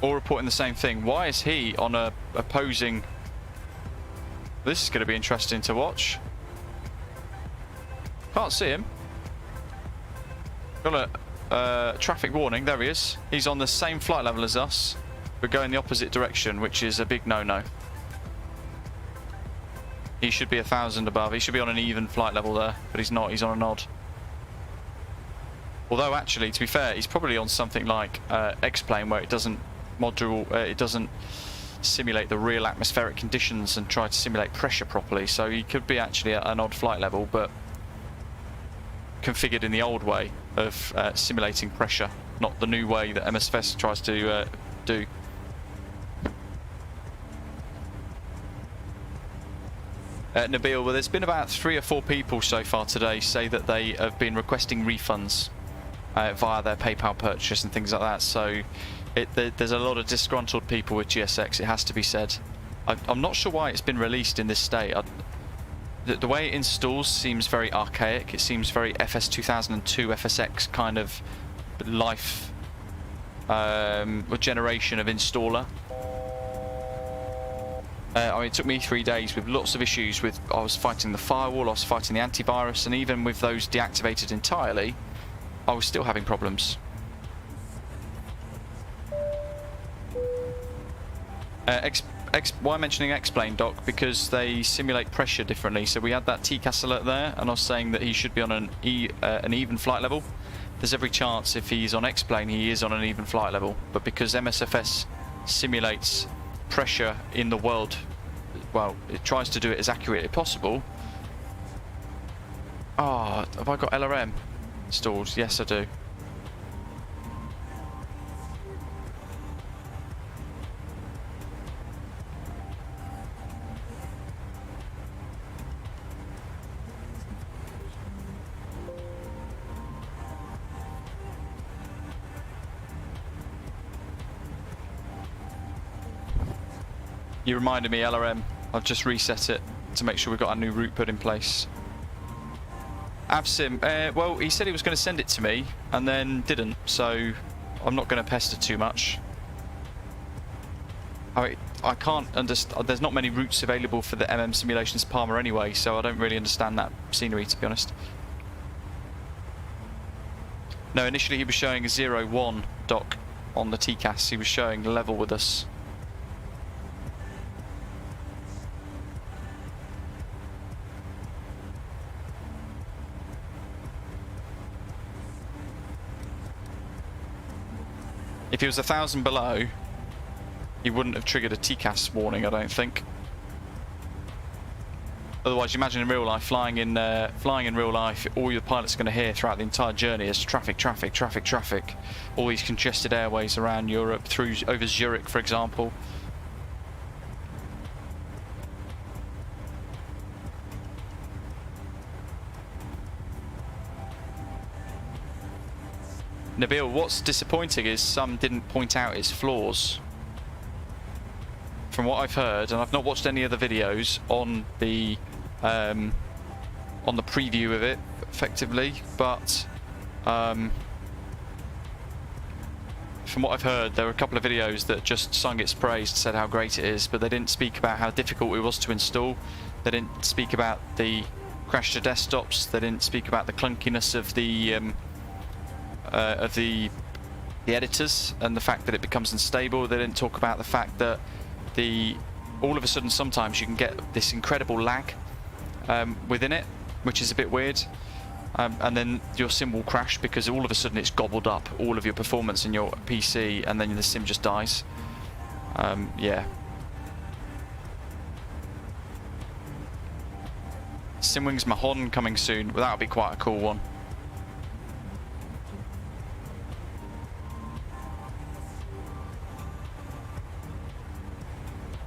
All reporting the same thing. Why is he on a opposing? This is going to be interesting to watch. Can't see him. Got a traffic warning. There he is. He's on the same flight level as us, but going the opposite direction, which is a big no-no. He should be 1,000 above. He should be on an even flight level there, but he's not. He's on a nod. Although, actually, to be fair, he's probably on something like X-plane, where it doesn't it doesn't simulate the real atmospheric conditions and try to simulate pressure properly. So he could be actually at an odd flight level, but configured in the old way of simulating pressure, not the new way that MSFS tries to do. Nabil, well, there's been about 3 or 4 people so far today say that they have been requesting refunds via their PayPal purchase and things like that. So there's a lot of disgruntled people with GSX, it has to be said. I'm not sure why it's been released in this state. The way it installs seems very archaic. It seems very FS 2002 FSX kind of life generation of installer. I mean, it took me 3 days with lots of issues with, I was fighting the firewall, I was fighting the antivirus, and even with those deactivated entirely, I was still having problems. Why mentioning X-plane, Doc? Because they simulate pressure differently. So we had that TCAS alert there, and I was saying that he should be on an even flight level. There's every chance if he's on X-plane, he is on an even flight level. But because MSFS simulates pressure in the world, well, it tries to do it as accurately as possible. Oh, have I got LRM installed? Yes, I do. You reminded me, LRM. I've just reset it to make sure we've got our new route put in place. VATSIM, well, he said he was going to send it to me and then didn't, so I'm not going to pester too much. I can't understand. There's not many routes available for the MM Simulations Palmer anyway, so I don't really understand that scenery, to be honest. No, initially he was showing a 0-1 dock on the TCAS. He was showing level with us. If he was 1,000 below, he wouldn't have triggered a TCAS warning, I don't think. Otherwise, you imagine in real life, flying in real life, all your pilot's going to hear throughout the entire journey is traffic, traffic, traffic, traffic. All these congested airways around Europe, over Zurich, for example. Nabil, what's disappointing is some didn't point out its flaws. From what I've heard, and I've not watched any other videos on the preview of it, effectively, but from what I've heard, there were a couple of videos that just sung its praise and said how great it is, but they didn't speak about how difficult it was to install. They didn't speak about the crash to desktops. They didn't speak about the clunkiness of the the editors and the fact that it becomes unstable. They didn't talk about the fact that all of a sudden sometimes you can get this incredible lag within it, which is a bit weird. And then your sim will crash because all of a sudden it's gobbled up all of your performance in your PC, and then the sim just dies. Yeah. Simwings Mahon coming soon. Well, that'll be quite a cool one.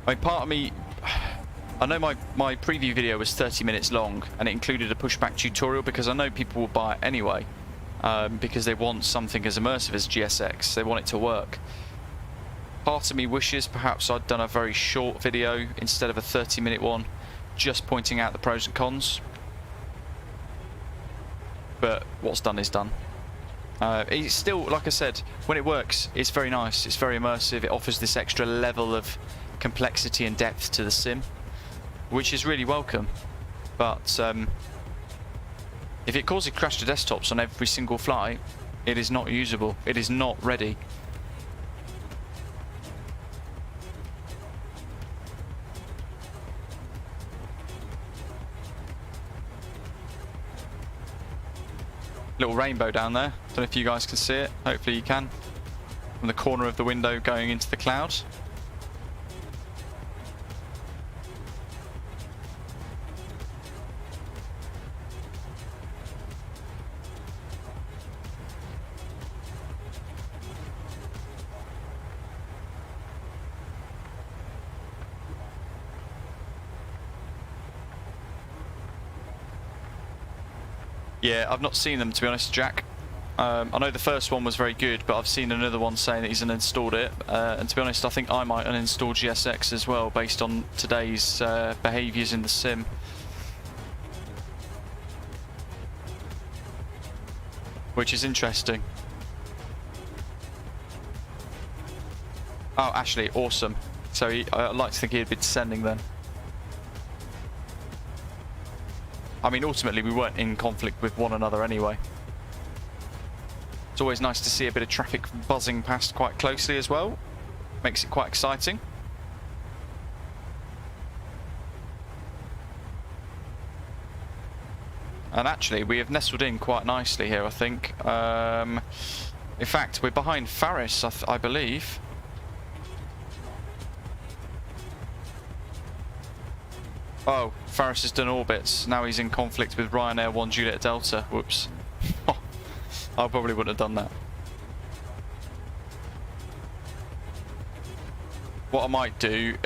I mean, part of me, I know my preview video was 30 minutes long and it included a pushback tutorial because I know people will buy it anyway because they want something as immersive as GSX. They want it to work. Part of me wishes perhaps I'd done a very short video instead of a 30-minute one, just pointing out the pros and cons. But what's done is done. It's still, like I said, when it works, it's very nice. It's very immersive. It offers this extra level of complexity and depth to the sim, which is really welcome. But if it causes crash to desktops on every single flight, it is not usable. It is not ready. Little rainbow down there. Don't know if you guys can see it. Hopefully you can. From the corner of the window going into the cloud. Yeah, I've not seen them, to be honest, Jack. I know the first one was very good, but I've seen another one saying that he's uninstalled it. And to be honest, I think I might uninstall GSX as well, based on today's behaviours in the sim. Which is interesting. Oh, actually, awesome. So I'd like to think he'd be descending then. I mean, ultimately, we weren't in conflict with one another anyway. It's always nice to see a bit of traffic buzzing past quite closely as well. Makes it quite exciting. And actually, we have nestled in quite nicely here, I think. In fact, we're behind Faris, I believe. Oh, Faris has done orbits. Now he's in conflict with Ryanair 1 Juliet Delta. Whoops. I probably wouldn't have done that. What I might do,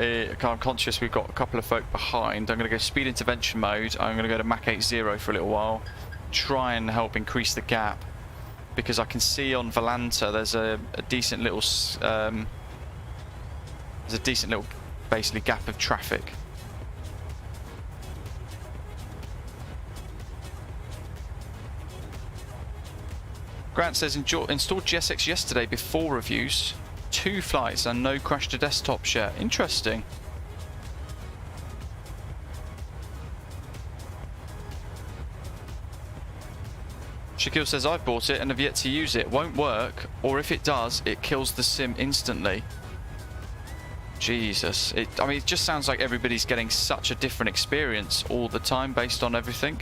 I'm conscious we've got a couple of folk behind. I'm going to go speed intervention mode. I'm going to go to Mach 80 for a little while. Try and help increase the gap. Because I can see on Volanta there's a decent little... basically, gap of traffic. Grant says, installed GSX yesterday before reviews. 2 flights and no crash to desktop share. Interesting. Shaquille says, I've bought it and have yet to use it. Won't work, or if it does, it kills the sim instantly. Jesus. I mean, it just sounds like everybody's getting such a different experience all the time based on everything.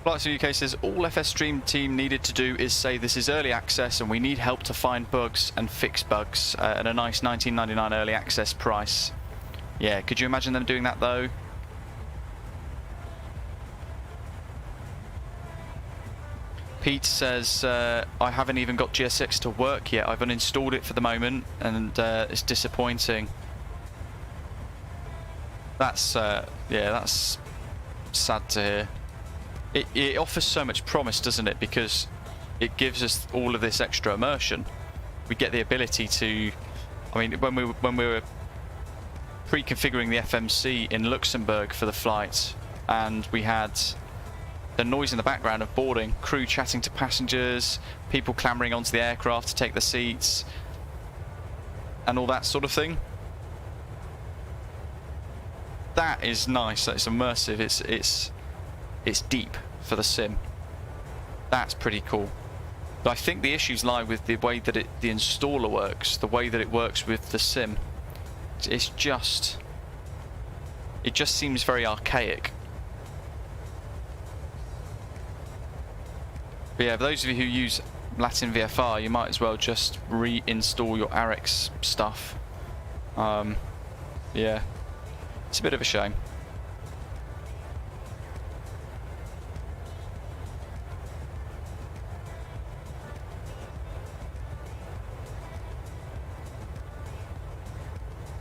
Flights to UK says, all FS Stream team needed to do is say this is early access and we need help to find bugs and fix bugs at a nice $19.99 early access price. Yeah, could you imagine them doing that though? Pete says, I haven't even got GSX to work yet. I've uninstalled it for the moment, and it's disappointing. That's, yeah, that's sad to hear. It offers so much promise, doesn't it? Because it gives us all of this extra immersion. We get the ability to, I mean, when we were pre-configuring the FMC in Luxembourg for the flight, and we had the noise in the background of boarding, crew chatting to passengers, people clambering onto the aircraft to take the seats, and all that sort of thing. That is nice. That's immersive. It's deep for the sim. That's pretty cool. But I think the issues lie with the way that the installer works, the way that it works with the sim. It just seems very archaic. But yeah, for those of you who use Latin VFR, you might as well just reinstall your AREX stuff. Yeah, it's a bit of a shame.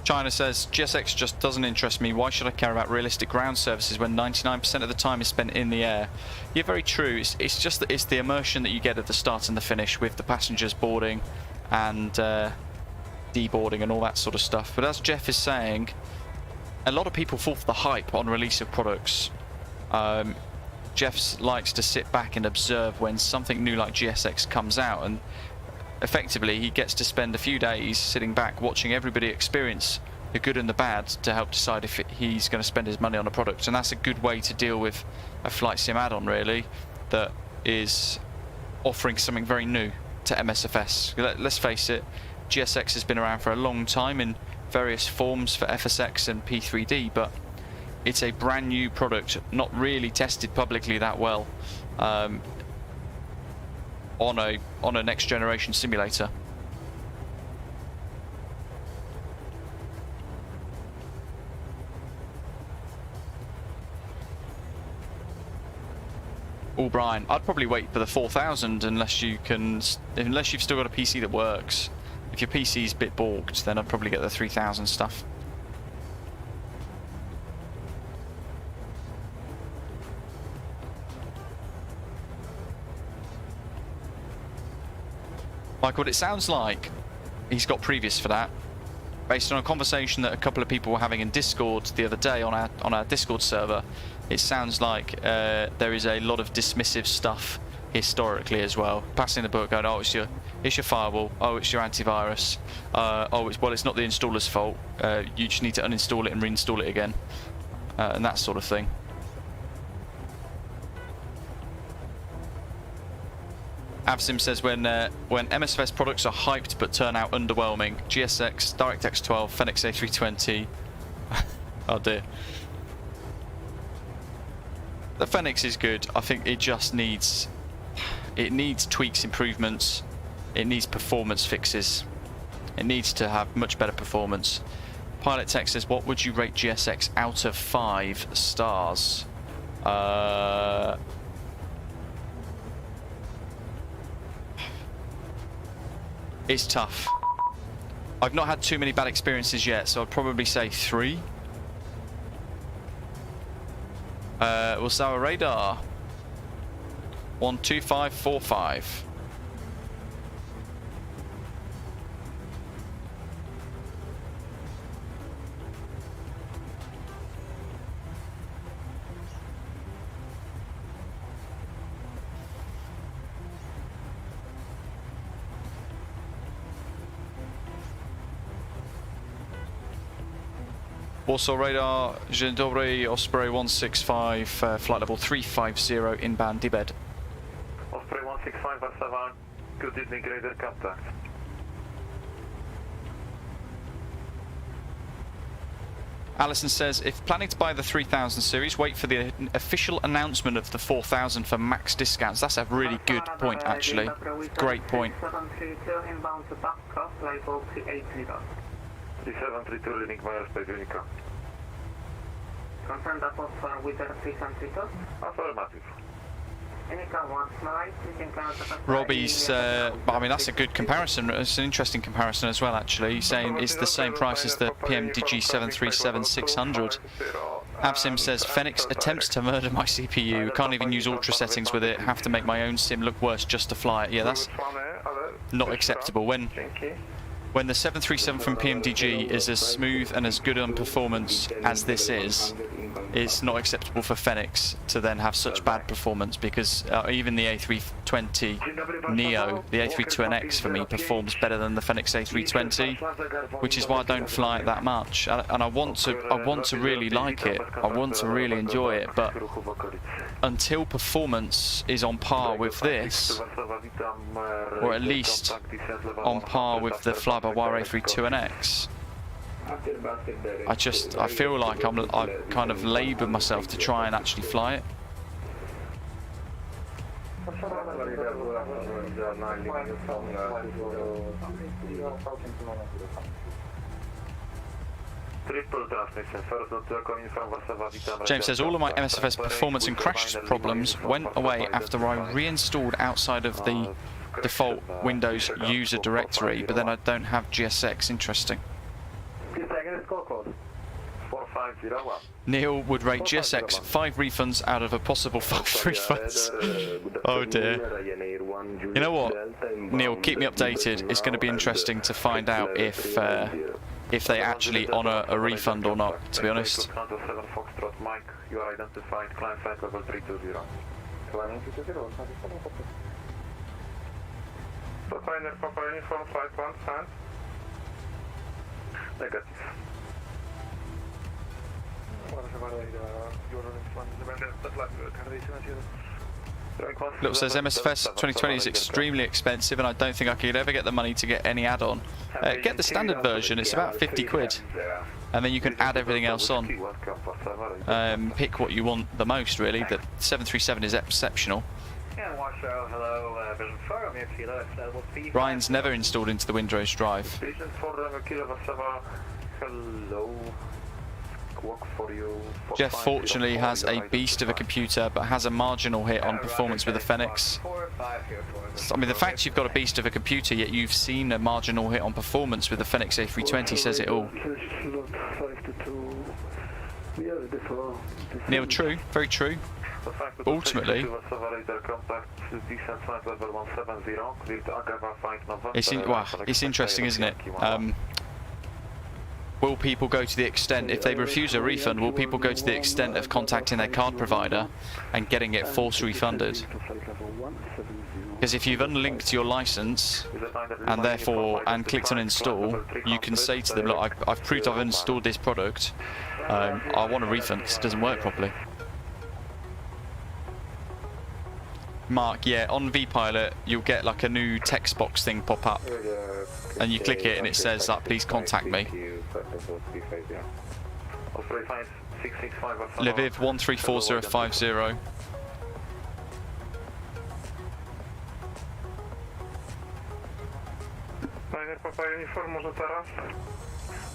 China says, GSX just doesn't interest me. Why should I care about realistic ground services when 99% of the time is spent in the air? Yeah, very true. It's just that it's the immersion that you get at the start and the finish with the passengers boarding and deboarding and all that sort of stuff. But as Jeff is saying, a lot of people fall for the hype on release of products. Jeff likes to sit back and observe when something new like GSX comes out, and effectively he gets to spend a few days sitting back watching everybody experience the good and the bad to help decide if he's going to spend his money on a product. And that's a good way to deal with a flight sim add-on, really, that is offering something very new to MSFS. Let's face it, GSX has been around for a long time in various forms for FSX and P3D, but it's a brand new product, not really tested publicly that well. On a next generation simulator. Oh, Brian, I'd probably wait for the 4000 unless you've still got a PC that works. If your PC's a bit balked, then I'd probably get the 3000 stuff. Like what it sounds like, he's got previous for that, based on a conversation that a couple of people were having in Discord the other day on our Discord server. It sounds like there is a lot of dismissive stuff historically as well, passing the book, going, oh, it's your firewall, oh, it's your antivirus, oh, it's not the installer's fault, you just need to uninstall it and reinstall it again, and that sort of thing. VATSIM says, when MSFS products are hyped but turn out underwhelming, GSX, DirectX 12, Fenix A320. Oh dear. The Fenix is good. I think it just needs tweaks, improvements. It needs performance fixes. It needs to have much better performance. Pilot Tech says, what would you rate GSX out of 5 stars? It's tough. I've not had too many bad experiences yet, so I'd probably say 3. What's our radar? 12545. Warsaw radar, Dzień dobry, Osprey 165, flight level 350, inbound DBED. Osprey 165, Warszawa, good evening, radar contact. Alison says, if planning to buy the 3000 series, wait for the official announcement of the 4000 for max discounts. That's a really good point, actually. Great point. 732 inbound to Bangkok, flight level 380. 3732 leading via space Unica. Confirm that was for with the 332? Affirmative. Robbie's, I mean, that's a good comparison. It's an interesting comparison as well, actually. He's saying it's the same price as the PMDG 737-600. Avsim says, Fenix attempts to murder my CPU. Can't even use ultra settings with it. Have to make my own sim look worse just to fly it. Yeah, that's not acceptable. When the 737 from PMDG is as smooth and as good on performance as this is, it's not acceptable for Fenix to then have such bad performance, because even the A320 Neo, the A320X for me, performs better than the Fenix A320, which is why I don't fly it that much. And I want to really like it. I want to really enjoy it, but until performance is on par with this, or at least on par with the Flyby Wire A320X, I feel like I kind of labour myself to try and actually fly it. James says, all of my MSFS performance and crash problems went away after I reinstalled outside of the default Windows user directory, but then I don't have GSX. Interesting. Neil would rate GSX 5 refunds out of a possible 5 refunds. Oh dear. You know what, Neil, keep me updated. It's going to be interesting to find out if they actually honour a refund or not, to be honest. You are identified, climb flight level 320. Liner Papa Uniform Flight 1, send. Negative. Look, says MSFS 2020 is extremely expensive, and I don't think I could ever get the money to get any add-on. Get the standard version, it's about 50 quid, and then you can add everything else on. Pick what you want the most, really. The 737 is exceptional. Ryan's never installed into the Windows drive. Jeff fortunately has a beast of a computer, but has a marginal hit on performance with the Fenix. I mean, the fact you've got a beast of a computer, yet you've seen a marginal hit on performance with the Fenix A320 says it all. Neil, true, very true. Ultimately, it's interesting, isn't it? Will people go to the extent, if they refuse a refund, will people go to the extent of contacting their card provider and getting it force refunded? Because if you've unlinked your license and therefore clicked on install, you can say to them, look, I've proved I've installed this product, I want a refund because it doesn't work properly. Mark, yeah, on vPilot you'll get like a new text box thing pop up, and you click it and it says that please contact me. Lviv 134050.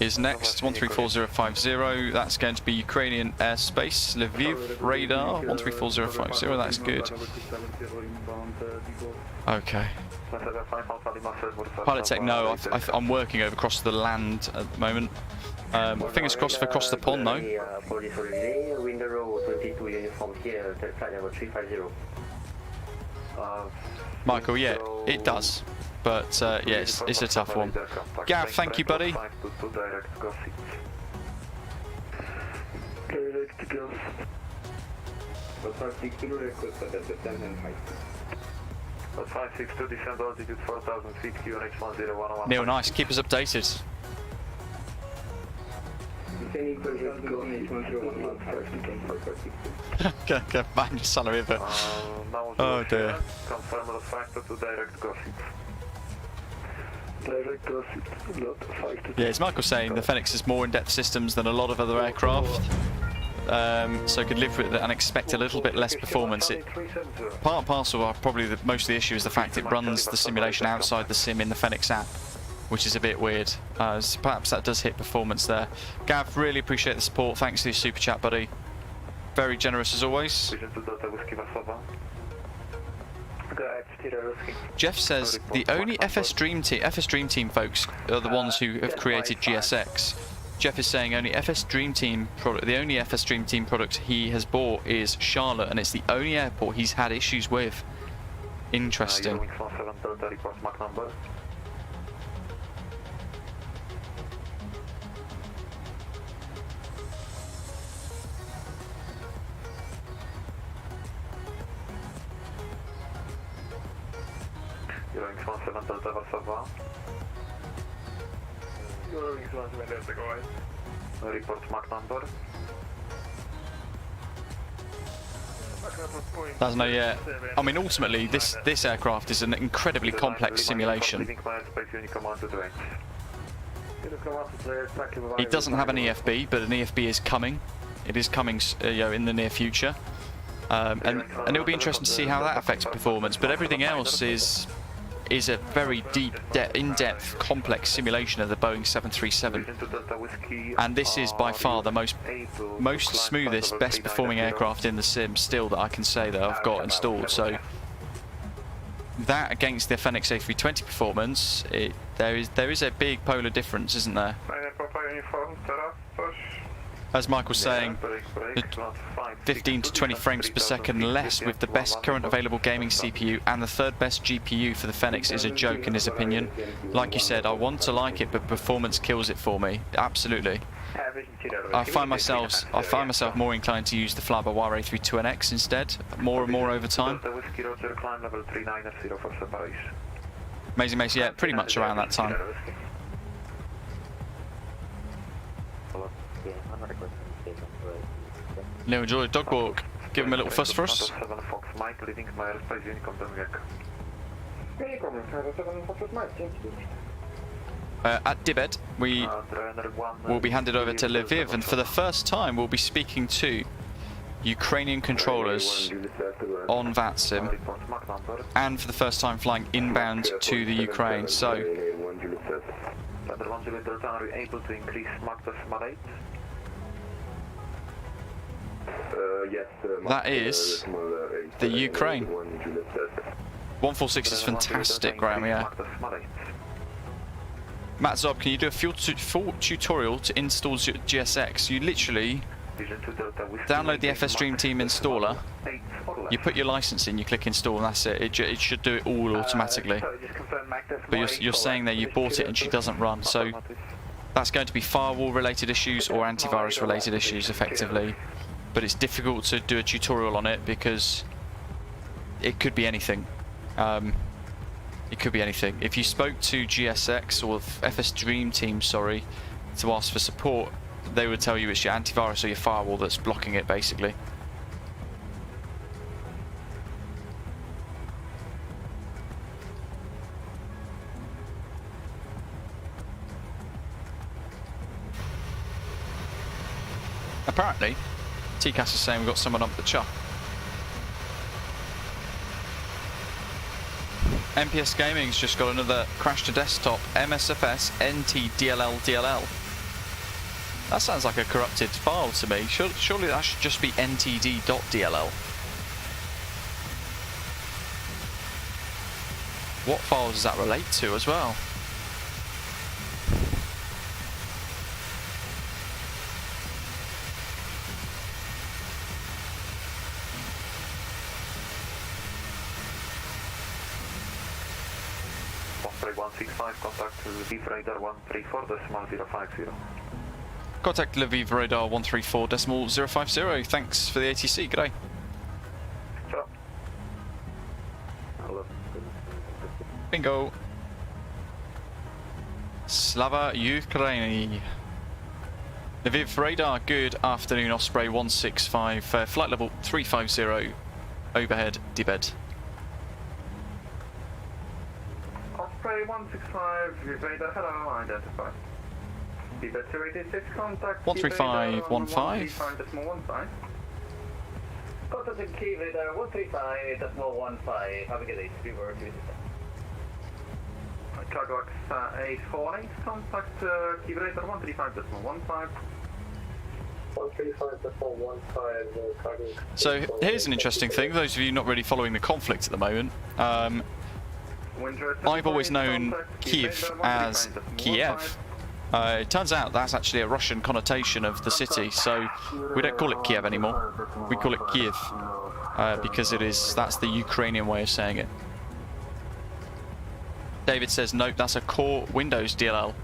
Is next 134050. That's going to be Ukrainian airspace. Lviv radar 134050. That's good. Okay. Pilot Tech, no, I'm working over across the land at the moment. Fingers crossed for across the pond though. Michael, yeah, it does. But yeah, it's a tough one. Gav, thank you, buddy. Neil, nice. Keep us updated. Go back to Salary River. Oh dear. Yeah, as Michael saying, the Fenix has more in-depth systems than a lot of other aircraft, so could live with it and expect a little bit less performance. Part and parcel are probably most of the issue is the fact it runs the simulation outside the sim in the Fenix app, which is a bit weird. So perhaps that does hit performance there. Gav, really appreciate the support. Thanks for your super chat, buddy. Very generous as always. Jeff says the only FS Dream Team folks are the ones who have created GSX. Jeff is saying only FS Dream Team product. The only FS Dream Team product he has bought is Charlotte, and it's the only airport he's had issues with. Interesting. Eurowings 17 Delta Warszawa. Eurowings 17 Delta, go ahead. Report Mach number. Doesn't know yet. I mean, ultimately, this aircraft is an incredibly complex simulation. He doesn't have an EFB, but an EFB is coming. It is coming, in the near future, and it'll be interesting to see how that affects performance. But everything else is a very deep, in-depth, complex simulation of the Boeing 737, and this is by far the most smoothest, best performing aircraft in the sim still that I can say that I've got installed. So that against the Fenix A320 performance, there is a big polar difference, isn't there? As Michael's saying, 15 to 20 frames per second less with the best current available gaming CPU and the third best GPU for the Fenix is a joke in his opinion. Like you said, I want to like it, but performance kills it for me. Absolutely. I find myself more inclined to use the Flybywire A32NX instead, more and more over time. Amazing Mace, yeah, pretty much around that time. Leo, enjoy a dog walk. Give him a little fuss for us. At Dibed, we will be handed over to Lviv, and for the first time we'll be speaking to Ukrainian controllers on VATSIM, and for the first time flying inbound to the Ukraine. So that is the Ukraine. 146 is fantastic, Graham, yeah. Matt Zob, can you do a full tutorial to install GSX? You literally download the FS Dream Team installer, you put your license in, you click install, and that's it. It should do it all automatically. But you're saying that you bought it and she doesn't run, so that's going to be firewall related issues or antivirus related issues effectively. But it's difficult to do a tutorial on it because it could be anything. It could be anything. If you spoke to GSX or FS Dream Team, sorry, to ask for support, they would tell you it's your antivirus or your firewall that's blocking it, basically. Apparently, TCAS is saying we've got someone up the chuff. MPS Gaming's just got another crash to desktop, MSFS NT DLL DLL. That sounds like a corrupted file to me. Surely that should just be ntd.dll. What file does that relate to as well? Contact Lviv Radar 134.050. Contact Lviv Radar 134.050. Thanks for the ATC. G'day. Ciao. Hello. Bingo. Slava Ukraini. Lviv Radar, good afternoon. Osprey 165, flight level 350, overhead Dibed. Osprey 165, radar, hello, identified. Dibed 286, contact 135.15. Contact Kyiv radar 135.15. Have a good day. Revert to Cargox 848, contact Kyiv radar 135.15. So here's an interesting thing, those of you not really following the conflict at the moment. I've always known Kyiv as Kiev. It turns out that's actually a Russian connotation of the city, so we don't call it Kiev anymore. We call it Kyiv because that's the Ukrainian way of saying it. David says, nope, that's a core Windows DLL.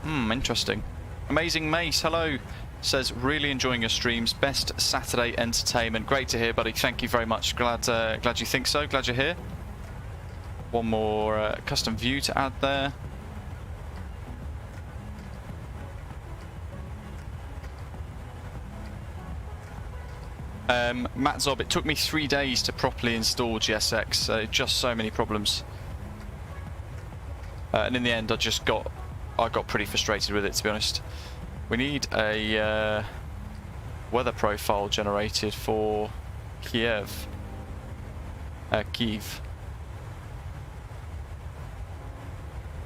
Interesting. Amazing Mace, hello. Says, really enjoying your streams. Best Saturday entertainment. Great to hear, buddy. Thank you very much. Glad you think so. Glad you're here. One more custom view to add there. Matt Zob, it took me 3 days to properly install GSX. Just so many problems. And in the end, I got pretty frustrated with it, to be honest. We need a weather profile generated for Kyiv.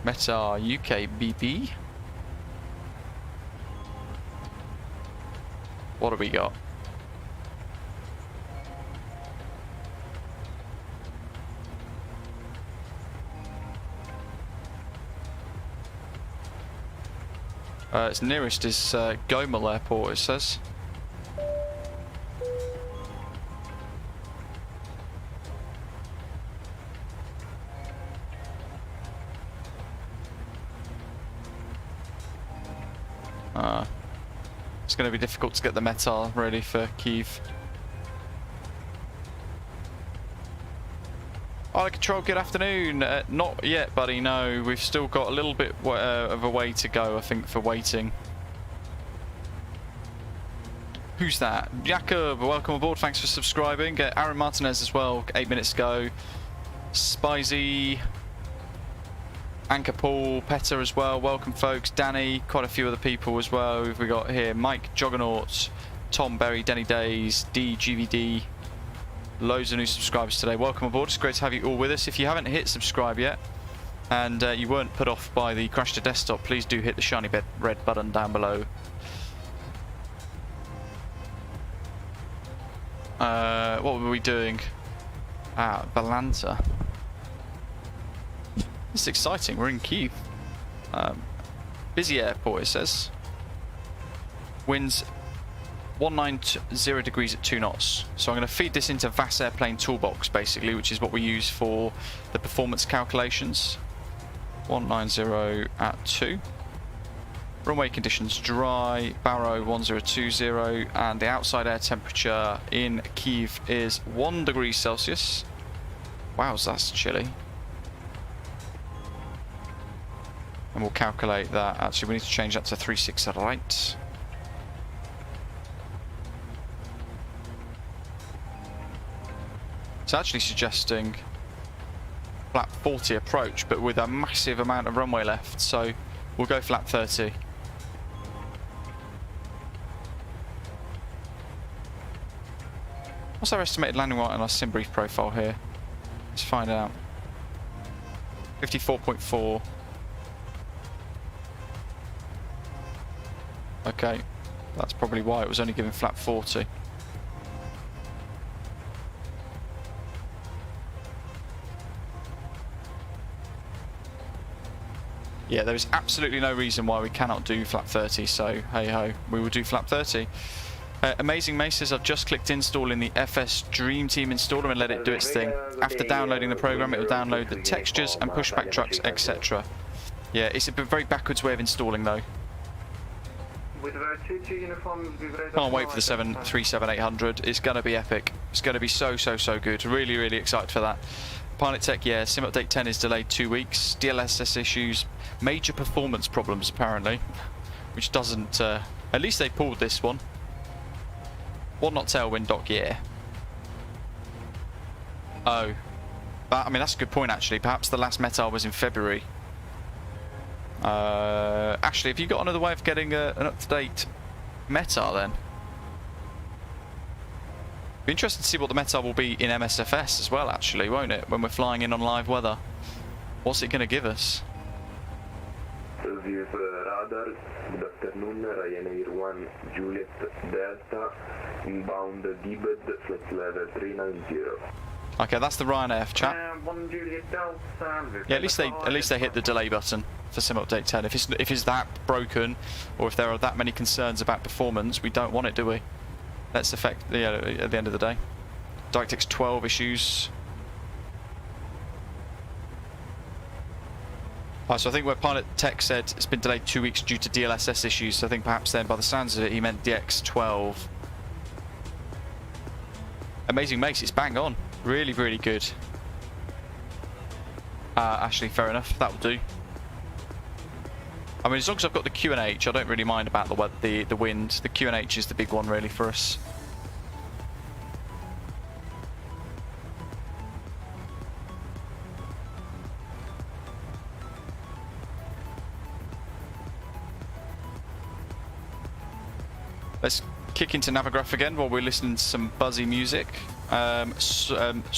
Meta UK BB. What do we got? Its nearest is Gomel Airport, it says. It's going to be difficult to get the metal ready for Kyiv. Hi, Control, good afternoon. Not yet, buddy, no. We've still got a little bit of a way to go, I think, for waiting. Who's that? Jacob, welcome aboard. Thanks for subscribing. Aaron Martinez as well, 8 minutes ago. Spizy. Anchor Paul, Petter as well. Welcome, folks. Danny, quite a few other people as well. Who've we got here? Mike Juggernaut, Tom Berry, Denny Days, DGVD. Loads of new subscribers today. Welcome aboard. It's great to have you all with us. If you haven't hit subscribe yet and you weren't put off by the crash to desktop, please do hit the shiny red button down below. What were we doing? Balanta. This is exciting. We're in Kyiv. Busy airport, it says. Winds 190 degrees at 2 knots. So I'm going to feed this into VAS airplane toolbox, basically, which is what we use for the performance calculations. 190 at 2. Runway conditions dry. Barrow 1020, and the outside air temperature in Kyiv is 1 degree Celsius. Wow, that's chilly. And we'll calculate that. Actually, we need to change that to 36 right. It's actually suggesting flap 40 approach, but with a massive amount of runway left. So we'll go flap 30. What's our estimated landing weight on our sim brief profile here? Let's find out. 54.4. Okay, that's probably why it was only given flap 40. Yeah, there is absolutely no reason why we cannot do flap 30, so hey ho, we will do flap 30. Amazing Mace says, I've just clicked install in the FS Dream Team installer and let it do its thing. After downloading the program, it will download the textures and pushback trucks, etc. Yeah, it's a very backwards way of installing though. Can't wait for the 737-800. It's going to be epic. It's going to be so good. Really excited for that. Pilot Tech, yeah, Sim Update 10 is delayed 2 weeks. DLSS issues, major performance problems apparently, which doesn't, at least they pulled this one. 1 knot tailwind, dock, yeah. Oh, I mean, that's a good point actually. Perhaps the last METAR was in February. Ashley, have you got another way of getting an up-to-date METAR then? Be interested to see what the METAR will be in MSFS as well, actually, won't it? When we're flying in on live weather. What's it going to give us? with radar. Good afternoon, Ryanair 1 Juliet Delta, inbound DBED, flight level 390. Okay, that's the Ryanair chat. 1 Juliet Delta. Yeah, at least they hit the delay button for Sim Update 10. If it's that broken, or if there are that many concerns about performance, we don't want it, do we? That's at the end of the day. DirectX 12 issues. So I think where Pilot Tech said it's been delayed 2 weeks due to DLSS issues, so I think perhaps then by the sounds of it he meant DX12. Amazing Mace, it's bang on. Really, really good. Ashley, fair enough, that will do. I mean, as long as I've got the QNH, I don't really mind about the wind. The QNH is the big one really for us. Let's kick into Navigraph again while we're listening to some buzzy music. Solovivika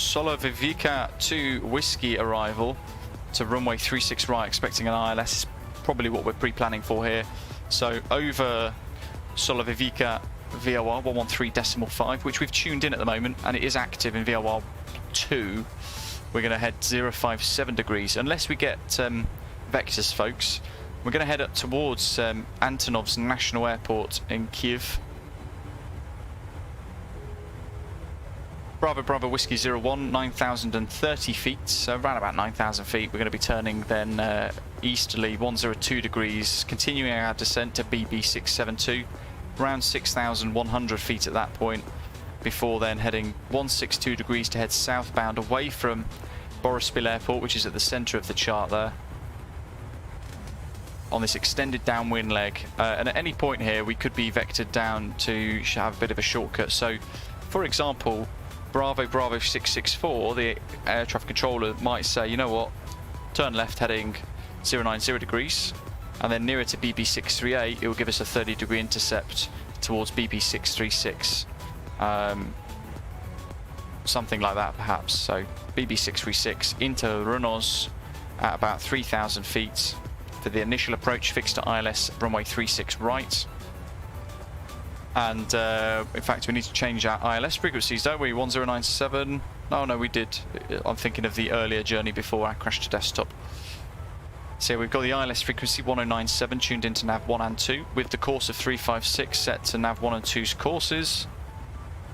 2 Whiskey arrival to runway 36 right, expecting an ILS. Probably what we're pre-planning for here. So over Solovivika VOR 113.5, which we've tuned in at the moment, and it is active in VOR 2. We're going to head 057 degrees, unless we get vectors, folks. We're going to head up towards Antonov's National Airport in Kyiv. Bravo Bravo Whiskey 01, 9,030 feet, so around about 9,000 feet. We're going to be turning then easterly 102 degrees, continuing our descent to BB672, around 6,100 feet at that point, before then heading 162 degrees to head southbound away from Borispil Airport, which is at the centre of the chart there, on this extended downwind leg. And at any point here we could be vectored down to have a bit of a shortcut. So for example, Bravo Bravo 664, the air traffic controller might say, you know what, turn left heading 090 degrees, and then nearer to BB638 it will give us a 30-degree intercept towards BB636, something like that perhaps. So BB636 into Runos at about 3,000 feet for the initial approach, fixed to ILS runway 36 right. And in fact we need to change our ILS frequencies, don't we? 1097. No, we did. I'm thinking of the earlier journey before our crash to desktop. So we've got the ILS frequency 1097 tuned into nav 1 and 2 with the course of 356 set to nav 1 and 2's courses.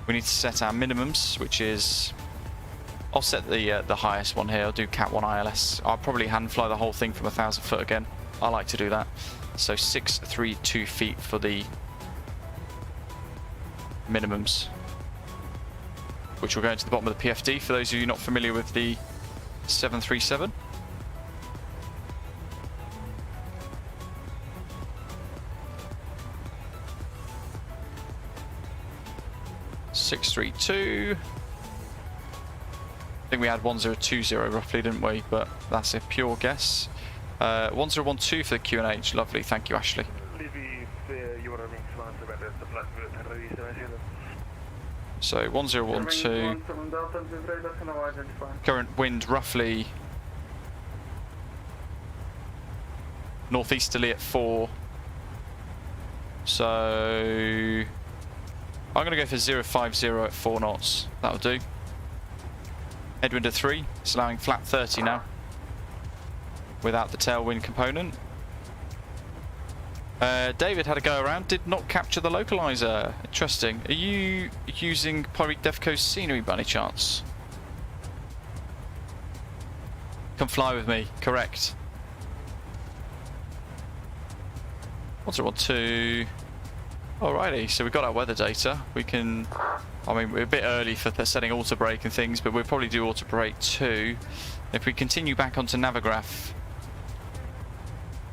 We need to set our minimums, which is, I'll set the highest one here. I'll do Cat 1 ILS. I'll probably hand fly the whole thing from 1,000 foot again. I like to do that. So 632 feet for the minimums, which will go into the bottom of the PFD for those of you not familiar with the 737. (632). I think we had 1020 roughly, didn't we? But that's a pure guess. 1012 for the QNH. Lovely, thank you, Ashley. So 1012. Current wind roughly northeasterly at 4. So I'm going to go for 050 at 4 knots. That'll do. Headwind at 3. It's allowing flat 30 now, without the tailwind component. David had a go around, did not capture the localizer. Interesting. Are you using Pyreek Defco's scenery by any chance? Come fly with me, correct. 1012. Alrighty, so we've got our weather data. We can, I mean, we're a bit early for setting auto brake and things, but we'll probably do auto brake too. If we continue back onto Navigraph,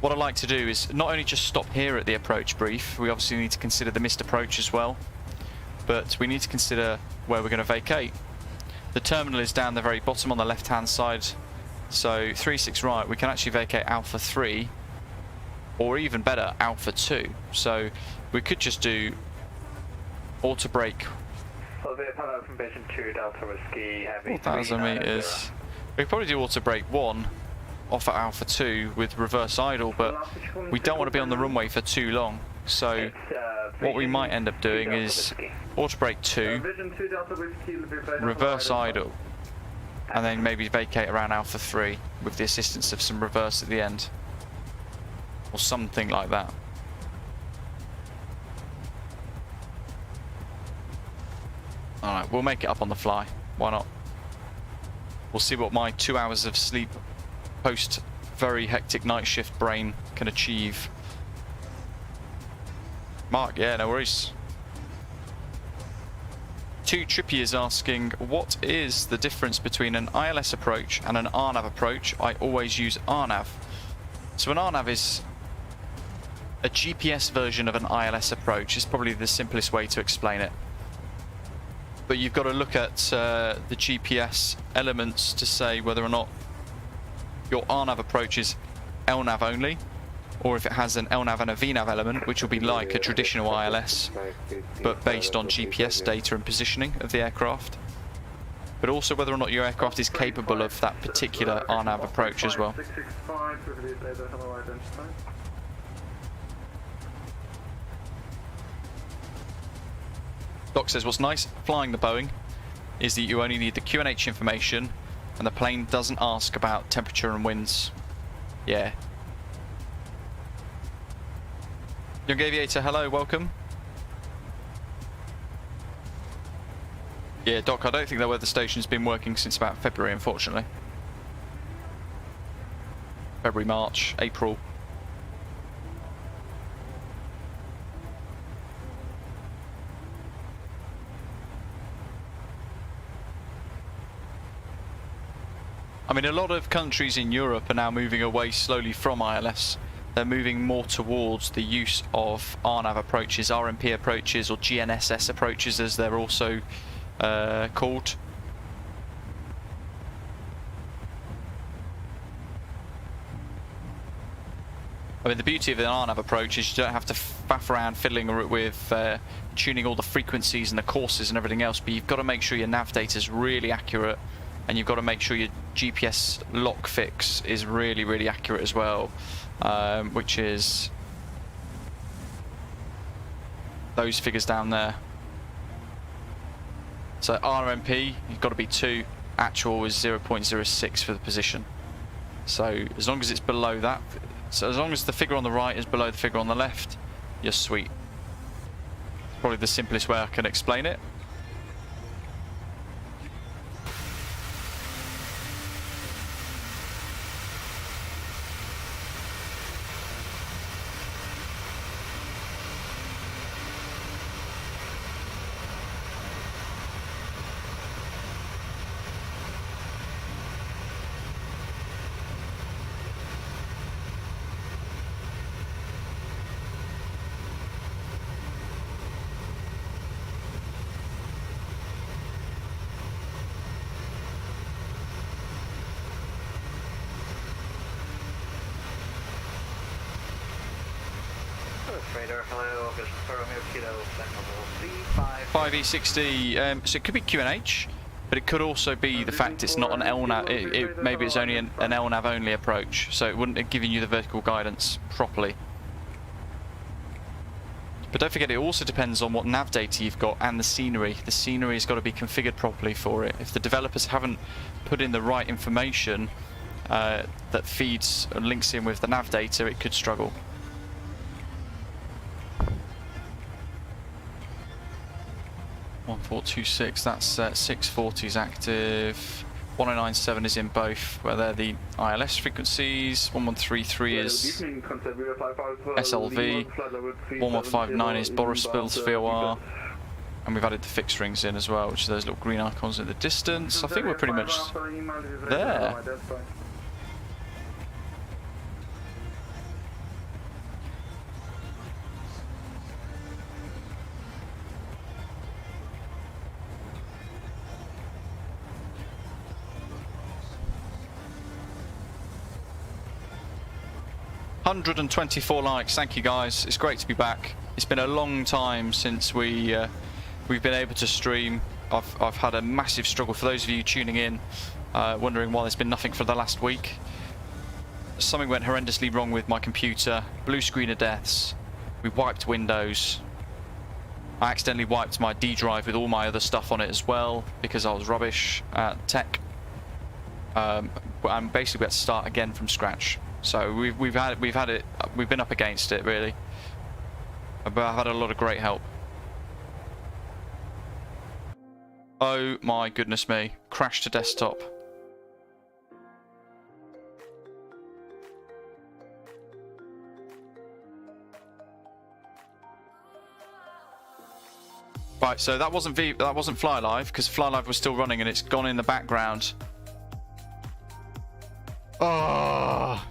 what I'd like to do is not only just stop here at the approach brief, we obviously need to consider the missed approach as well, but we need to consider where we're going to vacate. The terminal is down the very bottom on the left hand side, so 36 right, we can actually vacate Alpha 3, or even better, Alpha 2. So we could just do auto brake. So the tunnel from Vision 2 Delta Whiskey Heavy 4,000 meters. We could probably do auto brake 1 off at Alpha 2 with reverse idle, but we don't want to be on the runway for too long. So what we might end up doing is auto brake 2, reverse idle, and then maybe vacate around Alpha 3 with the assistance of some reverse at the end, or something like that. Alright, we'll make it up on the fly. Why not? We'll see what my 2 hours of sleep post very hectic night shift brain can achieve. Mark, yeah, no worries. 2 Trippy is asking, what is the difference between an ILS approach and an RNAV approach? I always use RNAV. So an RNAV is a GPS version of an ILS approach. It's probably the simplest way to explain it. But you've got to look at the GPS elements to say whether or not your RNAV approach is LNAV only, or if it has an LNAV and a VNAV element, which will be like a traditional ILS, but based on GPS data and positioning of the aircraft. But also whether or not your aircraft is capable of that particular RNAV approach as well. Doc says, what's nice flying the Boeing is that you only need the QNH information and the plane doesn't ask about temperature and winds. Yeah. Young Aviator, hello, welcome. Yeah, Doc, I don't think the weather station's been working since about February, unfortunately. February, March, April. I mean, a lot of countries in Europe are now moving away slowly from ILS. They're moving more towards the use of RNAV approaches, RMP approaches, or GNSS approaches as they're also called. I mean, the beauty of the RNAV approach is you don't have to faff around fiddling with tuning all the frequencies and the courses and everything else, but you've got to make sure your nav data is really accurate, and you've got to make sure your GPS lock fix is really, really accurate as well, which is those figures down there. So RMP, you've got to be 2, actual is 0.06 for the position. So as long as it's below that, so as long as the figure on the right is below the figure on the left, you're sweet. Probably the simplest way I can explain it. Radar, hello, August Romeo Kilo, 5E60, so it could be QNH, but it could also be the fact it's not an LNAV, maybe it's only an LNAV only approach, so it wouldn't have given you the vertical guidance properly. But don't forget, it also depends on what nav data you've got and the scenery. The scenery has got to be configured properly for it. If the developers haven't put in the right information that feeds and links in with the nav data, it could struggle. .426, that's 640 is active. 1097 is in both, where they're the ILS frequencies. 1133 is SLV. 1159 is Borisov's VOR. And we've added the fixed rings in as well, which are those little green icons in the distance. I think we're pretty much there. $124 likes, thank you guys. It's great to be back. It's been a long time since we've been able to stream. I've had a massive struggle. For those of you tuning in, wondering why there's been nothing for the last week, something went horrendously wrong with my computer. Blue screen of deaths. We wiped Windows. I accidentally wiped my D drive with all my other stuff on it as well because I was rubbish at tech. And basically we had to start again from scratch. So we've been up against it really. But I've had a lot of great help. Oh my goodness me. Crashed to desktop. Right, so that wasn't Fly Live because Fly Live was still running and it's gone in the background. Oh.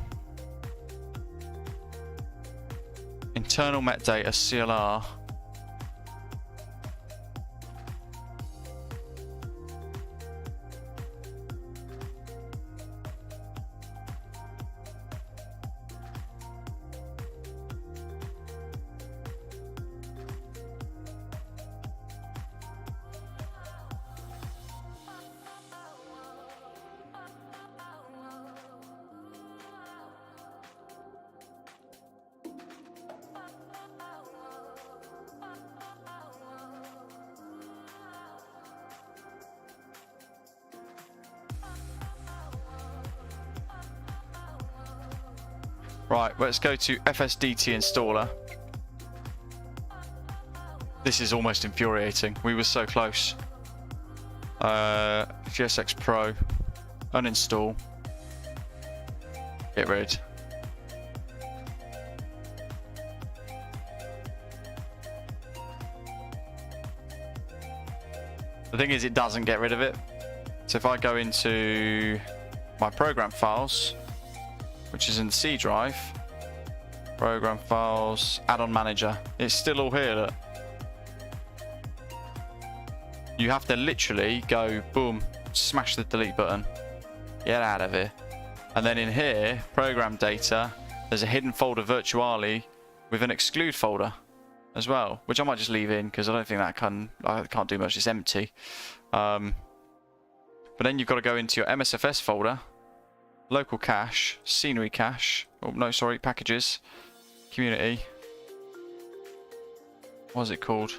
Internal metadata CLR. Right, let's go to FSDT installer. This is almost infuriating. We were so close. GSX Pro. Uninstall. Get rid. The thing is, it doesn't get rid of it. So if I go into my program files, which is in the C drive, program files, add-on manager, it's still all here, look. You have to literally go, boom, smash the delete button, get out of here. And then in here, program data, there's a hidden folder virtually with an exclude folder as well, which I might just leave in because I don't think I can't do much, it's empty. But then you've got to go into your MSFS folder, local cache, scenery cache, oh no, sorry, packages, community, what is it called?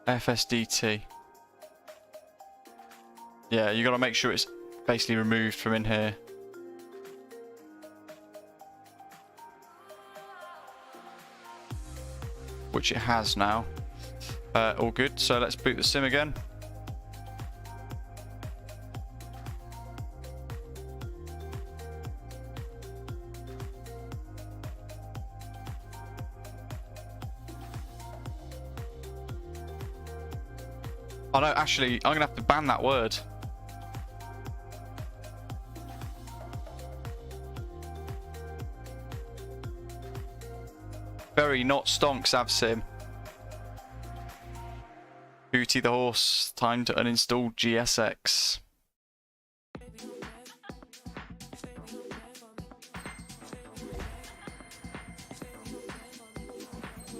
FSDT. Yeah, you got to make sure it's basically removed from in here. Which it has now. All good, so let's boot the sim again. Oh no, actually, I'm going to have to ban that word. Very not stonks, VATSIM. Booty the horse, time to uninstall GSX.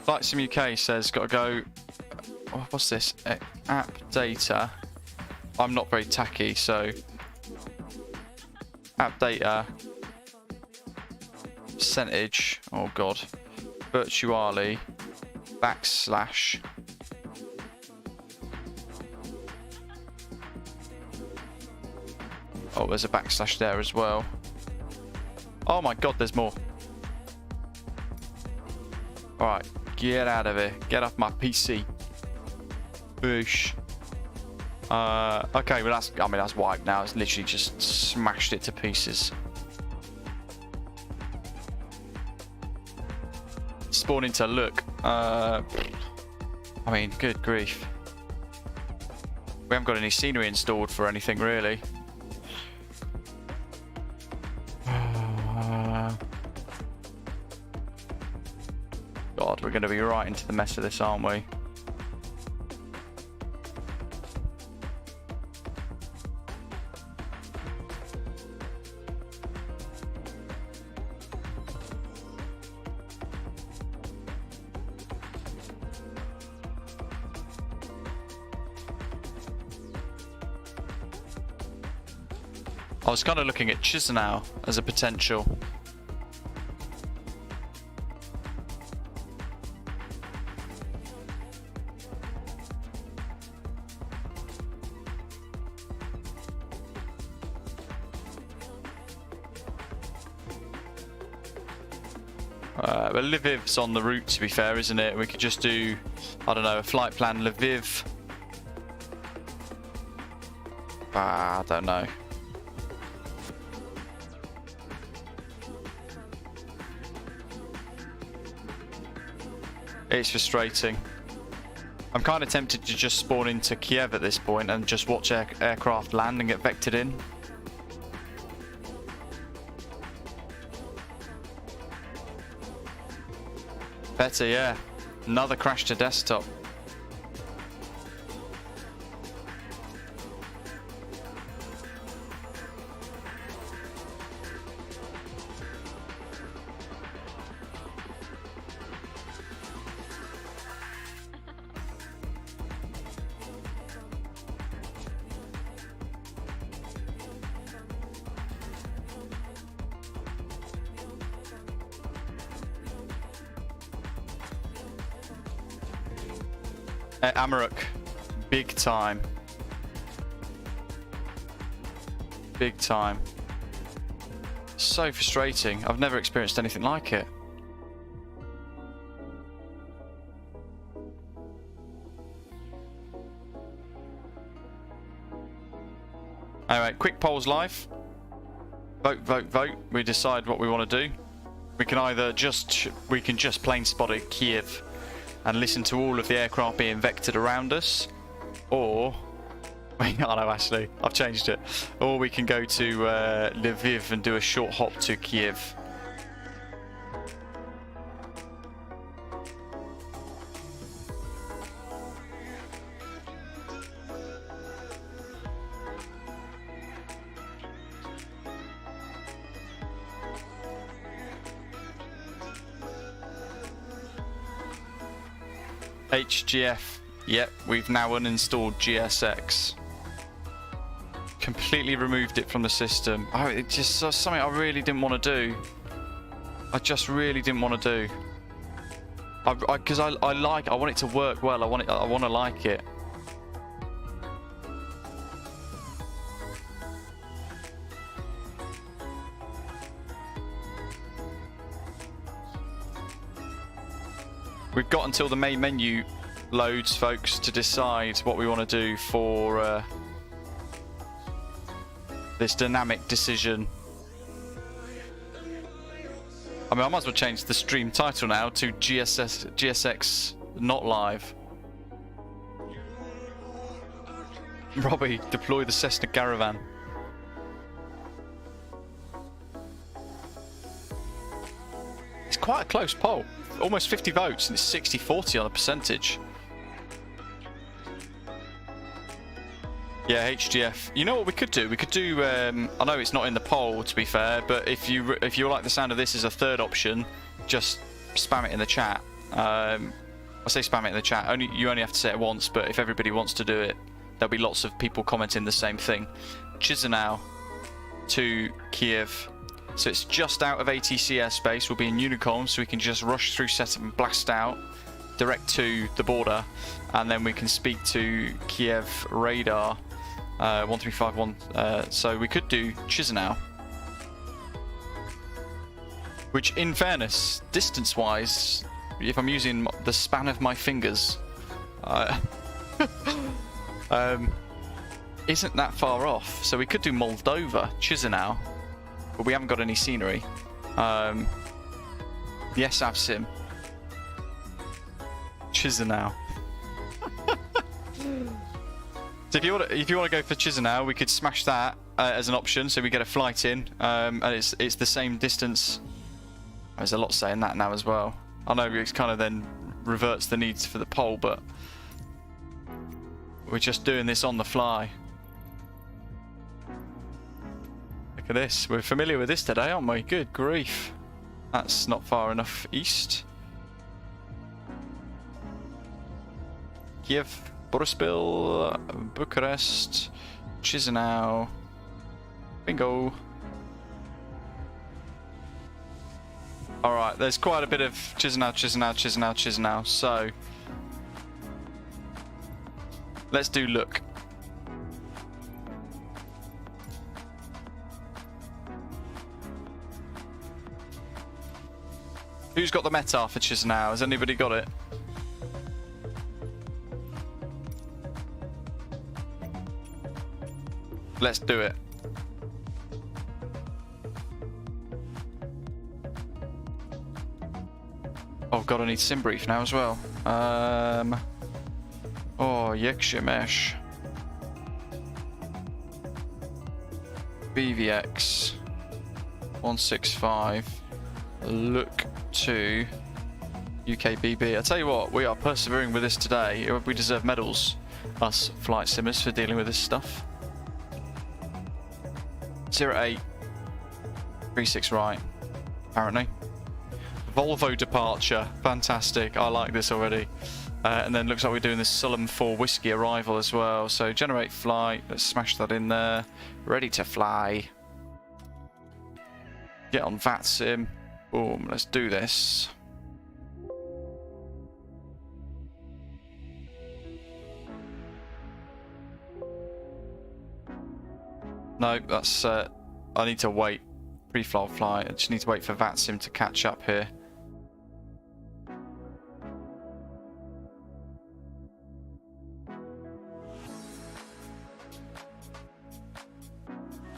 VATSIM UK says, gotta go. Oh, what's this? App data. I'm not very tacky, so app data percentage. Oh god, virtually backslash oh, there's a backslash there as well. Oh my god, there's more. All right, get out of here. Get off my PC. Boosh. Okay, well that's wiped now. It's literally just smashed it to pieces. Spawning to look. I mean, good grief. We haven't got any scenery installed for anything really. God, we're going to be right into the mess of this, aren't we? I was kind of looking at Chisinau as a potential. But Lviv's on the route, to be fair, isn't it? We could just do, I don't know, a flight plan Lviv. I don't know. It's frustrating. I'm kind of tempted to just spawn into Kyiv at this point and just watch aircraft land and get vectored in. Better, yeah. Another crash to desktop. Amarok, big time. Big time. So frustrating. I've never experienced anything like it. Alright, quick polls live. Vote, vote, vote. We decide what we want to do. We can either just plane spot at Kyiv and listen to all of the aircraft being vectored around us, or I know, Ashley, I've changed it. Or we can go to Lviv and do a short hop to Kyiv. HGF, yep, we've now uninstalled GSX. Completely removed it from the system. Oh, it just something I really didn't want to do. I just really didn't want to do. Because I want it to work well. I want to like it. We've got until the main menu loads, folks, to decide what we want to do for this dynamic decision. I mean, I might as well change the stream title now to GSX not live. Robbie, deploy the Cessna Caravan. It's quite a close poll. Almost 50 votes, and it's 60-40 on the percentage. Yeah, HGF. You know what we could do? We could do. I know it's not in the poll, to be fair, but if you like the sound of this as a third option, just spam it in the chat. I say spam it in the chat. You only have to say it once, but if everybody wants to do it, there'll be lots of people commenting the same thing. Chisinau to Kyiv. So it's just out of ATC airspace. We'll be in Unicorn, so we can just rush through setup and blast out direct to the border, and then we can speak to Kyiv radar 1351. So we could do Chisinau, which, in fairness, distance-wise, if I'm using the span of my fingers, isn't that far off. So we could do Moldova, Chisinau. But we haven't got any scenery. Yes, VATSIM. Chisinau. So if you want to go for Chisinau, we could smash that as an option, so we get a flight in, and it's the same distance. There's a lot saying that now as well. I know it kind of then reverts the needs for the poll, but we're just doing this on the fly. Look at this. We're familiar with this today, aren't we? Good grief. That's not far enough east. Kyiv, Boryspil, Bucharest, Chisinau. Bingo. Alright, there's quite a bit of Chisinau, so let's do look. Who's got the METAR for Chisinau? Has anybody got it? Let's do it. Oh god, I need sim brief now as well. Oh, Yekshimesh. BVX 165. Look to UKBB. I tell you what, we are persevering with this today. We deserve medals, us flight simmers, for dealing with this stuff. 08 36 right, apparently. Volvo departure, fantastic. I like this already. And then looks like we're doing this Sulum 4 whiskey arrival as well. So generate flight. Let's smash that in there. Ready to fly. Get on VATSIM. Boom. Let's do this. No, that's. I need to wait. Pre-flight flight. I just need to wait for VATSIM to catch up here.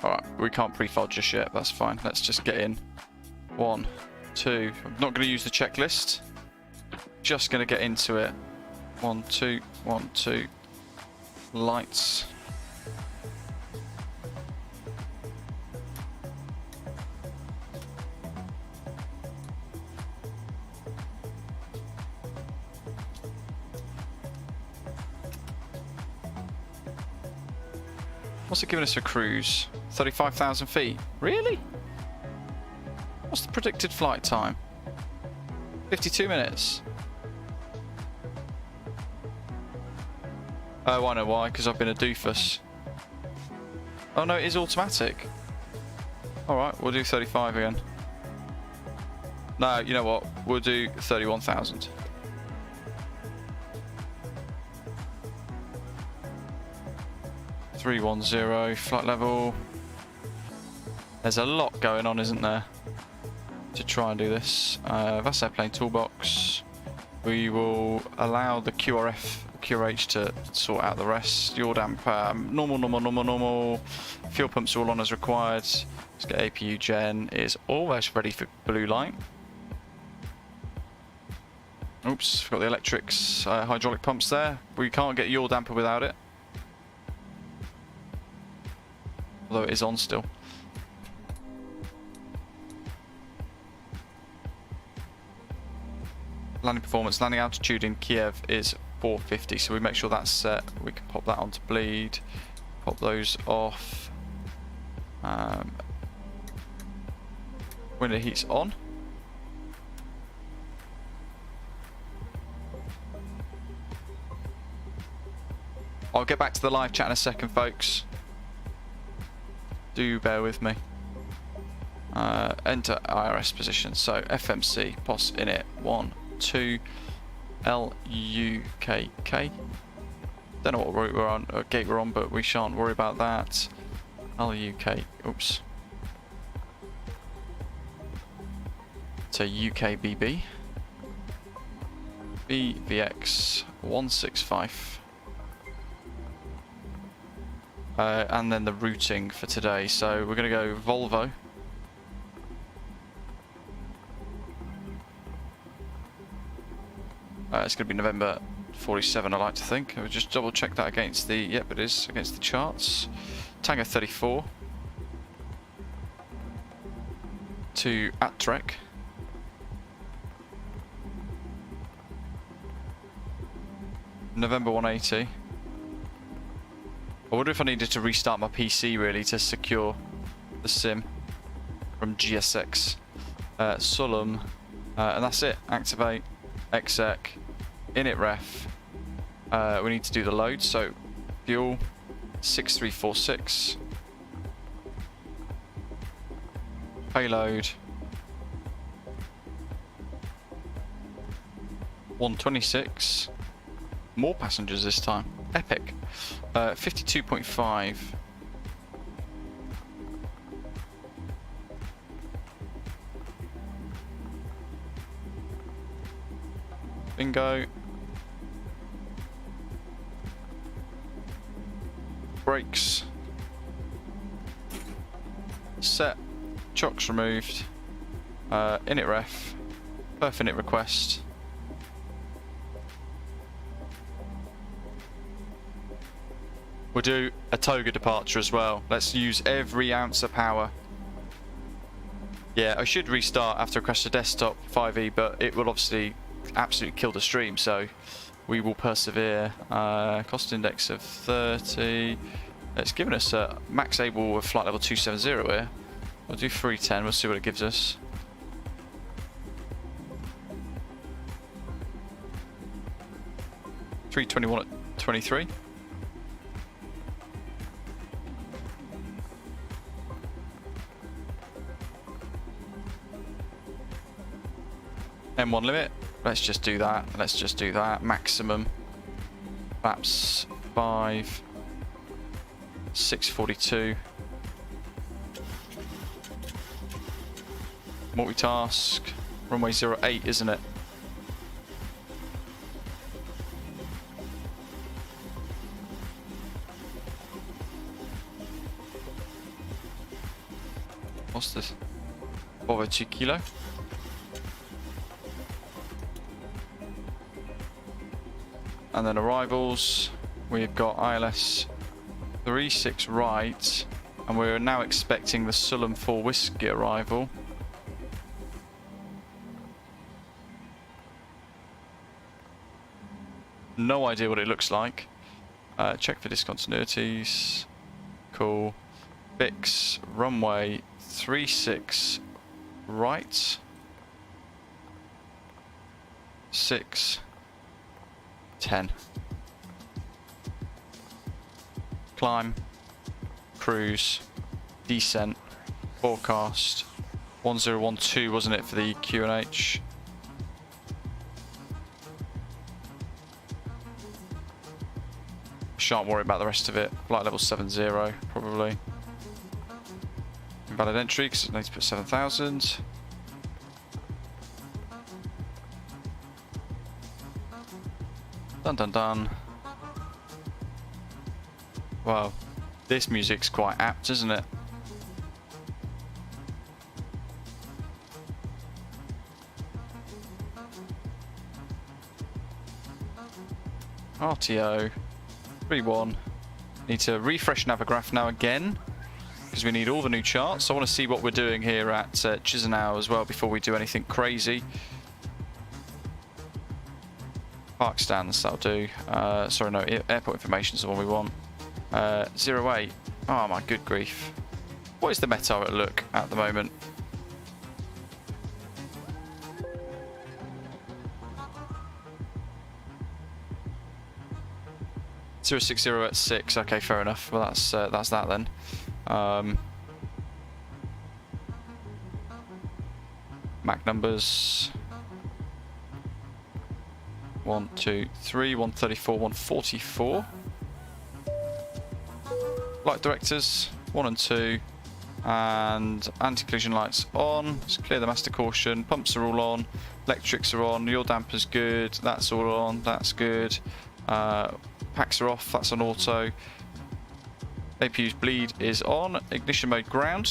Alright, we can't pre-file just yet, that's fine. Let's just get in. 1, 2. I'm not going to use the checklist. Just going to get into it. 1, 2, 1, 2. Lights. What's it giving us for cruise? 35,000 feet. Really? What's the predicted flight time? 52 minutes. Oh, I know why, because I've been a doofus. Oh no, it is automatic. Alright, we'll do 35 again. No, you know what? We'll do 31,000. .310 flight level. There's a lot going on, isn't there, to try and do this. That's airplane toolbox. We will allow the QRH to sort out the rest. Yaw damp, normal. Fuel pumps are all on as required. Let's get APU gen is almost ready for blue light. Oops, forgot the electrics, hydraulic pumps there. We can't get yaw damper without it. Although it is on still. Landing performance, landing altitude in Kyiv is 450, so we make sure that's set. We can pop that onto bleed, pop those off. Window heat's on. I'll get back to the live chat in a second, folks. Do bear with me. Enter IRS position. So FMC, POS init 1, 2, LUKK. Don't know what route we're on, or gate we're on, but we shan't worry about that. LUK, oops. So UKBB. BVX 165. And then the routing for today. So we're going to go Volvo. It's going to be November 47, I like to think. I'll just double check that against the, yep it is, against the charts. Tango 34 to Attrek. November 180. I wonder if I needed to restart my PC really to secure the sim from GSX. Sulum, and that's it. Activate, exec, init ref. We need to do the load, so fuel 6346. Payload 126. More passengers this time. Epic. 52.5. Bingo. Brakes. Set. Chocks removed. Init ref. Perf init request. We'll do a toga departure as well. Let's use every ounce of power. Yeah, I should restart after I crash the desktop 5E, but it will obviously absolutely kill the stream, so we will persevere. Cost index of 30. It's given us a max able of flight level 270 here. We'll do 310, we'll see what it gives us. $321 at 23. M1 limit. Let's just do that. Let's just do that. Maximum. Flaps 5. 642. Multitask. Runway 08, isn't it? What's this? Over 2 kilo. And then arrivals, we've got ILS 36 right, and we're now expecting the Sulham 4 Whiskey arrival. No idea what it looks like. Check for discontinuities. Cool. Bix, runway 36 right. 6. 10. Climb, cruise, descent, forecast, 1012 wasn't it for the QNH? Shan't worry about the rest of it. Flight level 70 probably. Invalid entry because I need to put 7,000. Dun dun dun. Wow, this music's quite apt, isn't it? RTO 3-1. Need to refresh Navigraph now again because we need all the new charts. I want to see what we're doing here at Chisinau as well before we do anything crazy. Park stands, that'll do. Sorry, no, airport information is the one we want. 08. Oh my good grief. What is the METAR look at the moment? (060) at 6. Okay, fair enough. Well, that's that then. MAC numbers. 1, 2, 3, 134, 144. Light directors, 1 and 2. And anti-collision lights on. Let's clear the master caution. Pumps are all on. Electrics are on. Yaw damper's good. That's all on. That's good. Packs are off. That's on auto. APU's bleed is on. Ignition mode ground.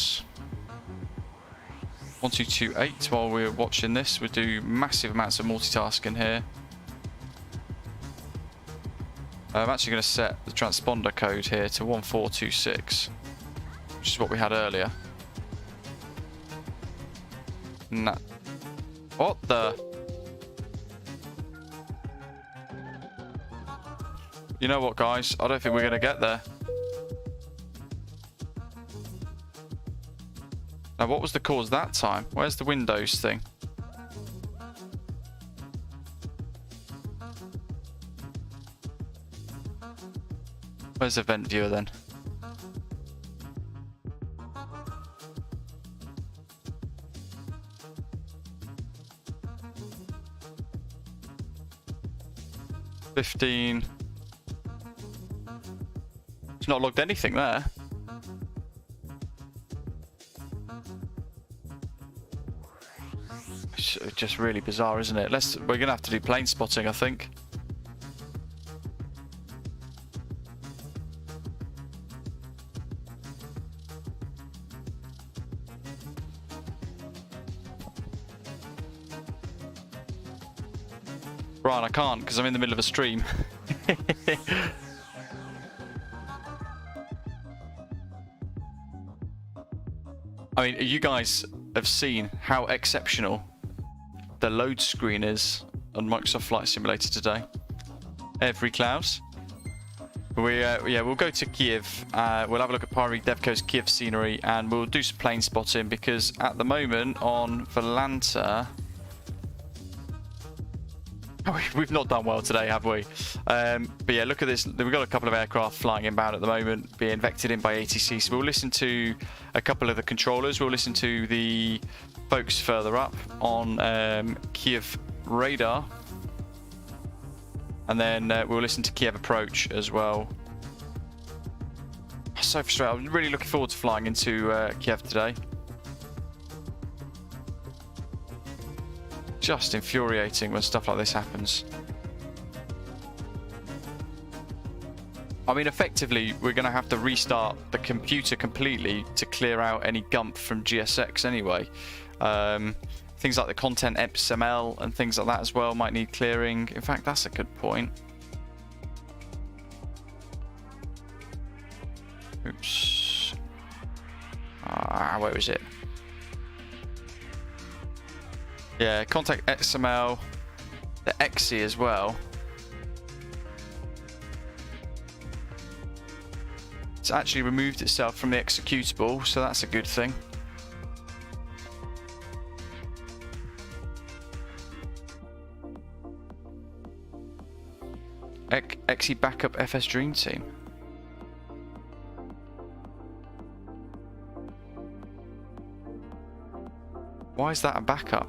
1228. While we're watching this, we do massive amounts of multitasking here. I'm actually going to set the transponder code here to 1426, which is what we had earlier. Nah. What the? You know what, guys? I don't think we're going to get there. Now, what was the cause that time? Where's the Windows thing? Where's event viewer then? 15. It's not logged anything there. It's just really bizarre, isn't it? We're gonna have to do plane spotting, I think. Right, I can't because I'm in the middle of a stream. I mean, you guys have seen how exceptional the load screen is on Microsoft Flight Simulator today. Every cloud. We'll go to Kyiv. We'll have a look at Pyre Devco's Kyiv scenery, and we'll do some plane spotting because at the moment on Volanta, we've not done well today, have we? But yeah, look at this. We've got a couple of aircraft flying inbound at the moment, being vectored in by ATC. So we'll listen to a couple of the controllers. We'll listen to the folks further up on Kyiv radar. And then we'll listen to Kyiv approach as well. So frustrating. I'm really looking forward to flying into Kyiv today. Just infuriating when stuff like this happens. I mean, effectively, we're going to have to restart the computer completely to clear out any gump from GSX anyway. Things like the content XML and things like that as well might need clearing. In fact, that's a good point. Oops. Where is it? Yeah, contact XML, the XE as well. It's actually removed itself from the executable, so that's a good thing. XE backup FS Dream Team. Why is that a backup?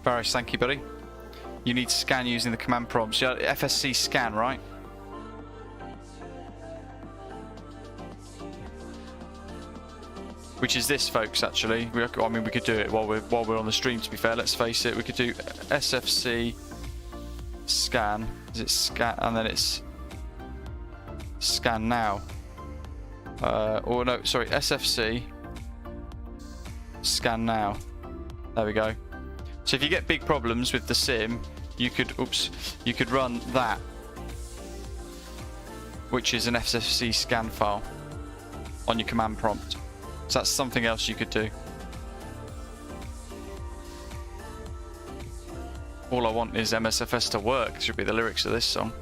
Barris, thank you, buddy. You need to scan using the command prompts. Yeah, FSC scan, right? Which is this, folks, actually. I mean, we could do it while we're on the stream, to be fair. Let's face it. We could do SFC scan. Is it scan? And then it's scan now. Or no, sorry, SFC scan now. There we go. So if you get big problems with the sim, you could run that, which is an SFC scan file on your command prompt. So that's something else you could do. All I want is MSFS to work. Should be the lyrics of this song.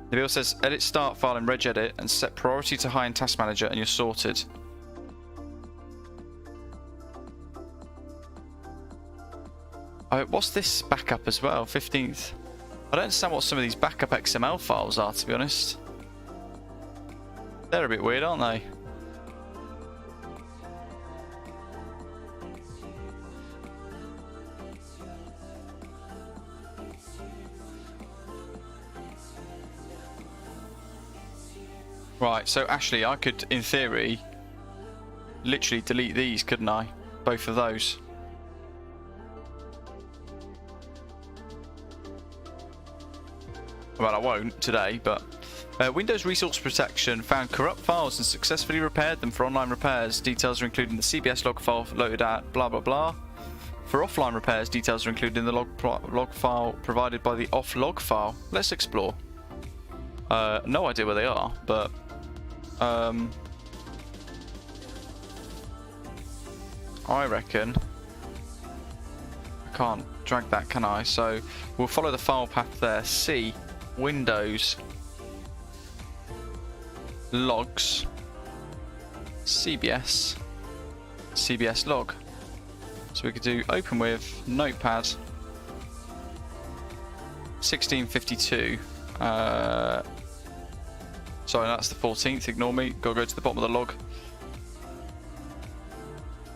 The bill says edit start file in regedit and set priority to high in task manager and you're sorted. Oh, what's this backup as well? 15th. I don't understand what some of these backup XML files are, to be honest. They're a bit weird, aren't they? Right, so Ashley, I could, in theory, literally delete these, couldn't I? Both of those. Well, I won't today, but Windows Resource Protection found corrupt files and successfully repaired them for online repairs. Details are included in the CBS log file loaded at blah blah blah. For offline repairs, details are included in the log file provided by the off log file. Let's explore. No idea where they are, but I reckon I can't drag that, can I? So we'll follow the file path there. C Windows logs CBS log. So we could do open with notepad 1652 Sorry, that's the 14th. Ignore me. Gotta go to the bottom of the log.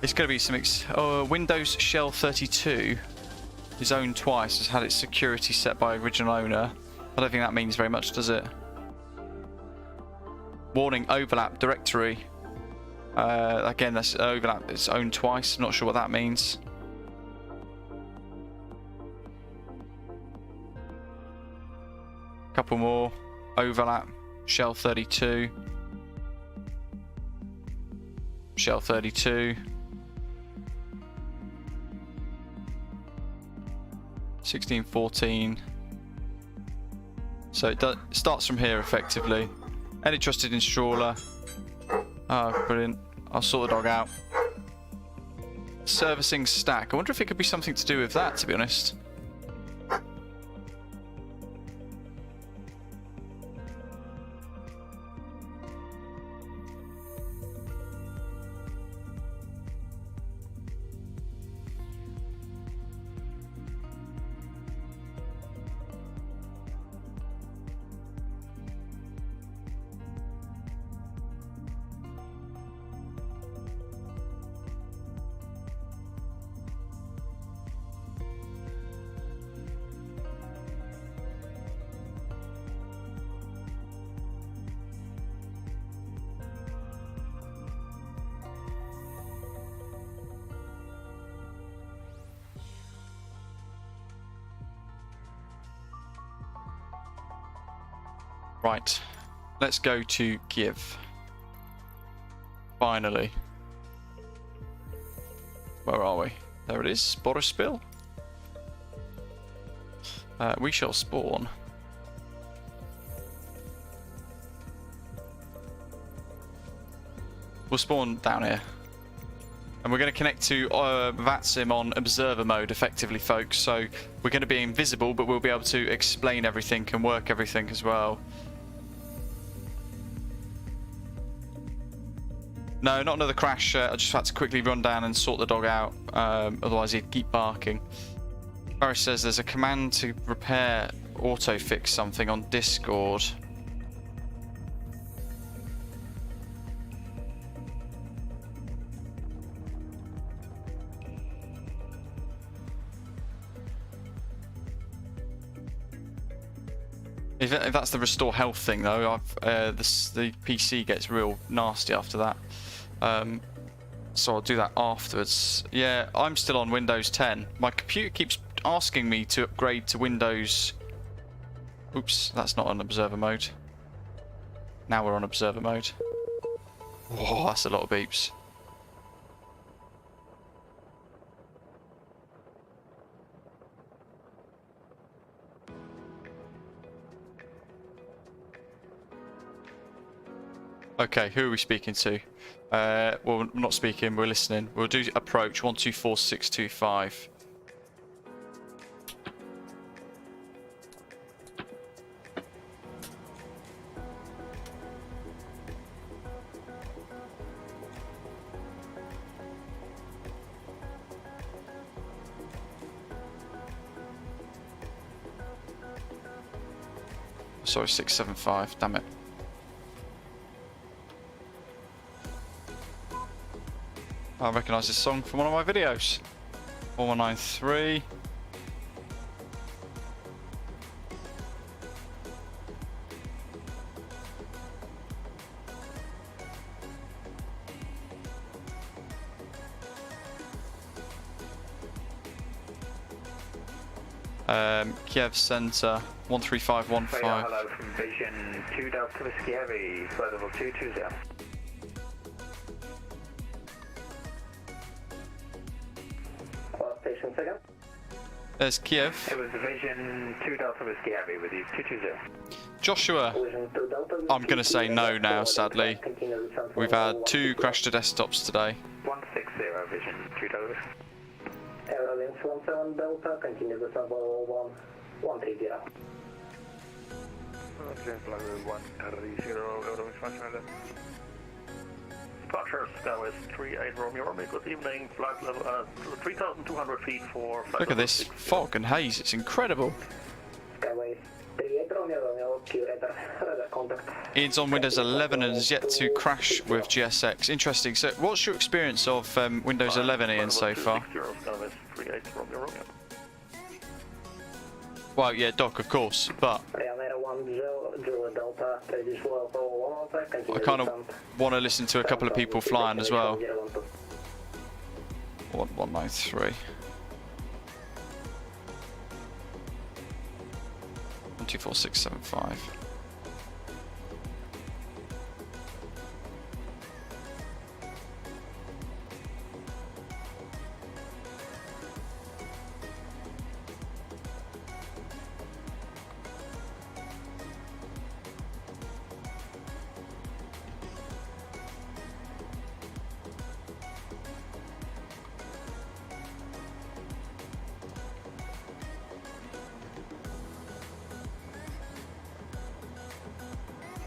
It's going to be some Windows Shell 32 is owned twice, has had its security set by original owner. I don't think that means very much, does it? Warning, overlap directory. Again, that's overlap. It's owned twice. Not sure what that means. Couple more. Overlap. Shell 32. Shell 32. 1614. So it starts from here effectively. Any trusted installer. Oh, brilliant. I'll sort the dog out. Servicing stack. I wonder if it could be something to do with that, to be honest. Right, let's go to Kyiv. Finally. Where are we? There it is, Borispil. We shall spawn. We'll spawn down here. And we're going to connect to VATSIM on observer mode effectively, folks. So we're going to be invisible, but we'll be able to explain everything and work everything as well. No, not another crash. I just had to quickly run down and sort the dog out. Otherwise he'd keep barking. Barry says there's a command to repair auto fix something on Discord. If that's the restore health thing, though, the PC gets real nasty after that. So I'll do that afterwards. Yeah, I'm still on Windows 10. My computer keeps asking me to upgrade to Windows. Oops, that's not on observer mode. Now we're on observer mode. Whoa, that's a lot of beeps. Okay, who are we speaking to? Well, not speaking, we're listening. We'll do approach 124625. Sorry, 675, damn it. I recognise this song from one of my videos. 4193. Kiev Center 13515. Hello from Vision 2 Delta Whiskey Heavy, flight level 220. There's Kiev. It was Vision 2 Delta Whiskey Heavy with you, 220. Joshua, I'm going to say no now, sadly. We've had 2 crash to desktops today. 160 Vision 2 Delta Whiskey. Aerolinks 17 Delta, continue the sub 130. Departure Skywest 38 Romeo. Good evening, flight level 3,200 feet for flight. Look at this fog and haze, it's incredible. Skywest 38 Romeo, radar contact. Ian's on Windows 11 and has yet to crash with GSX. Interesting. So what's your experience of Windows 11, Ian, so far? Well, yeah, Doc, of course, but I kind of want to listen to a couple of people flying as well. 1193. 124675.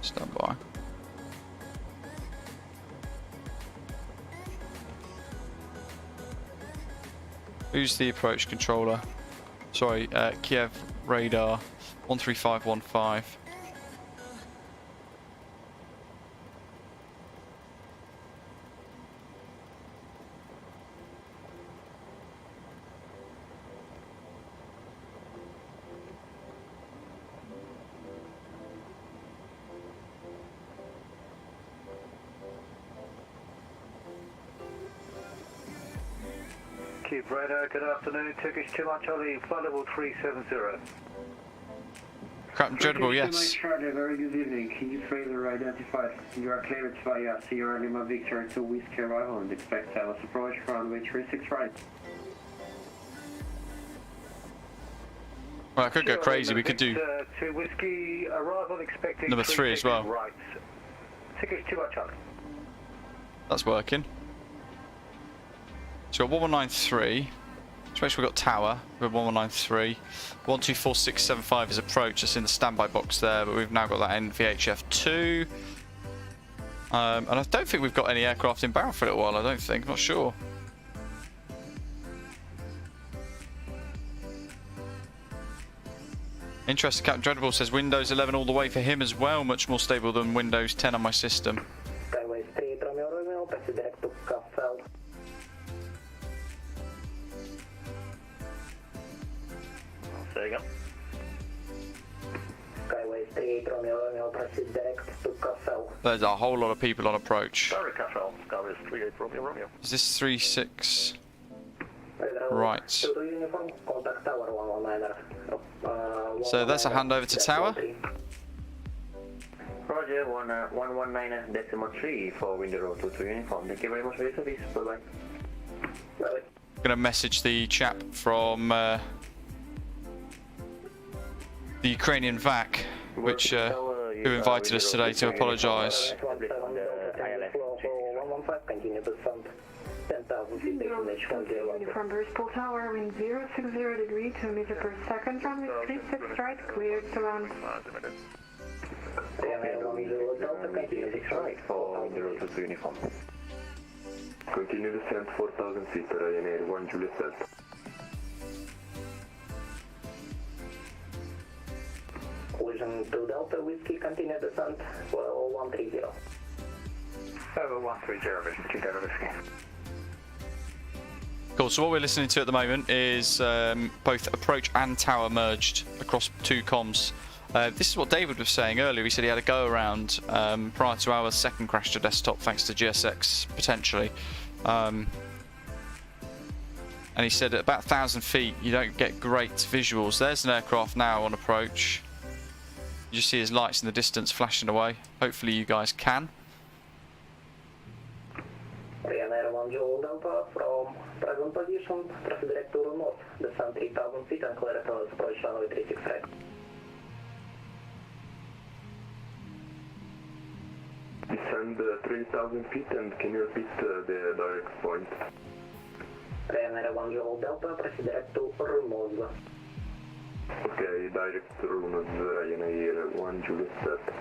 Stand by. Who's the approach controller? Sorry, Kyiv radar 13515. Kyiv radar, good afternoon. Turkish 2 Charlie, flight level 370. Captain Dreadable, yes. Charlie, very good evening. Kyiv radar identified. You are cleared via Sierra Lima Victor to Whiskey arrival and expect Dallas approach runway 36 right. Well, I could go crazy. We could do to Whiskey arrival expecting number 3 as well. Right. Turkish 2 Charlie. That's working. So 1193. So make sure we've got tower. We're 1193. 124675 is approach. That's in the standby box there, but we've now got that in VHF 2. And I don't think we've got any aircraft inbound for a little while. I don't think. I'm not sure. Interesting. Captain Dreadable says Windows 11 all the way for him as well. Much more stable than Windows 10 on my system. Say again. There's a whole lot of people on approach. Sorry, Cafel. Skyway 38 Romeo Romeo. Is this 36? Right. So that's a handover to tower. Roger, 119.3 for window row 22 uniform. Thank you very much for your service. Bye bye. Gonna message the chap from the Ukrainian VAC, which who invited us today, to apologise. From Bristol Tower, wind 060 degree, 2 meters per second, runway 36 right, cleared to land. Right for window row 22 uniform. Continue descent 4,000 feet, Ryanair 1 Juliet Delta. Collision to Delta Whiskey, continue descent for 130. 130, Whiskey, Delta Whiskey. Cool, so what we're listening to at the moment is both approach and tower merged across 2 comms. This is what David was saying earlier. He said he had a go around prior to our second crash to desktop thanks to GSX, potentially. And he said at about 1,000 feet you don't get great visuals. There's an aircraft now on approach. You just see his lights in the distance flashing away. Hopefully you guys can. Ryanair 1 Juliet Delta from present position, proceed direct to north, descend 3,000 feet and clear to approach runway 36 right. Descend 3,000 feet and can you repeat the direct point? Ryanair 1 Juliet Delta, proceed direct to Rumoz. Okay, direct to Rumoz, Ryanair 1 Juliet Delta.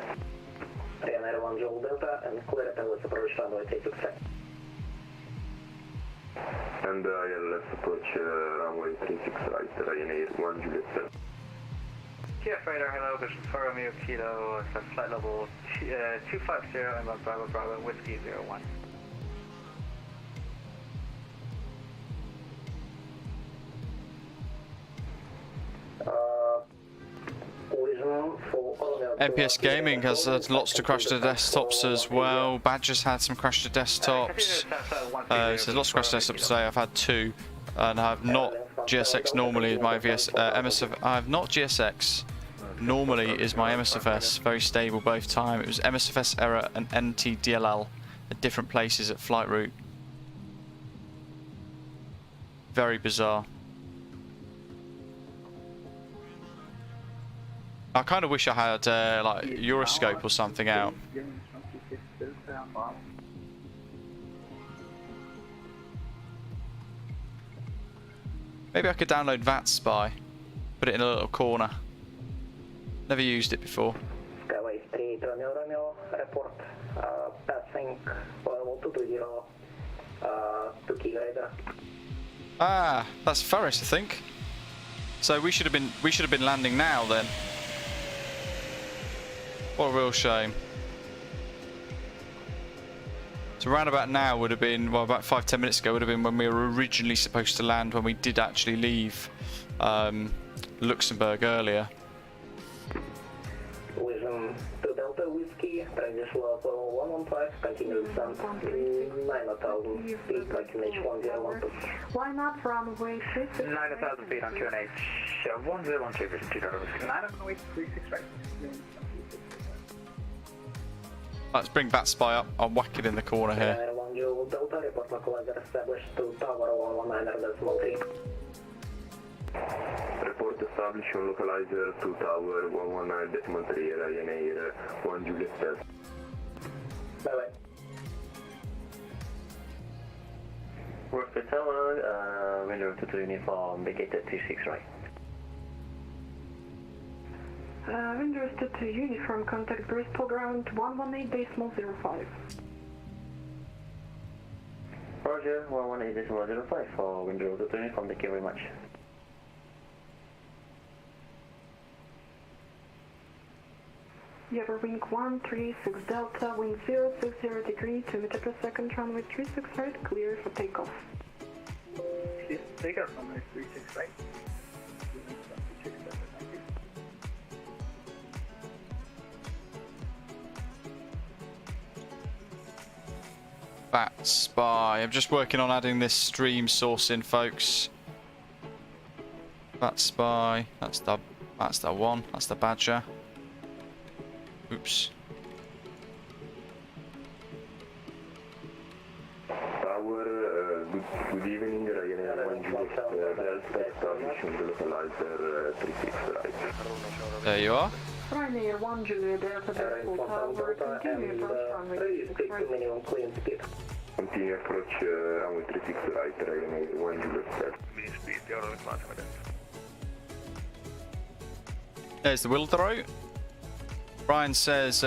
Ryanair 1 Juliet Delta and clear to approach runway 36 right. And ILS approach runway 36 right, Ryanair 1 Juliet Delta. Kyiv radar, hello, Vision 4 Romeo Kilo, flight level 250 and Bravo Bravo Whiskey 01. MPS Gaming has lots to crash to desktops as well. Badger's had some crash to desktops. So lots of crash to desktops today. I've had 2, and I have not GSX normally is my MSFS. I have not GSX. Normally is my MSFS. Very stable both time. It was MSFS error and NTDLL at different places at flight route. Very bizarre. I kind of wish I had like Euroscope or something out. Maybe I could download VATSIM, put it in a little corner. Never used it before. Skyway 3 Romeo Romeo, report passing level 220 to Kyiv radar. Ah, that's Ferris, I think. So we should have been landing now then. What a real shame. So round about now would have been, well, about 5-10 minutes ago would have been when we were originally supposed to land, when we did actually leave Luxembourg earlier. Wisdom to Delta Whiskey, transition level 115, continue descent 9,000 feet, like H1012. Line up runway 36. 9,000 feet on QNH, 1013 Vision 2 Whiskey. 9,036 right. Let's bring VATSIM up. I'll whack it in the corner here. Delta, report localizer established to tower 119.3. Report established on localizer to tower 119.3, Ryanair 1 Juliet Delta. Bye-bye. Work the tower, window to uniform, vacated 26 right. Windows to uniform, contact Bristol ground 118.05. Roger, 118.05 for window to uniform, thank you very much. You have a wing 136 Delta, wind 060 degree, 2 meters per second, runway 36 right, clear for takeoff. Takeoff on 36 right. VATSIM. I'm just working on adding this stream source in, folks. VATSIM. That's the one. That's the Badger. Oops. Tower, good evening, Ryanair 1 Juliet Delta, establishing the localizer 36 right. There you are. Ryanair 1 Juliet Delta, Bristol tower, continue approach runway 36 right. Minimum clean speed. Continue approach runway 36 right, Ryanair 1 Juliet Delta. There's the Wildrow. Brian says,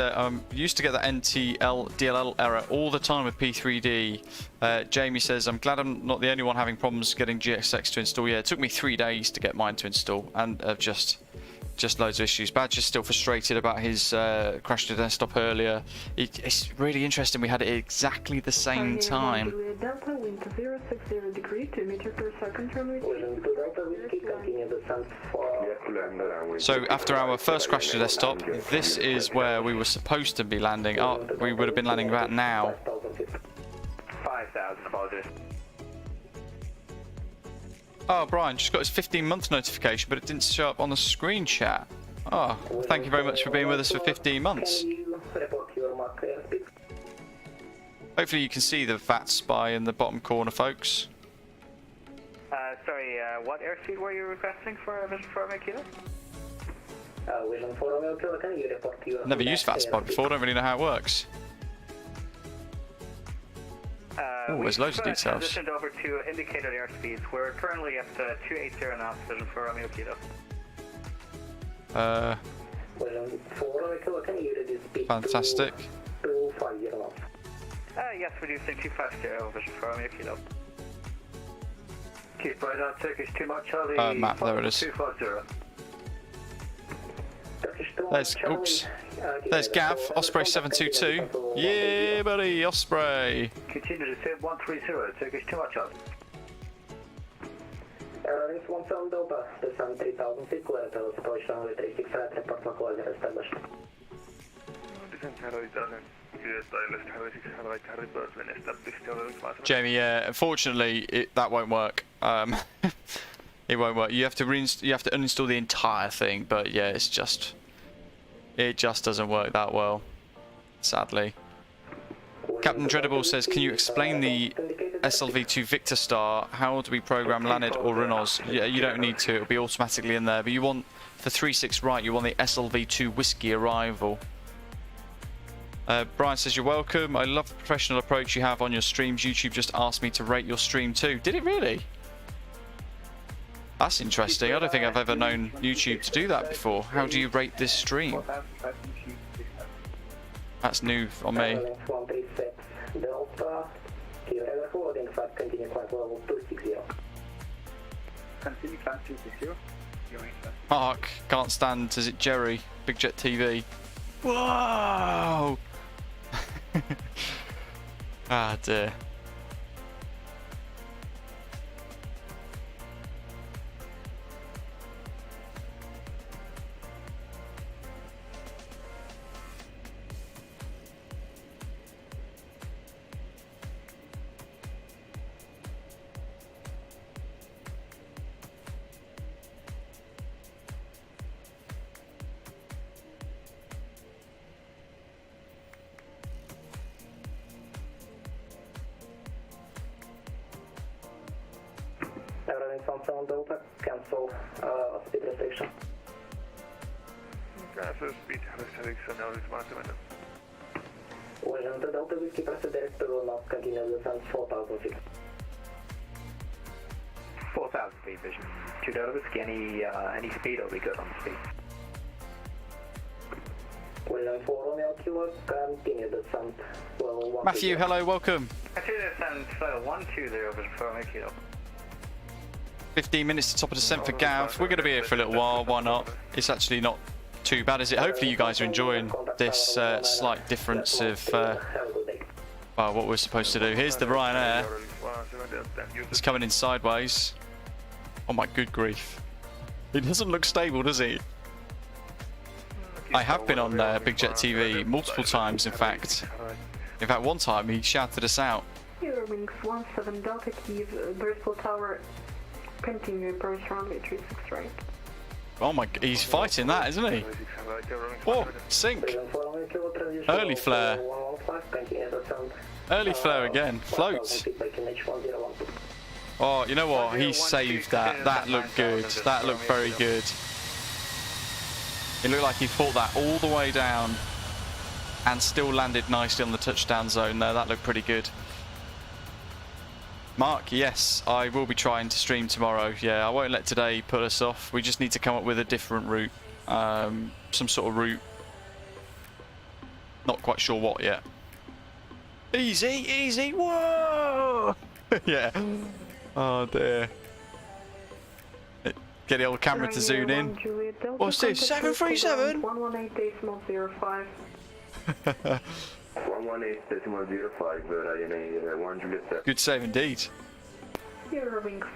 used to get that DLL error all the time with P3D. Jamie says, I'm glad I'm not the only one having problems getting GSX to install. Yeah, it took me 3 days to get mine to install, and just loads of issues. Badger's still frustrated about his crash to desktop earlier. It's really interesting, we had it at exactly the same time. Delta, wind 060 degree, 2 meters per second, runway 36 right. So after our first crash to desktop, this is where we were supposed to be landing. Oh, we would have been landing about now. 5,000, apologies. Oh, Brian just got his 15-month notification, but it didn't show up on the screen chat. Oh, thank you very much for being with us for 15 months. Hopefully you can see the VATSIM in the bottom corner, folks. Sorry, what airspeed were you requesting for Vision 4 Romeo Kilo? Vision 4 Romeo Kilo, can you report your... Never used VATSIM before, don't really know how it works. Oh, there's loads of details. Transitioned over to indicated airspeeds. We're currently at 280 knots, Vision 4 Romeo Kilo. Vision 4 Romeo Kilo, can you reduce speed Fantastic. to 250 knots? Yes, reducing 250, Vision 4 Romeo Kilo. Keep right on Turkish 2 Mark Charlie. Map, there it is. 250. There's, oops. There's Gav, Osprey 722. Yeah, buddy, Osprey. Continue to say 130, Turkish 2 much up. Airlines 17 Delta, descend 3000 feet, clear to approach runway 36 right, report localizer established. Jamie, yeah, unfortunately, that won't work. It won't work. You have to uninstall the entire thing, but yeah, it just doesn't work that well, sadly. Captain Dreadable says, can you explain the SLV2 Victor Star? How do we program Lanid or Renaults? Yeah, you don't need to. It'll be automatically in there. But you want, for 36 right, you want the SLV2 Whiskey arrival. Brian says, you're welcome. I love the professional approach you have on your streams. YouTube just asked me to rate your stream too. Did it really? That's interesting. I don't think I've ever known YouTube to do that before. How do you rate this stream? That's new on me. Mark, can't stand, is it Jerry? Big Jet TV. Whoa! Ah dear. Delta, cancel speed restriction. Cancel speed restriction, now it's 1 minute. Legend to Delta Whiskey, proceed direct to not continue descent 4000 feet. 4,000 feet vision. 2 Delta Whiskey, any speed will be good on the speed. Legend 4 Romeo Kilo, continue descent level 1. Matthew, hello, welcome. Continue descent level 120 vision for Romeo Kilo. 15 minutes to top of descent for Gav. We're going to be here for a little while, why not? It's actually not too bad, is it? Hopefully you guys are enjoying this slight difference of what we're supposed to do. Here's the Ryanair. It's coming in sideways. Oh my good grief. It doesn't look stable, does it? I have been on Big Jet TV multiple times, in fact. In fact, one time he shouted us out. Eurowings 17 Delta Kyiv, Bristol Tower. Continue approach runway 36 right. Oh my, he's fighting that, isn't he? Oh, sink. Early flare. Early flare again. Floats. Oh, you know what? He saved that. That looked good. That looked very good. It looked like he fought that all the way down and still landed nicely on the touchdown zone there. That looked pretty good. Mark, yes, I will be trying to stream tomorrow. Yeah, I won't let today put us off. We just need to come up with a different route. Some sort of route. Not quite sure what yet. Easy, easy, whoa! Yeah. Oh dear. Get the old camera to zoom in. What's this, 737? 118.05. 118.05, Ryanair 1 Juliet. Good save indeed. Eurowings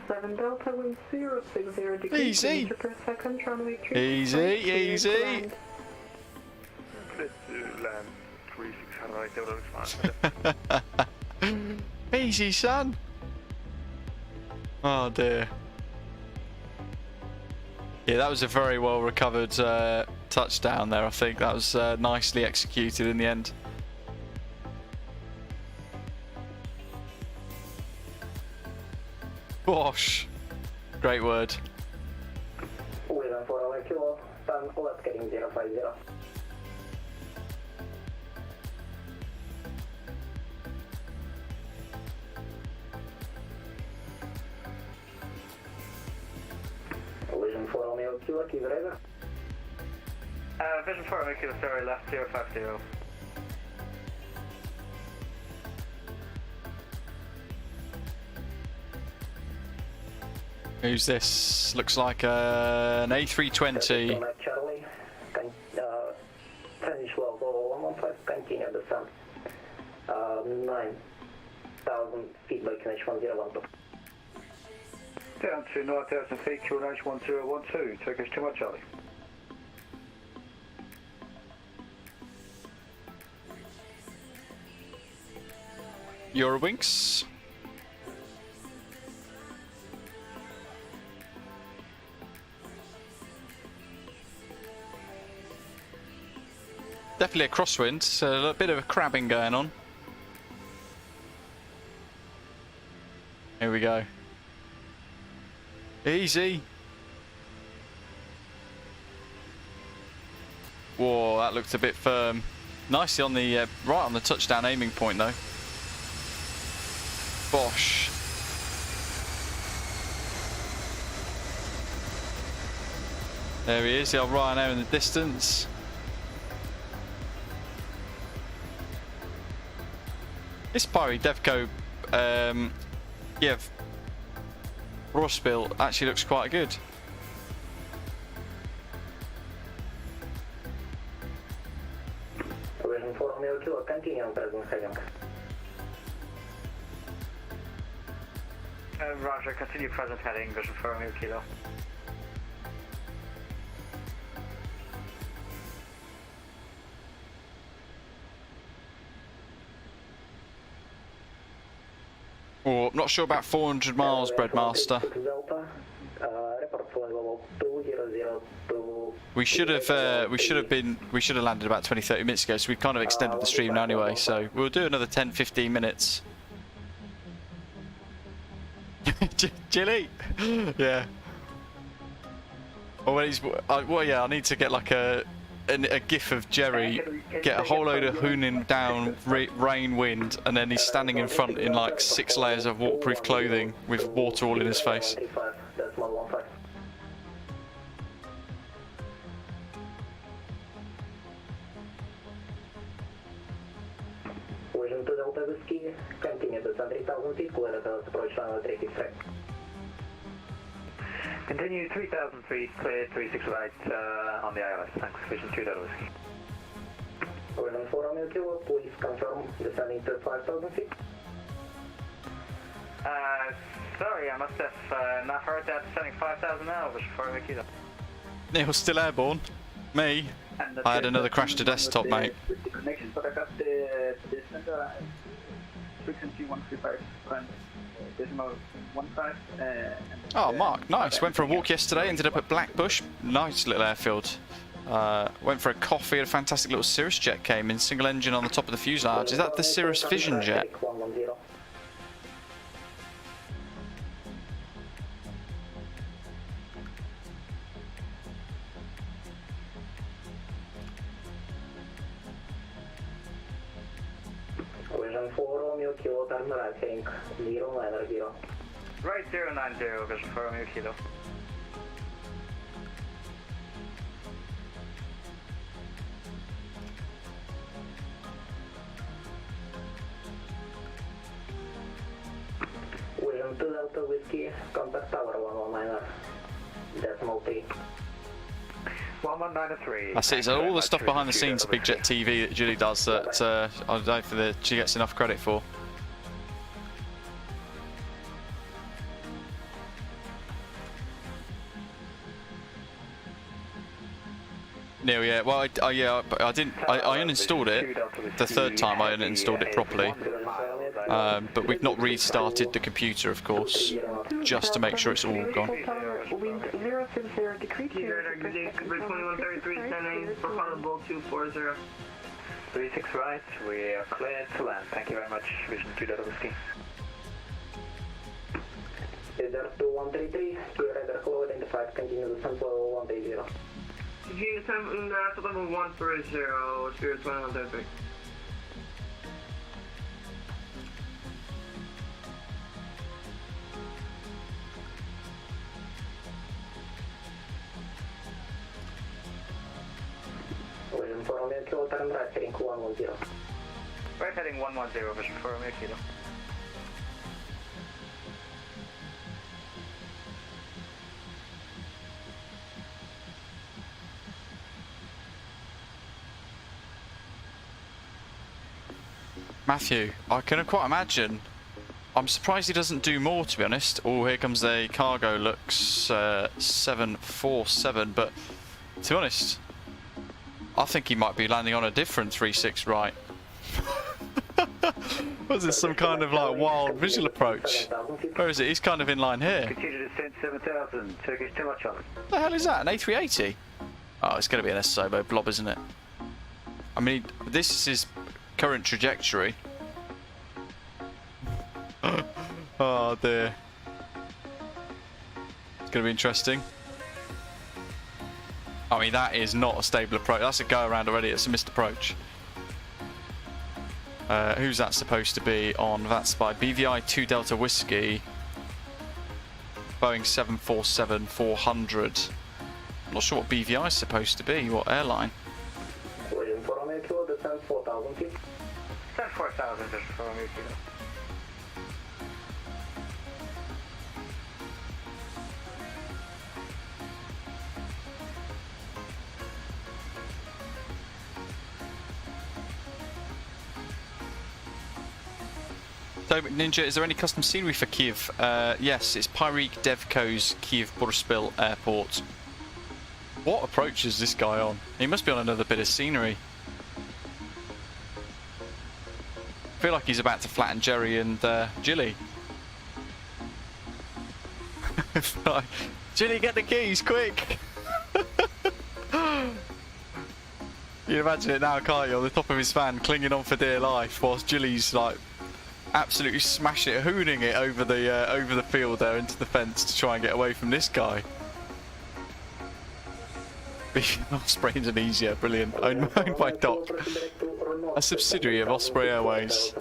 17 Delta, wind 060 degrees Easy. per second, runway 3. Easy, easy. Let's land 3600 right, Easy, son. Oh dear. Yeah, that was a very well recovered touchdown there. I think that was nicely executed in the end. Bosh. Great word. Wheeler 4 kilo, turn left heading 050. Vision 4 Romeo Kilo, Kyiv radar. Vision 4 Romeo Kilo, sorry, left 050. Who's this? Looks like an A320. 015, continue descent. 9,000 feet by QNH 1012. Down to 9,000 feet, QNH 1012, Turkish 2 Charlie. Eurowings. Definitely a crosswind, so a bit of a crabbing going on. Here we go. Easy. Whoa, that looked a bit firm. Nicely on the right on the touchdown aiming point though. Bosh. There he is, the old Ryanair in the distance. This Pyre Devco, yeah, Rossbill actually looks quite good. Vision 4 Romeo Kilo, continue on present heading. Roger, continue present heading, Vision 4 Romeo Kilo. Oh, I'm not sure about 400 miles, Breadmaster. We should have landed about 20-30 minutes ago, so we kind of extended the stream now anyway. So we'll do another 10-15 minutes. Jilly, yeah. Oh, well, yeah. I need to get like a gif of Jerry, get a whole load of hooning down, rain, wind, and then he's standing in front in like 6 layers of waterproof clothing with water all in his face. Vision 2 Delta Whiskey, continue descent 3,000 feet, clear at approach runway 36 right. Continue 3,000 feet, clear 36 right on the ILS. Thanks. Vision 2 Delta Whiskey. Vision 4 Romeo Kilo, please confirm descending to 5,000 feet. Sorry, I must have not heard that. Descending 5,000 now, Vision 4 Romeo Kilo. Neil's still airborne. Me. I had another crash to desktop, mate. Connection, but I got the descender frequency 135, decimal 15. Oh, Mark, nice. Went for a walk yesterday, ended up at Blackbush. Nice little airfield. Went for a coffee, a fantastic little Cirrus jet came in, single engine on the top of the fuselage. Is that the Cirrus Vision jet? Vision 4 Romeo Kilo, turn right heading 090. Right 090, Vision 4 Romeo Kilo. Vision 2 Delta Whiskey, contact tower 119, decimal 3. 1193. That's it. So all the stuff behind the scenes of Big Jet TV that Julie does that I don't think she gets enough credit for. Neil, yeah. Well, I didn't. I uninstalled it the third time. I uninstalled it properly, but we've not restarted the computer, of course, just to make sure it's all gone. Wind 060 degree to 2133 sending for Honorable 240. 36 right, we are cleared to land. Thank you very much, Vision 2 Delta Whiskey. Radar 2133, clear radar hello, identified, continue descent level 130. Continue descent to level 130, Spirit 2133. Vision 4 Romeo Kilo, turn right heading 110. Right heading 110, Vision 4 Romeo Kilo. Matthew, I can quite imagine. I'm surprised he doesn't do more, to be honest. Oh, here comes a cargo Lux 747, but to be honest, I think he might be landing on a different 36 right. Was this some kind of like wild visual approach? Where is it? He's kind of in line here. Continue descent 7000, Turkish 2 much Charlie. What the hell is that? An A380? Oh, it's going to be an S-Sobo blob, isn't it? I mean, this is his current trajectory. Oh dear. It's going to be interesting. I mean, that is not a stable approach. That's a go around already. It's a missed approach. Who's that supposed to be on VATSIM? BVI 2 Delta Whiskey. Boeing 747-400. I'm not sure what BVI is supposed to be. What airline? Descent 4000, please. Descent 4000 just for me, kilo. So, Ninja, is there any custom scenery for Kyiv? Yes, it's Pyreek Devco's Kyiv Boryspil Airport. What approach is this guy on? He must be on another bit of scenery. I feel like he's about to flatten Jerry and Jilly. Jilly, get the keys, quick! You can imagine it now, can't you? On the top of his van, clinging on for dear life, whilst Jilly's like absolutely smashing it, hooning it over the field there into the fence to try and get away from this guy. Osprey Indonesia, brilliant. Owned by Doc, a subsidiary of Osprey Airways.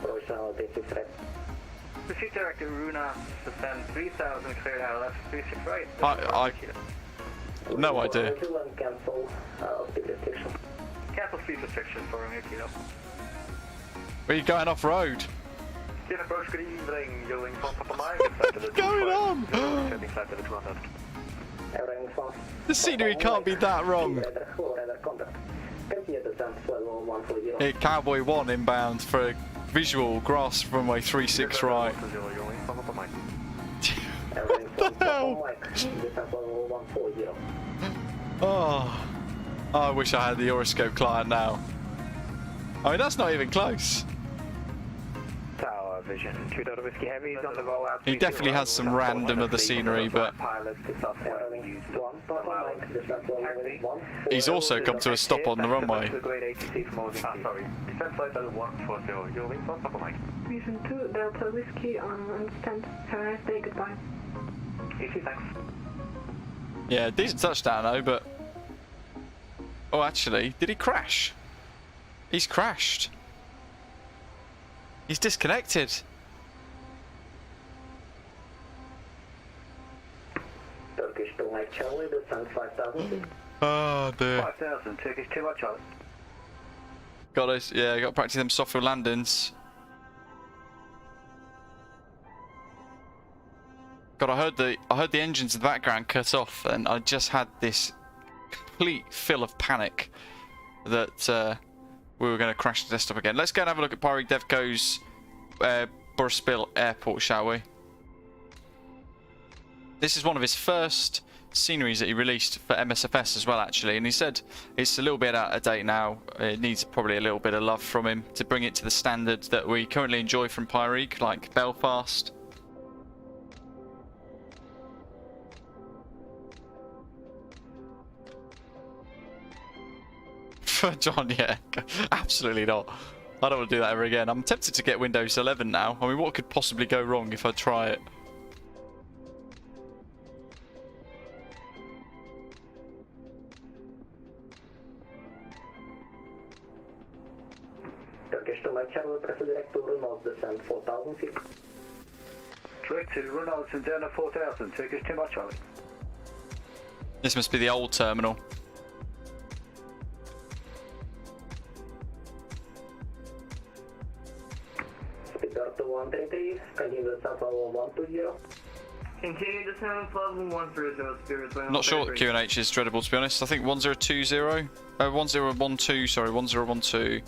Pursuit Director Runa, descend 3000, cleared out left, 36 right. I no idea. Cancel speed restriction for me, kilo. Where are you going off road? Approach, good evening, Yoling from Papa Mike. What's going on? The scenery can't be that wrong. Hit Cowboy 1 inbound for a visual grass runway 36 right. What the hell? Oh, I wish I had the Euroscope client now. I mean, that's not even close. Tower Vision, 2 Delta Whiskey Heavy is on the rollout. He definitely has some random other scenery, but he's also come to a stop on the runway. Sorry, descent flight level 140, Yoling from Papa Mike. Vision 2 Delta Whiskey on stand. Have a nice day, goodbye. Easy, thanks. Yeah, decent touchdown though, but... Oh, actually, did he crash? He's crashed. He's disconnected. Turkish 2 Mike Charlie, descent 5000. Oh dear. 5000, Turkish 2 Mike Charlie. Got us. Yeah, got to practice them software landings. God, I heard the engines in the background cut off, and I just had this complete fill of panic that we were going to crash the desktop again. Let's go and have a look at Pyreek Devco's Boryspil Airport, shall we? This is one of his first sceneries that he released for MSFS as well, actually, and he said it's a little bit out of date now. It needs probably a little bit of love from him to bring it to the standard that we currently enjoy from Pyreek, like Belfast. John, yeah, absolutely not. I don't want to do that ever again. I'm tempted to get Windows 11 now. I mean, what could possibly go wrong if I try it? Turkish 2 Mike Charlie, press direct to Renault, descent 4000 feet. Direct to Renault and down to 4000, Turkish 2 Mike Charlie. This must be the old terminal. Delta 133, continue descent level 120. Continue descent level 130, Spirit. Not sure what QNH is dreadable, to be honest. I think 1020, 1012, sorry, 1012.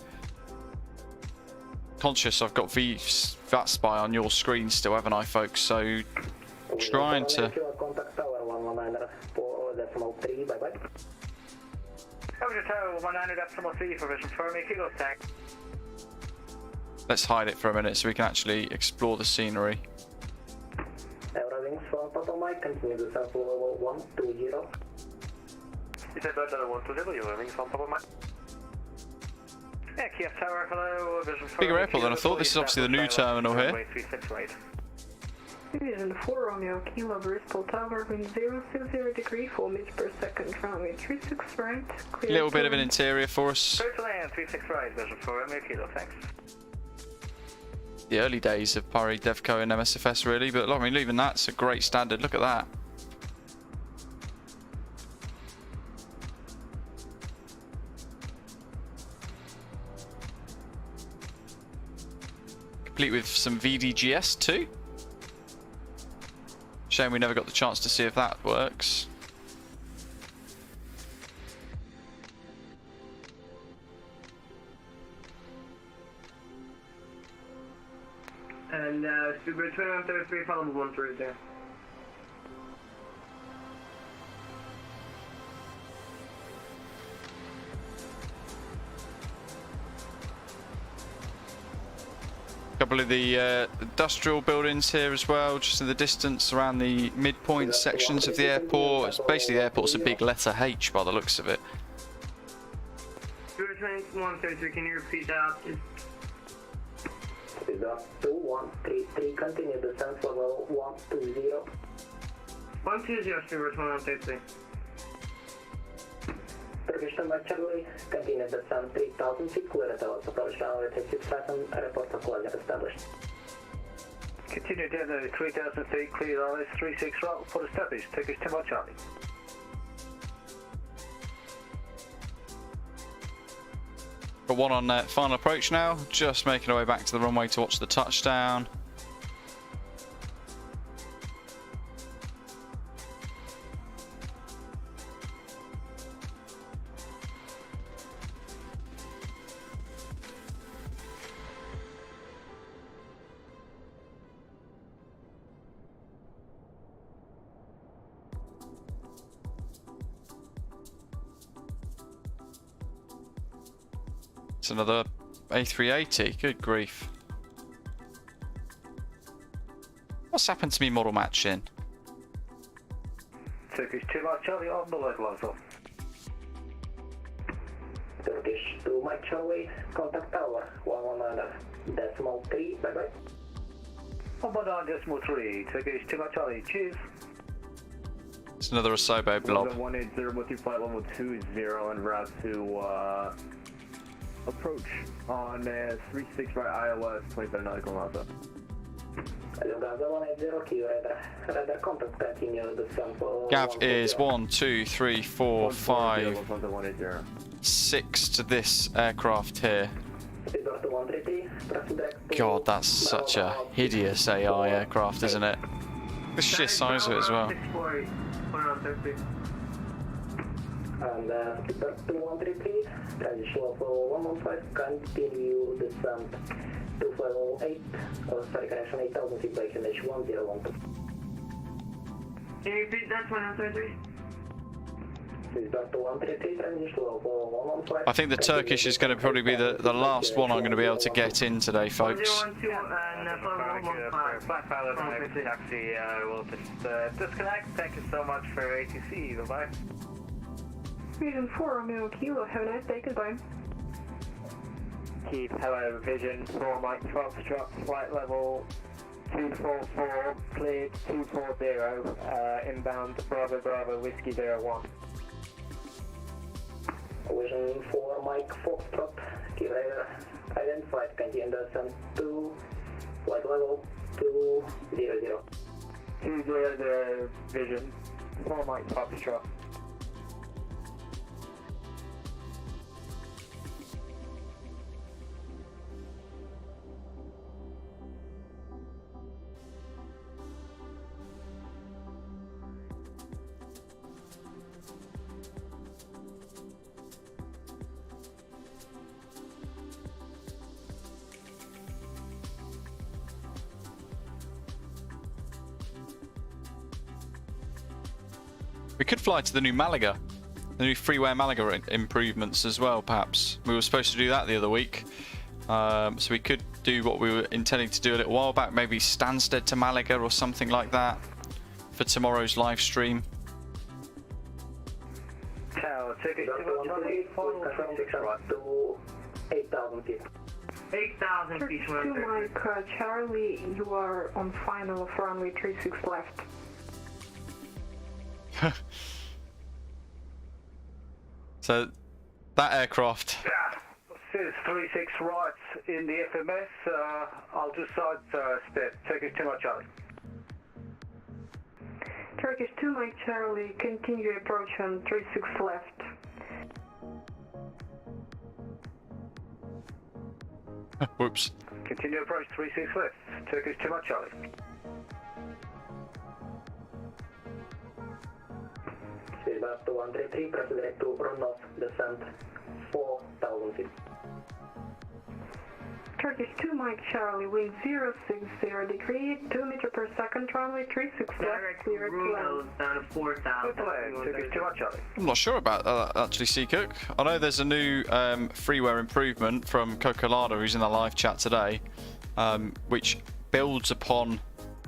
conscious I've got VAT Spy on your screen still, haven't I, folks? So trying to... Contact tower 119 4.3, bye bye. Over to tower 190.3 for vision for me, Kilo tank. Let's hide it for a minute so we can actually explore the scenery. Eurowings from Total Mike, continue to south level 120. Is that better than 120? Eurowings from Total Mike. Yeah, Kiev tower, hello, vision for Bigger me, airport than I thought. This is obviously the new terminal here. runway 36 right. Division 4 Romeo Kilo Bristol Tower, wind 060 degree, 4 meters per second, runway 36 right. Clear Little bit of an to interior for us. Clear to land, 36 right, vision for Romeo Kilo, thanks. The early days of Pari, Devco and MSFS really, but I mean, even that's a great standard. Look at that. Complete with some VDGS too. Shame we never got the chance to see if that works. And Super 2133, follow the 1 through there. Couple of the industrial buildings here as well, just in the distance around the midpoint sections of the airport. It's basically the airport's a big letter H by the looks of it. Super 2133, can you repeat that? Is up 2133, continue descent level 120. 120, Super 2133. Turkish standby Charlie, continue descent 3000 feet, clear at our approach runway 36 and report for closure established. Continue down to 3000 feet, clear runway 36 right for established, Turkish standby Charlie. Got one on final approach now, just making our way back to the runway to watch the touchdown. It's another A380, good grief. What's happened to me model matching? Turkish 2 Mike Charlie on the localizer. Turkish 2 Mike Charlie, contact tower 119.3, bye bye. 119.3, Turkish 2 Mike Charlie, cheers. It's another Asobo blob. 180 with flight level 20 en route to approach on 36 right ILS 25 nautical miles up. Gav is 1, 2, 3, 4, 5, 6 to this aircraft here. God, that's such a hideous AI aircraft, isn't it? The sheer size of it as well. And Speedbird 2133, transition level 115, continue descent to level 8, sorry, connection 8000 feet by QNH 1012. Can you repeat that 133? Speedbird 2133, transition level 115. I think the Turkish is going to probably be the last one I'm going to be able to get in today, folks. 1012 and Flight pilot and taxi will just disconnect. Thank you so much for ATC. Bye-bye. Division 4 Romeo Kilo, have a nice day, goodbye. Kyiv, hello, Vision 4 Mike Foxtrot, flight level 244, cleared 240, inbound Bravo Bravo Whiskey 01. Vision 4 Mike Foxtrot, key radar identified, continue descent to flight level 200. 200, Vision 4 Mike Foxtrot. We could fly to the new Malaga, the new freeware Malaga improvements as well, perhaps. We were supposed to do that the other week. So we could do what we were intending to do a little while back, maybe Stansted to Malaga or something like that for tomorrow's live stream. Tower, ticket to Charlie, final 26 right. To 8,000 feet. 8,000 feet. 32 Mike, Charlie, you are on final of runway 36 left. So that aircraft. Says 36 right in the FMS. I'll just side step. Turkish 2 Mike Charlie. Turkish 2 Mike Charlie, continue approach on 36 left. Whoops. Continue approach 36 left. Turkish 2 Mike Charlie. Seatbelt to 133, proceed to Brunov, descent 4,000 feet. Turkish 2 Mike Charlie, wind 060 degree, 2 meter per second, runway 36 left, Direct clear to Bruno land. down to 4,000. Turkish 2 Mike Charlie. I'm not sure about that actually, Seacook. I know there's a new freeware improvement from Cocolada, who's in the live chat today, which builds upon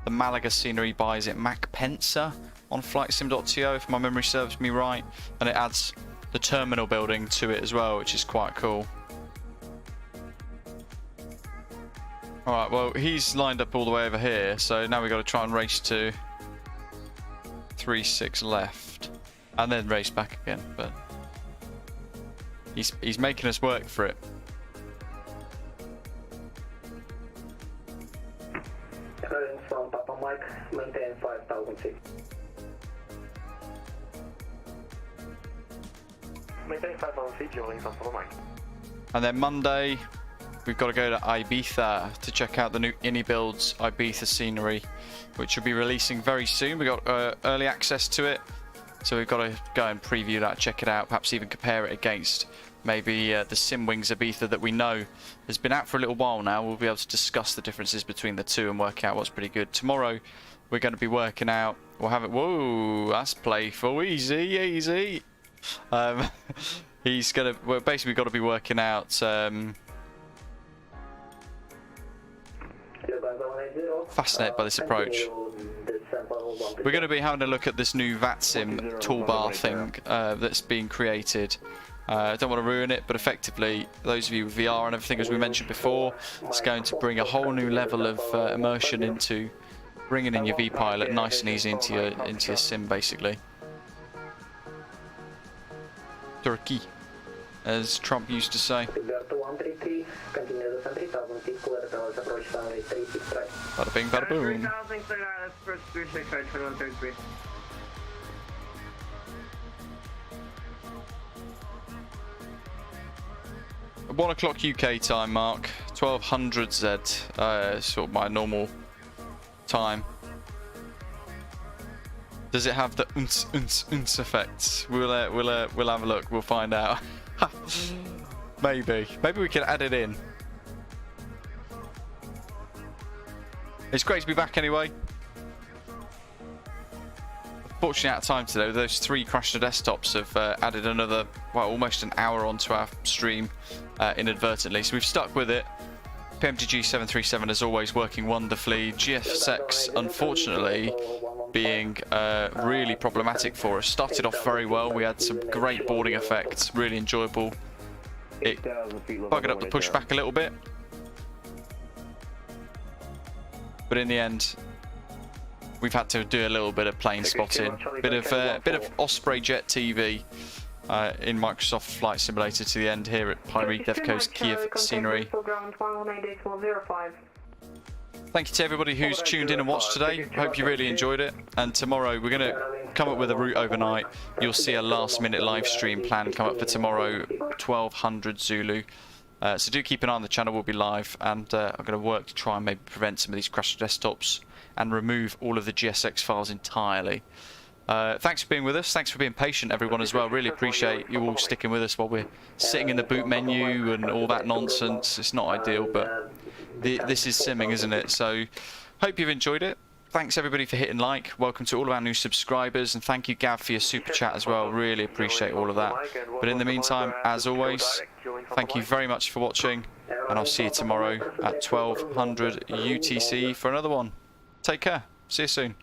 the Malaga scenery by, is it Mac Pensa on flightsim.to, if my memory serves me right, and it adds the terminal building to it as well, which is quite cool. Alright, well, he's lined up all the way over here, so now we've got to try and race to 36 left, and then race back again, but he's making us work for it. Heading from Papa Mike, maintain 5,000 feet. Maintain 5,000 feet, Julian from Papa Mike. And then Monday, we've got to go to Ibiza to check out the new Builds Ibiza scenery, which will be releasing very soon. We got early access to it, so we've got to go and preview that, check it out, perhaps even compare it against maybe the Simwings Ibiza that we know has been out for a little while now. We'll be able to discuss the differences between the two and work out what's pretty good. Tomorrow, we're going to be working out. We'll have it. Whoa, that's playful. Easy, easy. He's gonna. Well, basically, we've got to be working out. Fascinated by this approach. We're going to be having a look at this new VATSIM toolbar thing that's being created. I don't want to ruin it, but effectively, those of you with VR and everything, as we mentioned before, it's going to bring a whole new level of immersion into bringing in your V-Pilot nice and easy into your sim, basically. Turkey, as Trump used to say. Bada bing, bada boom. 3,000 clear out, that's first 36 right, 2133. At 1 o'clock UK time, Mark. 1200 Z, sort of my normal time. Does it have the uns effect? We'll have a look. We'll find out. Maybe we can add it in. It's great to be back anyway. Fortunately, out of time today, those 3 crash to desktops have added another, well, almost an hour onto our stream inadvertently. So we've stuck with it. PMDG 737 is always working wonderfully. GSX, unfortunately, being really problematic for us. Started off very well. We had some great boarding effects, really enjoyable. It buggered up the pushback a little bit, but in the end, we've had to do a little bit of plane spotting, bit of Osprey Jet TV in Microsoft Flight Simulator to the end here at Pyre Devco's Kyiv scenery. Thank you to everybody who's tuned in and watched today. Hope you really enjoyed it. And tomorrow we're going to come up with a route overnight. You'll see a last-minute live stream plan come up for tomorrow, 1200 Zulu. So do keep an eye on the channel. We'll be live, and I'm going to work to try and maybe prevent some of these crash desktops and remove all of the GSX files entirely. Thanks for being with us. Thanks for being patient, everyone, as well. Really appreciate you all sticking with us while we're sitting in the boot menu and all that nonsense. It's not ideal, but this is simming, isn't it? So hope you've enjoyed it. thanks everybody for hitting like. Welcome to all of our new subscribers, and thank you, Gav, for your super chat as well. Really appreciate all of that. But in the meantime, as always, thank you very much for watching, and I'll see you tomorrow at 1200 UTC for another one. Take care. See you soon.